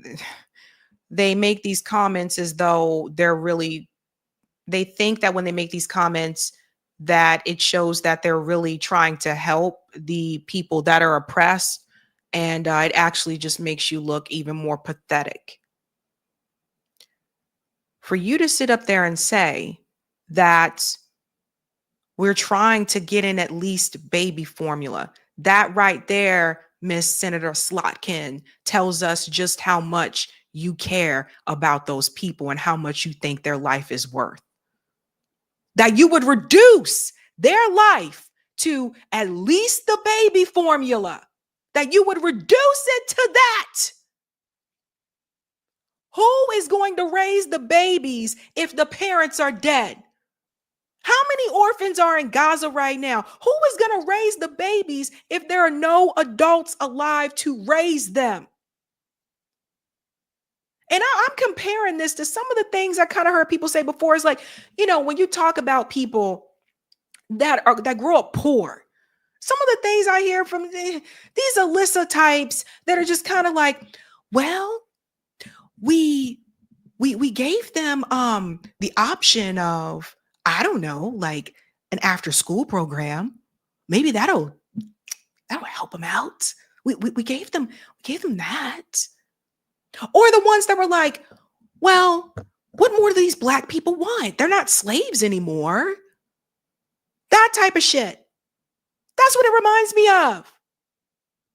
make these comments as though they think that when they make these comments, that it shows that they're really trying to help the people that are oppressed. And it actually just makes you look even more pathetic. For you to sit up there and say that we're trying to get in at least baby formula, that right there, Miss Senator Slotkin, tells us just how much you care about those people and how much you think their life is worth. That you would reduce their life to at least the baby formula, that you would reduce it to that. Who is going to raise the babies if the parents are dead? How many orphans are in Gaza right now? Who is going to raise the babies if there are no adults alive to raise them? And I'm comparing this to some of the things I kind of heard people say before. It's like, you know, when you talk about people that grew up poor, some of the things I hear from these Alyssa types that are just kind of like, well, we gave them the option of, I don't know, like an after school program. Maybe that'll help them out. We gave them that. Or the ones that were like, well, what more do these black people want? They're not slaves anymore. That type of shit. That's what it reminds me of.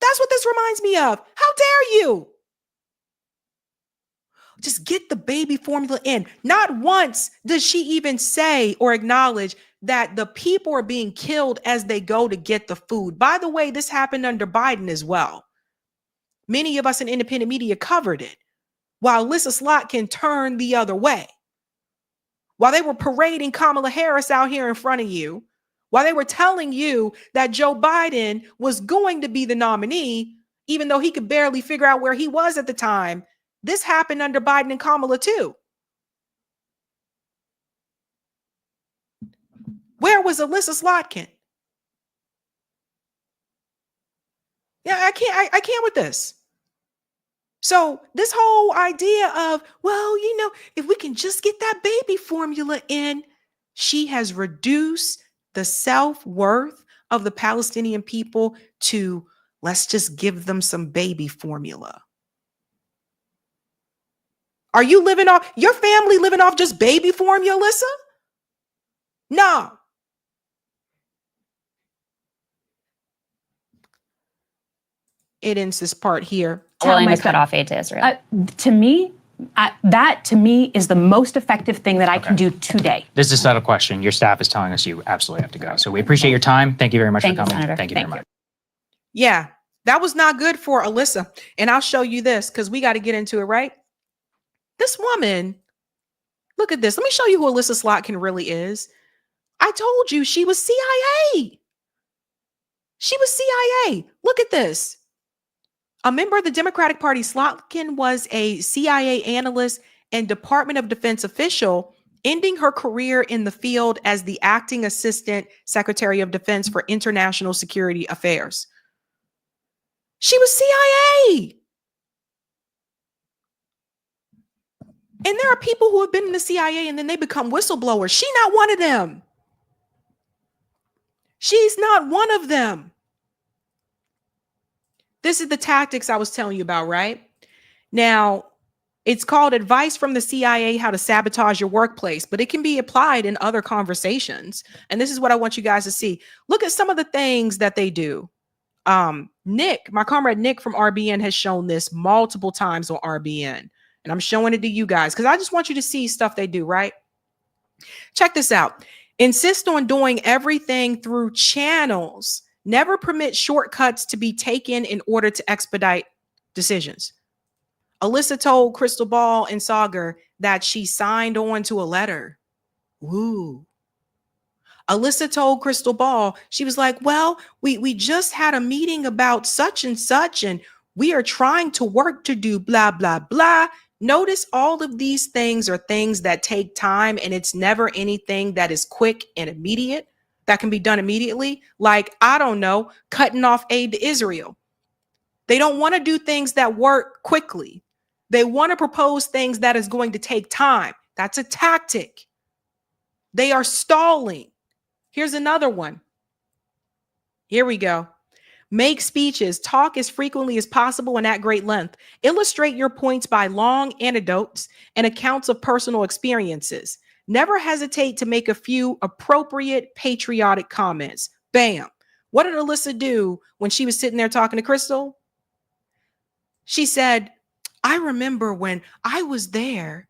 That's what this reminds me of. How dare you? Just get the baby formula in. Not once does she even say or acknowledge that the people are being killed as they go to get the food. By the way, this happened under Biden as well. Many of us in independent media covered it, while Alyssa Slotkin turned the other way. While they were parading Kamala Harris out here in front of you, while they were telling you that Joe Biden was going to be the nominee, even though he could barely figure out where he was at the time, this happened under Biden and Kamala too. Where was Alyssa Slotkin? Yeah, I can't with this. So this whole idea of, well, you know, if we can just get that baby formula in, she has reduced the self-worth of the Palestinian people to, let's just give them some baby formula. Are you living off, your family living off just baby formula, Alyssa? No. It ends this part here. Willing to cut off aid to Israel. To me, that to me is the most effective thing that I can do today. This is a subtle question. Your staff is telling us you absolutely have to go. So we appreciate your time. Thank you very much for coming. Senator. Thank you very much. Yeah, that was not good for Alyssa. And I'll show you this because we got to get into it, right? This woman, look at this. Let me show you who Alyssa Slotkin really is. I told you she was CIA. She was CIA. Look at this. A member of the Democratic Party, Slotkin was a CIA analyst and Department of Defense official, ending her career in the field as the acting assistant secretary of defense for international security affairs. She was CIA. And there are people who have been in the CIA and then they become whistleblowers. She's not one of them. She's not one of them. This is the tactics I was telling you about, right? Now, it's called Advice from the CIA, How to Sabotage Your Workplace, but it can be applied in other conversations. And this is what I want you guys to see. Look at some of the things that they do. Nick, my comrade Nick from RBN has shown this multiple times on RBN. And I'm showing it to you guys because I just want you to see stuff they do, right? Check this out. Insist on doing everything through channels. Never permit shortcuts to be taken in order to expedite decisions. Alyssa told Crystal Ball and Sagar that she signed on to a letter. Woo. Alyssa told Crystal Ball, she was like, well, we just had a meeting about such and we are trying to work to do blah, blah, blah. Notice all of these things are things that take time, and it's never anything that is quick and immediate that can be done immediately. Like, I don't know, cutting off aid to Israel. They don't want to do things that work quickly. They want to propose things that is going to take time. That's a tactic. They are stalling. Here's another one. Here we go. Make speeches, talk as frequently as possible and at great length. Illustrate your points by long anecdotes and accounts of personal experiences. Never hesitate to make a few appropriate patriotic comments. Bam. What did Alyssa do when she was sitting there talking to Crystal? She said, I remember when I was there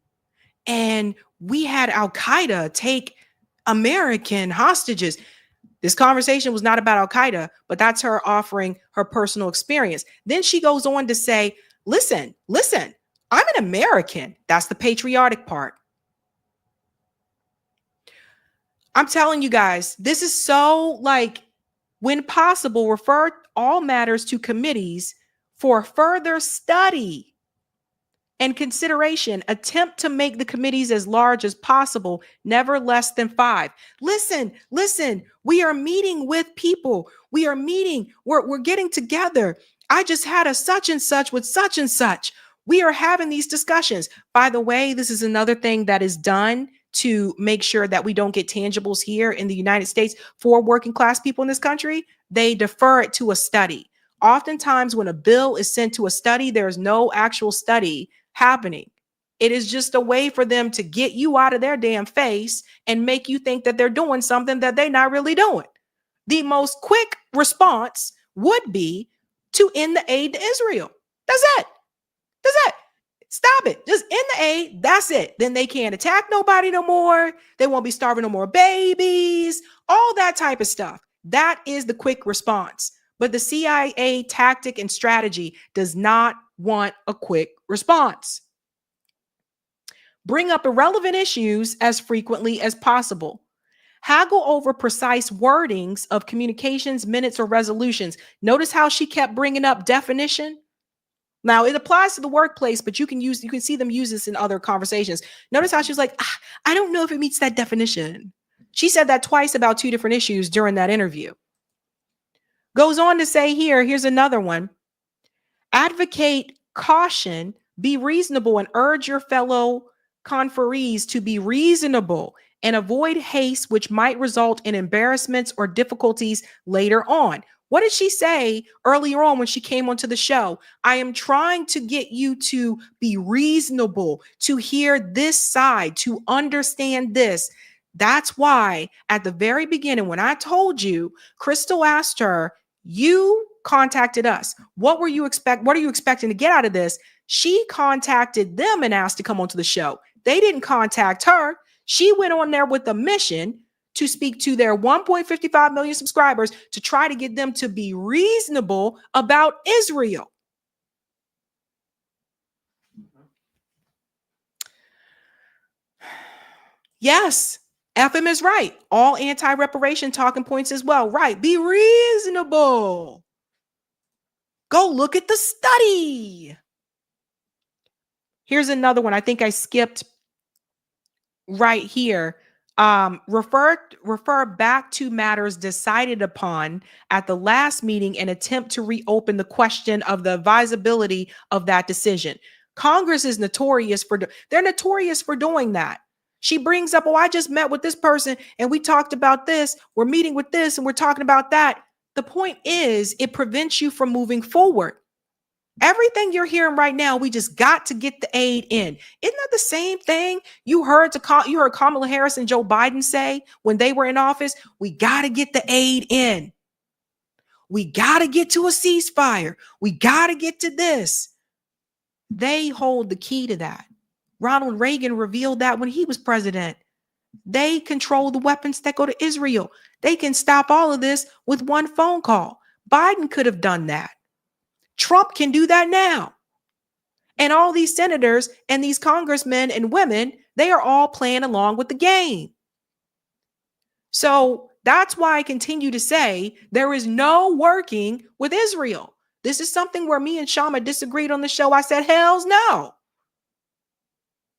and we had Al-Qaeda take American hostages. This conversation was not about Al-Qaeda, but that's her offering her personal experience. Then she goes on to say, listen, I'm an American. That's the patriotic part. I'm telling you guys, this is so like, when possible, refer all matters to committees for further study and consideration. Attempt to make the committees as large as possible, never less than 5. Listen, we are meeting with people. We are meeting, we're getting together. I just had a such and such with such and such. We are having these discussions. By the way, this is another thing that is done to make sure that we don't get tangibles here in the United States for working class people in this country. They defer it to a study. Oftentimes when a bill is sent to a study, there's no actual study happening. It is just a way for them to get you out of their damn face and make you think that they're doing something that they're not really doing. The most quick response would be to end the aid to Israel. That's it. Stop it. Just end the aid. That's it. Then they can't attack nobody no more. They won't be starving no more babies, all that type of stuff. That is the quick response. But the CIA tactic and strategy does not want a quick response. Bring up irrelevant issues as frequently as possible. Haggle over precise wordings of communications, minutes, or resolutions. Notice how she kept bringing up definition. Now it applies to the workplace, but you can see them use this in other conversations. Notice how she was like, I don't know if it meets that definition. She said that twice about 2 different issues during that interview. Goes on to say here's another one. Advocate caution, be reasonable, and urge your fellow conferees to be reasonable and avoid haste, which might result in embarrassments or difficulties later on. What did she say earlier on when she came onto the show? I am trying to get you to be reasonable, to hear this side, to understand this. That's why at the very beginning, when I told you, Crystal asked her, you contacted us. What are you expecting to get out of this? She contacted them and asked to come onto the show. They didn't contact her. She went on there with a mission to speak to their 1.55 million subscribers to try to get them to be reasonable about Israel. Yes, FM is right. All anti-reparation talking points as well. Right. Be reasonable. Go look at the study. Here's another one. I think I skipped right here. Refer back to matters decided upon at the last meeting and attempt to reopen the question of the advisability of that decision. Congress is notorious for doing that. She brings up, I just met with this person and we talked about this. We're meeting with this and we're talking about that. The point is, it prevents you from moving forward. Everything you're hearing right now, we just got to get the aid in. Isn't that the same thing you heard Kamala Harris and Joe Biden say when they were in office? We got to get the aid in. We got to get to a ceasefire. We got to get to this. They hold the key to that. Ronald Reagan revealed that when he was president. They control the weapons that go to Israel. They can stop all of this with one phone call. Biden could have done that. Trump can do that now. And all these senators and these congressmen and women, they are all playing along with the game. So that's why I continue to say there is no working with Israel. This is something where me and Shama disagreed on the show. I said, hells no.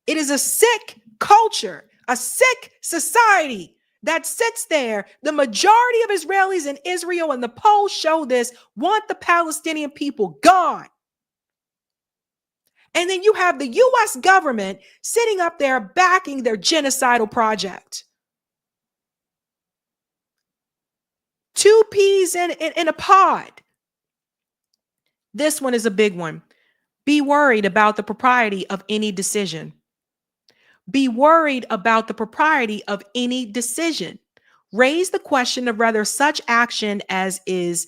It is a sick culture, a sick society that sits there. The majority of Israelis in Israel, and the polls show this, want the Palestinian people gone. And then you have the U.S. government sitting up there backing their genocidal project. Two peas in a pod. This one is a big one. Be worried about the propriety of any decision. Be worried about the propriety of any decision. Raise the question of whether such action as is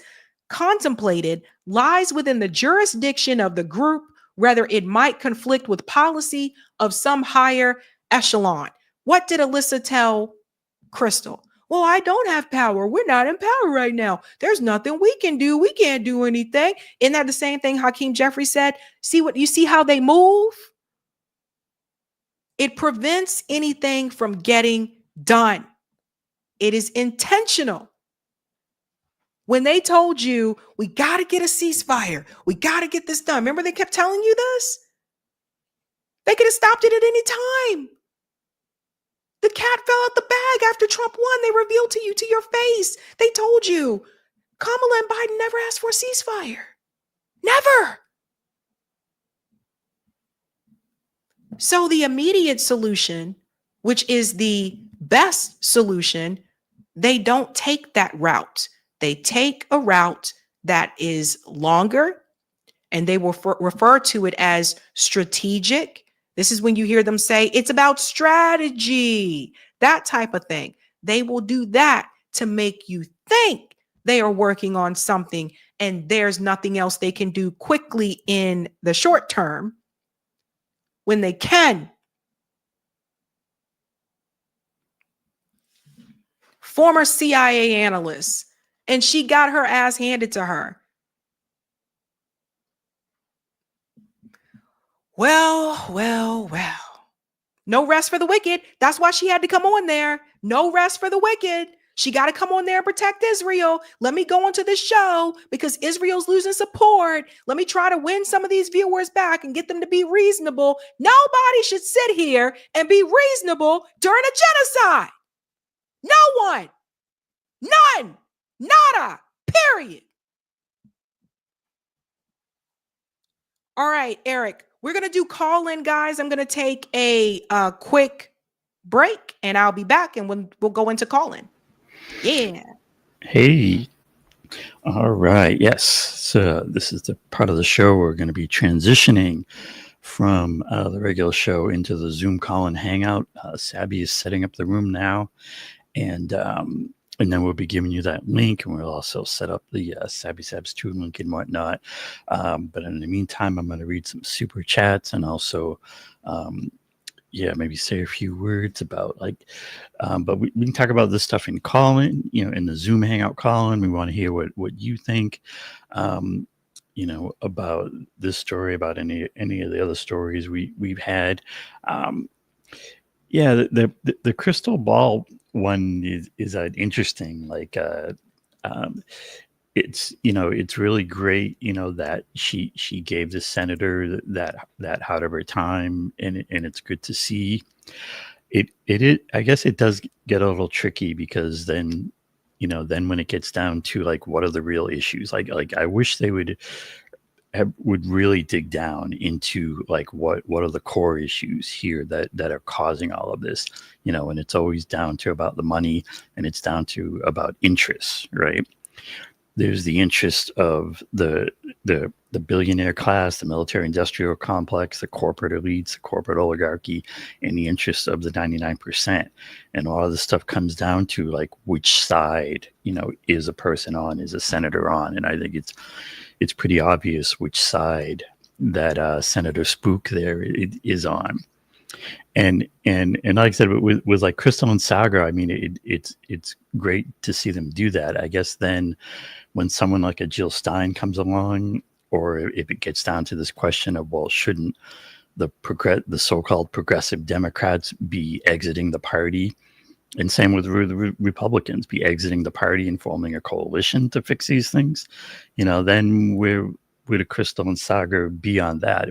contemplated lies within the jurisdiction of the group, whether it might conflict with policy of some higher echelon. What did Alyssa tell Crystal? Well, I don't have power. We're not in power right now. There's nothing we can do. We can't do anything. Isn't that the same thing Hakeem Jeffrey said? See how they move? It prevents anything from getting done. It is intentional. When they told you, we got to get a ceasefire, we got to get this done. Remember they kept telling you this? They could have stopped it at any time. The cat fell out the bag after Trump won. They revealed to you, to your face. They told you, Kamala and Biden never asked for a ceasefire. Never. So the immediate solution, which is the best solution, they don't take that route. They take a route that is longer, and they will refer to it as strategic. This is when you hear them say it's about strategy, that type of thing. They will do that to make you think they are working on something and there's nothing else they can do quickly in the short term when they can. Former CIA analyst, and she got her ass handed to her. Well. No rest for the wicked. That's why she had to come on there. No rest for the wicked. She got to come on there and protect Israel. Let me go onto this show because Israel's losing support. Let me try to win some of these viewers back and get them to be reasonable. Nobody should sit here and be reasonable during a genocide. No one. None. Nada. Period. All right, Eric, we're going to do call in, guys. I'm going to take a quick break and I'll be back and we'll go into call in. Yeah. Hey. All right. Yes. So this is the part of the show where we're going to be transitioning from the regular show into the Zoom call and hangout. Sabby is setting up the room now. And then we'll be giving you that link, and we'll also set up the Sabby Sabs 2 link and whatnot. But in the meantime, I'm going to read some super chats and also, maybe say a few words about but we can talk about this stuff in call-in, in the Zoom Hangout call-in. We want to hear what you think, about this story, about any of the other stories we've had. The crystal ball one is interesting. It's really great, that she gave the senator that out of her time, and it's good to see. It I guess it does get a little tricky because then when it gets down to what are the real issues, I wish they would really dig down into what are the core issues here that are causing all of this, and it's always down to about the money, and it's down to about interests, right? There's the interest of the billionaire class, the military industrial complex, the corporate elites, the corporate oligarchy, and the interests of the 99%. And all of this stuff comes down to which side, is a person on, is a senator on. And I think it's pretty obvious which side that Senator Spook there is on. And like I said, with Crystal and Sagar, I mean, it's great to see them do that. I guess then when someone like a Jill Stein comes along, or if it gets down to this question of, well, shouldn't the so-called progressive Democrats be exiting the party? And same with the Republicans, be exiting the party and forming a coalition to fix these things. Then where would a Crystal and Sagar be on that?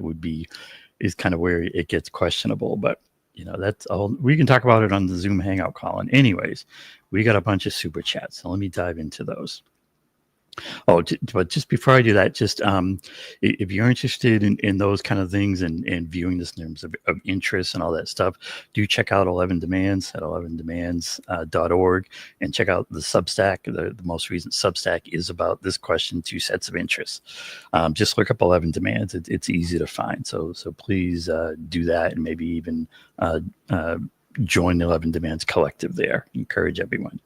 Is kind of where it gets questionable. But that's all. We can talk about it on the Zoom Hangout call. And anyways, we got a bunch of super chats, so let me dive into those. Oh, but just before I do that, just if you're interested in those kind of things and viewing this in terms of interest and all that stuff, do check out 11 Demands at 11demands.org and check out the Substack. The most recent Substack is about this question, 2 sets of interests. Just look up 11 Demands. It's easy to find. So please do that, and maybe even join the 11 Demands collective there. Encourage everyone.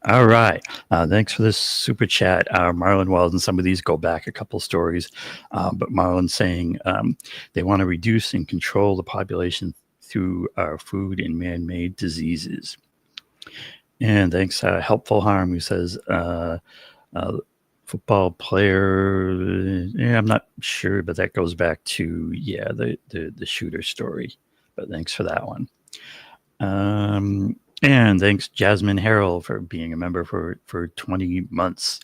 All right. Thanks for this super chat. Marlon Wells, and some of these go back a couple stories. But Marlon's saying they want to reduce and control the population through our food and man-made diseases. And thanks, Helpful Harm, who says, football player, I'm not sure, but that goes back to, the shooter story. But thanks for that one. And thanks, Jasmine Harrell, for being a member for 20 months.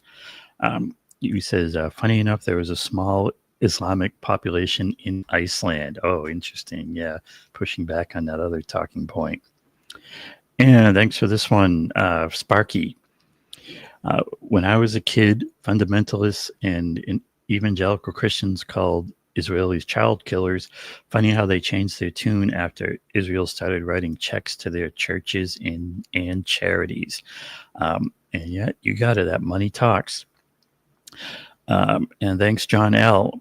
He says, funny enough, there was a small Islamic population in Iceland. Oh, interesting. Yeah, pushing back on that other talking point. And thanks for this one, Sparky. When I was a kid, fundamentalists and evangelical Christians called Israelis child killers. Funny how they changed their tune after Israel started writing checks to their churches and charities. And yet, you got it. That money talks. And thanks, John L.,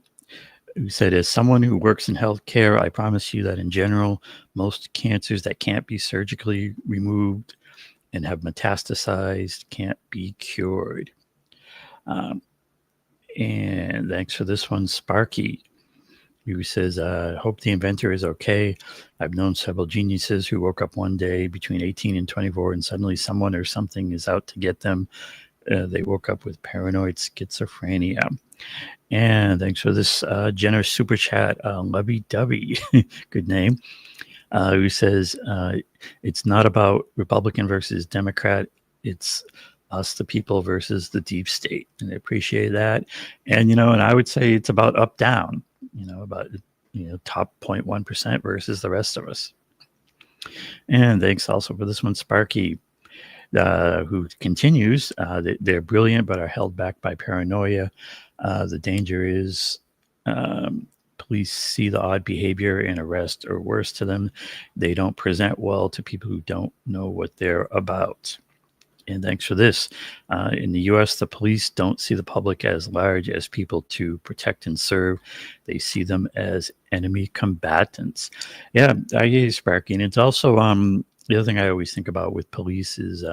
who said, as someone who works in healthcare, I promise you that in general, most cancers that can't be surgically removed and have metastasized can't be cured. And thanks for this one, Sparky, who says, hope the inventor is okay. I've known several geniuses who woke up one day between 18 and 24 and suddenly someone or something is out to get them. They woke up with paranoid schizophrenia. And thanks for this generous super chat, Lovey Dovey, good name, who says, it's not about Republican versus Democrat. It's us, the people, versus the deep state. And I appreciate that. And, and I would say it's about up, down, about, top 0.1% versus the rest of us. And thanks also for this one, Sparky, who continues, they're brilliant, but are held back by paranoia. The danger is police see the odd behavior and arrest, or worse to them, they don't present well to people who don't know what they're about. And thanks for this. In the U.S., the police don't see the public as large as people to protect and serve. They see them as enemy combatants. Yeah, I hear you, Sparky. And it's also the other thing I always think about with police is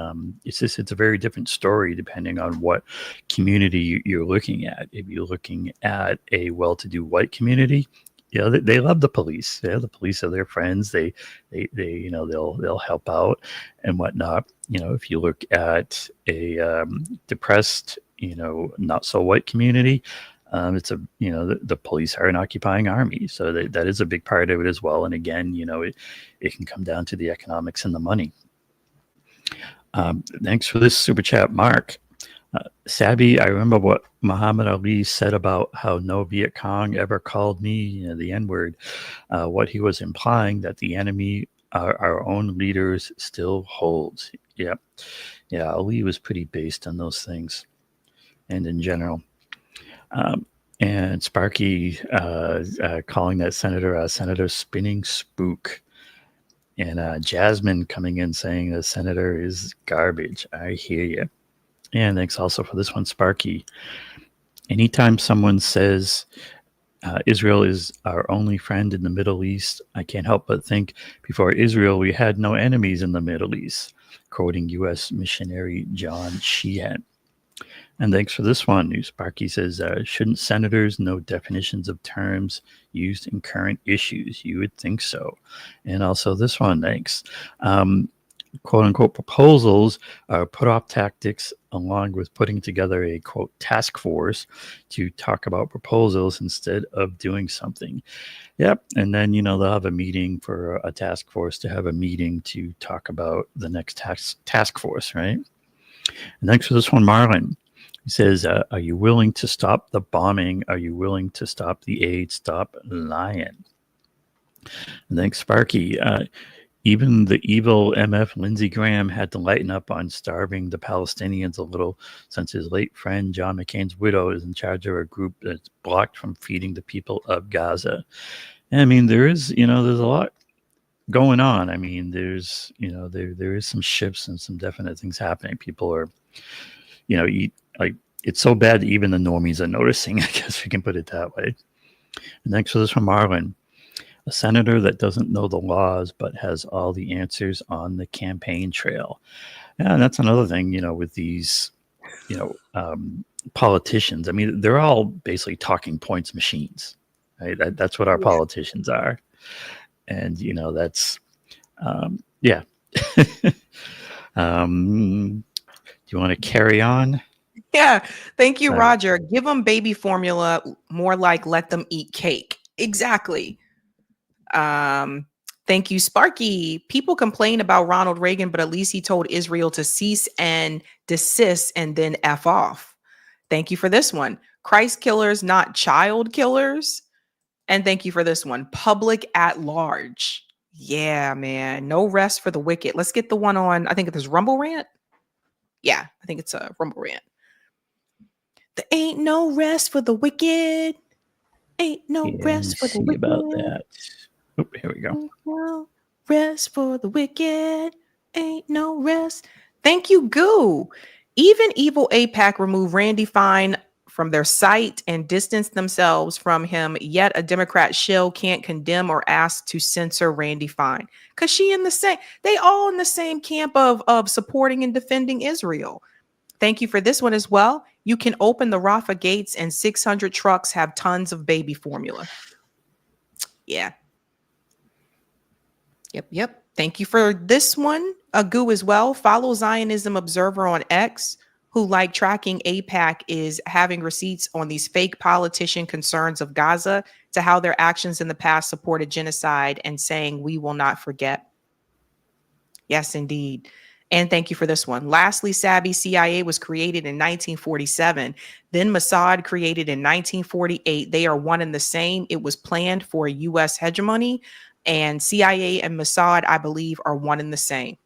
it's a very different story depending on what community you're looking at. If you're looking at a well-to-do white community, they love the police. Yeah, the police are their friends. They'll help out and whatnot. If you look at a depressed, not so white community, it's the police are an occupying army, so that is a big part of it as well. And again, it can come down to the economics and the money. Thanks for this super chat, Mark. Sabby, I remember what Muhammad Ali said about how no Viet Cong ever called me the N-word. What he was implying that the enemy, our own leaders, still holds. Yeah, Ali was pretty based on those things, and in general. And Sparky calling that senator spinning spook. And Jasmine coming in saying the senator is garbage. I hear you. And thanks also for this one, Sparky. Anytime someone says Israel is our only friend in the Middle East, I can't help but think before Israel, we had no enemies in the Middle East, quoting U.S. missionary John Sheehan. And thanks for this one. Sparky says, shouldn't senators know definitions of terms used in current issues? You would think so. And also this one, thanks. Quote unquote proposals are put off tactics along with putting together a quote task force to talk about proposals instead of doing something. Yep. And then, they'll have a meeting for a task force to have a meeting to talk about the next task force, right? And thanks for this one, Marlon. He says, are you willing to stop the bombing? Are you willing to stop the aid? Stop lying. And thanks, Sparky. even the evil MF Lindsey Graham had to lighten up on starving the Palestinians a little, since his late friend John McCain's widow is in charge of a group that's blocked from feeding the people of Gaza. And I mean, there's a lot going on. I mean, there's, there is some shifts and some definite things happening. People are, it's so bad that even the normies are noticing, I guess we can put it that way. And next to this from Marlon, a senator that doesn't know the laws but has all the answers on the campaign trail. Yeah, and that's another thing, with these, politicians. I mean, they're all basically talking points machines, right? That's what our politicians are. And, that's, yeah. Do you want to carry on? Yeah. Thank you, Roger. Give them baby formula, more like let them eat cake. Exactly. Thank you, Sparky. People complain about Ronald Reagan, but at least he told Israel to cease and desist and then F off. Thank you for this one. Christ killers, not child killers. And thank you for this one. Public at large. Yeah, man. No rest for the wicked. Let's get the one on, I think it's Rumble Rant. Yeah, I think it's a Rumble Rant. There ain't no rest for the wicked. Ain't no rest for the wicked. About that. Oh, here we go. No rest for the wicked. Ain't no rest. Thank you, Goo. Even evil AIPAC removed Randy Fine from their site and distanced themselves from him. Yet a Democrat shill can't condemn or ask to censor Randy Fine because they all in the same camp of supporting and defending Israel. Thank you for this one as well. You can open the Rafah gates and 600 trucks have tons of baby formula. Yeah. Yep. Thank you for this one. Goo as well. Follow Zionism Observer on X, who, like tracking AIPAC, is having receipts on these fake politician concerns of Gaza to how their actions in the past supported genocide and saying we will not forget. Yes, indeed. And thank you for this one. Lastly, Sabby, CIA was created in 1947. Then Mossad created in 1948. They are one and the same. It was planned for a U.S. hegemony. And CIA and Mossad, I believe, are one and the same.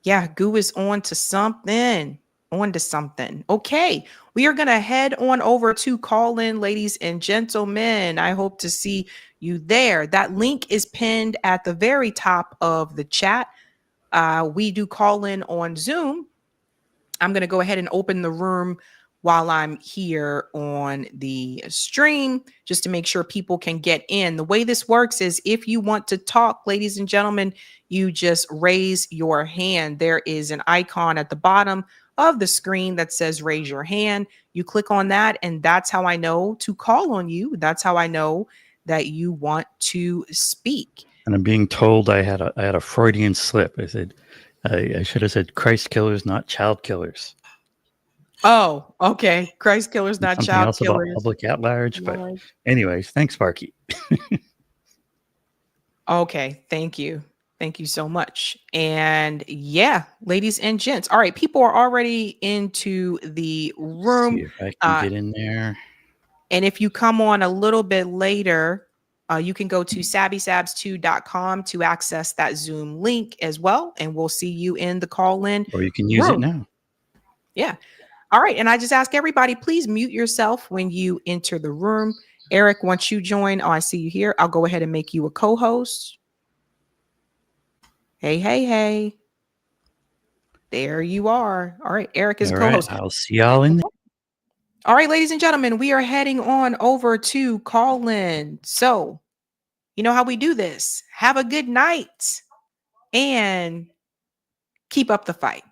Yeah, Goo is on to something. Okay, we are going to head on over to call in, ladies and gentlemen. I hope to see you there. That link is pinned at the very top of the chat. We do call in on Zoom. I'm going to go ahead and open the room while I'm here on the stream, just to make sure people can get in. The way this works is if you want to talk, ladies and gentlemen, you just raise your hand. There is an icon at the bottom of the screen that says raise your hand. You click on that, and that's how I know to call on you. That's how I know that you want to speak. And I'm being told I had a Freudian slip. I said I should have said Christ killers, not child killers. Oh, okay. Christ killers, not Something child else killers. about public at large. But anyways, thanks, Sparky. Okay, thank you. Thank you so much. And yeah, ladies and gents. All right, people are already into the room. See if I can get in there. And if you come on a little bit later, you can go to sabbysabs2.com to access that Zoom link as well. And we'll see you in the call-in. Or you can use it now. Yeah. All right. And I just ask everybody, please mute yourself when you enter the room. Eric, once you join, I see you here. I'll go ahead and make you a co-host. Hey. There you are. All right. Eric is a co-host. I'll see y'all in there. All right, ladies and gentlemen, we are heading on over to call-in. So, you know how we do this. Have a good night and keep up the fight.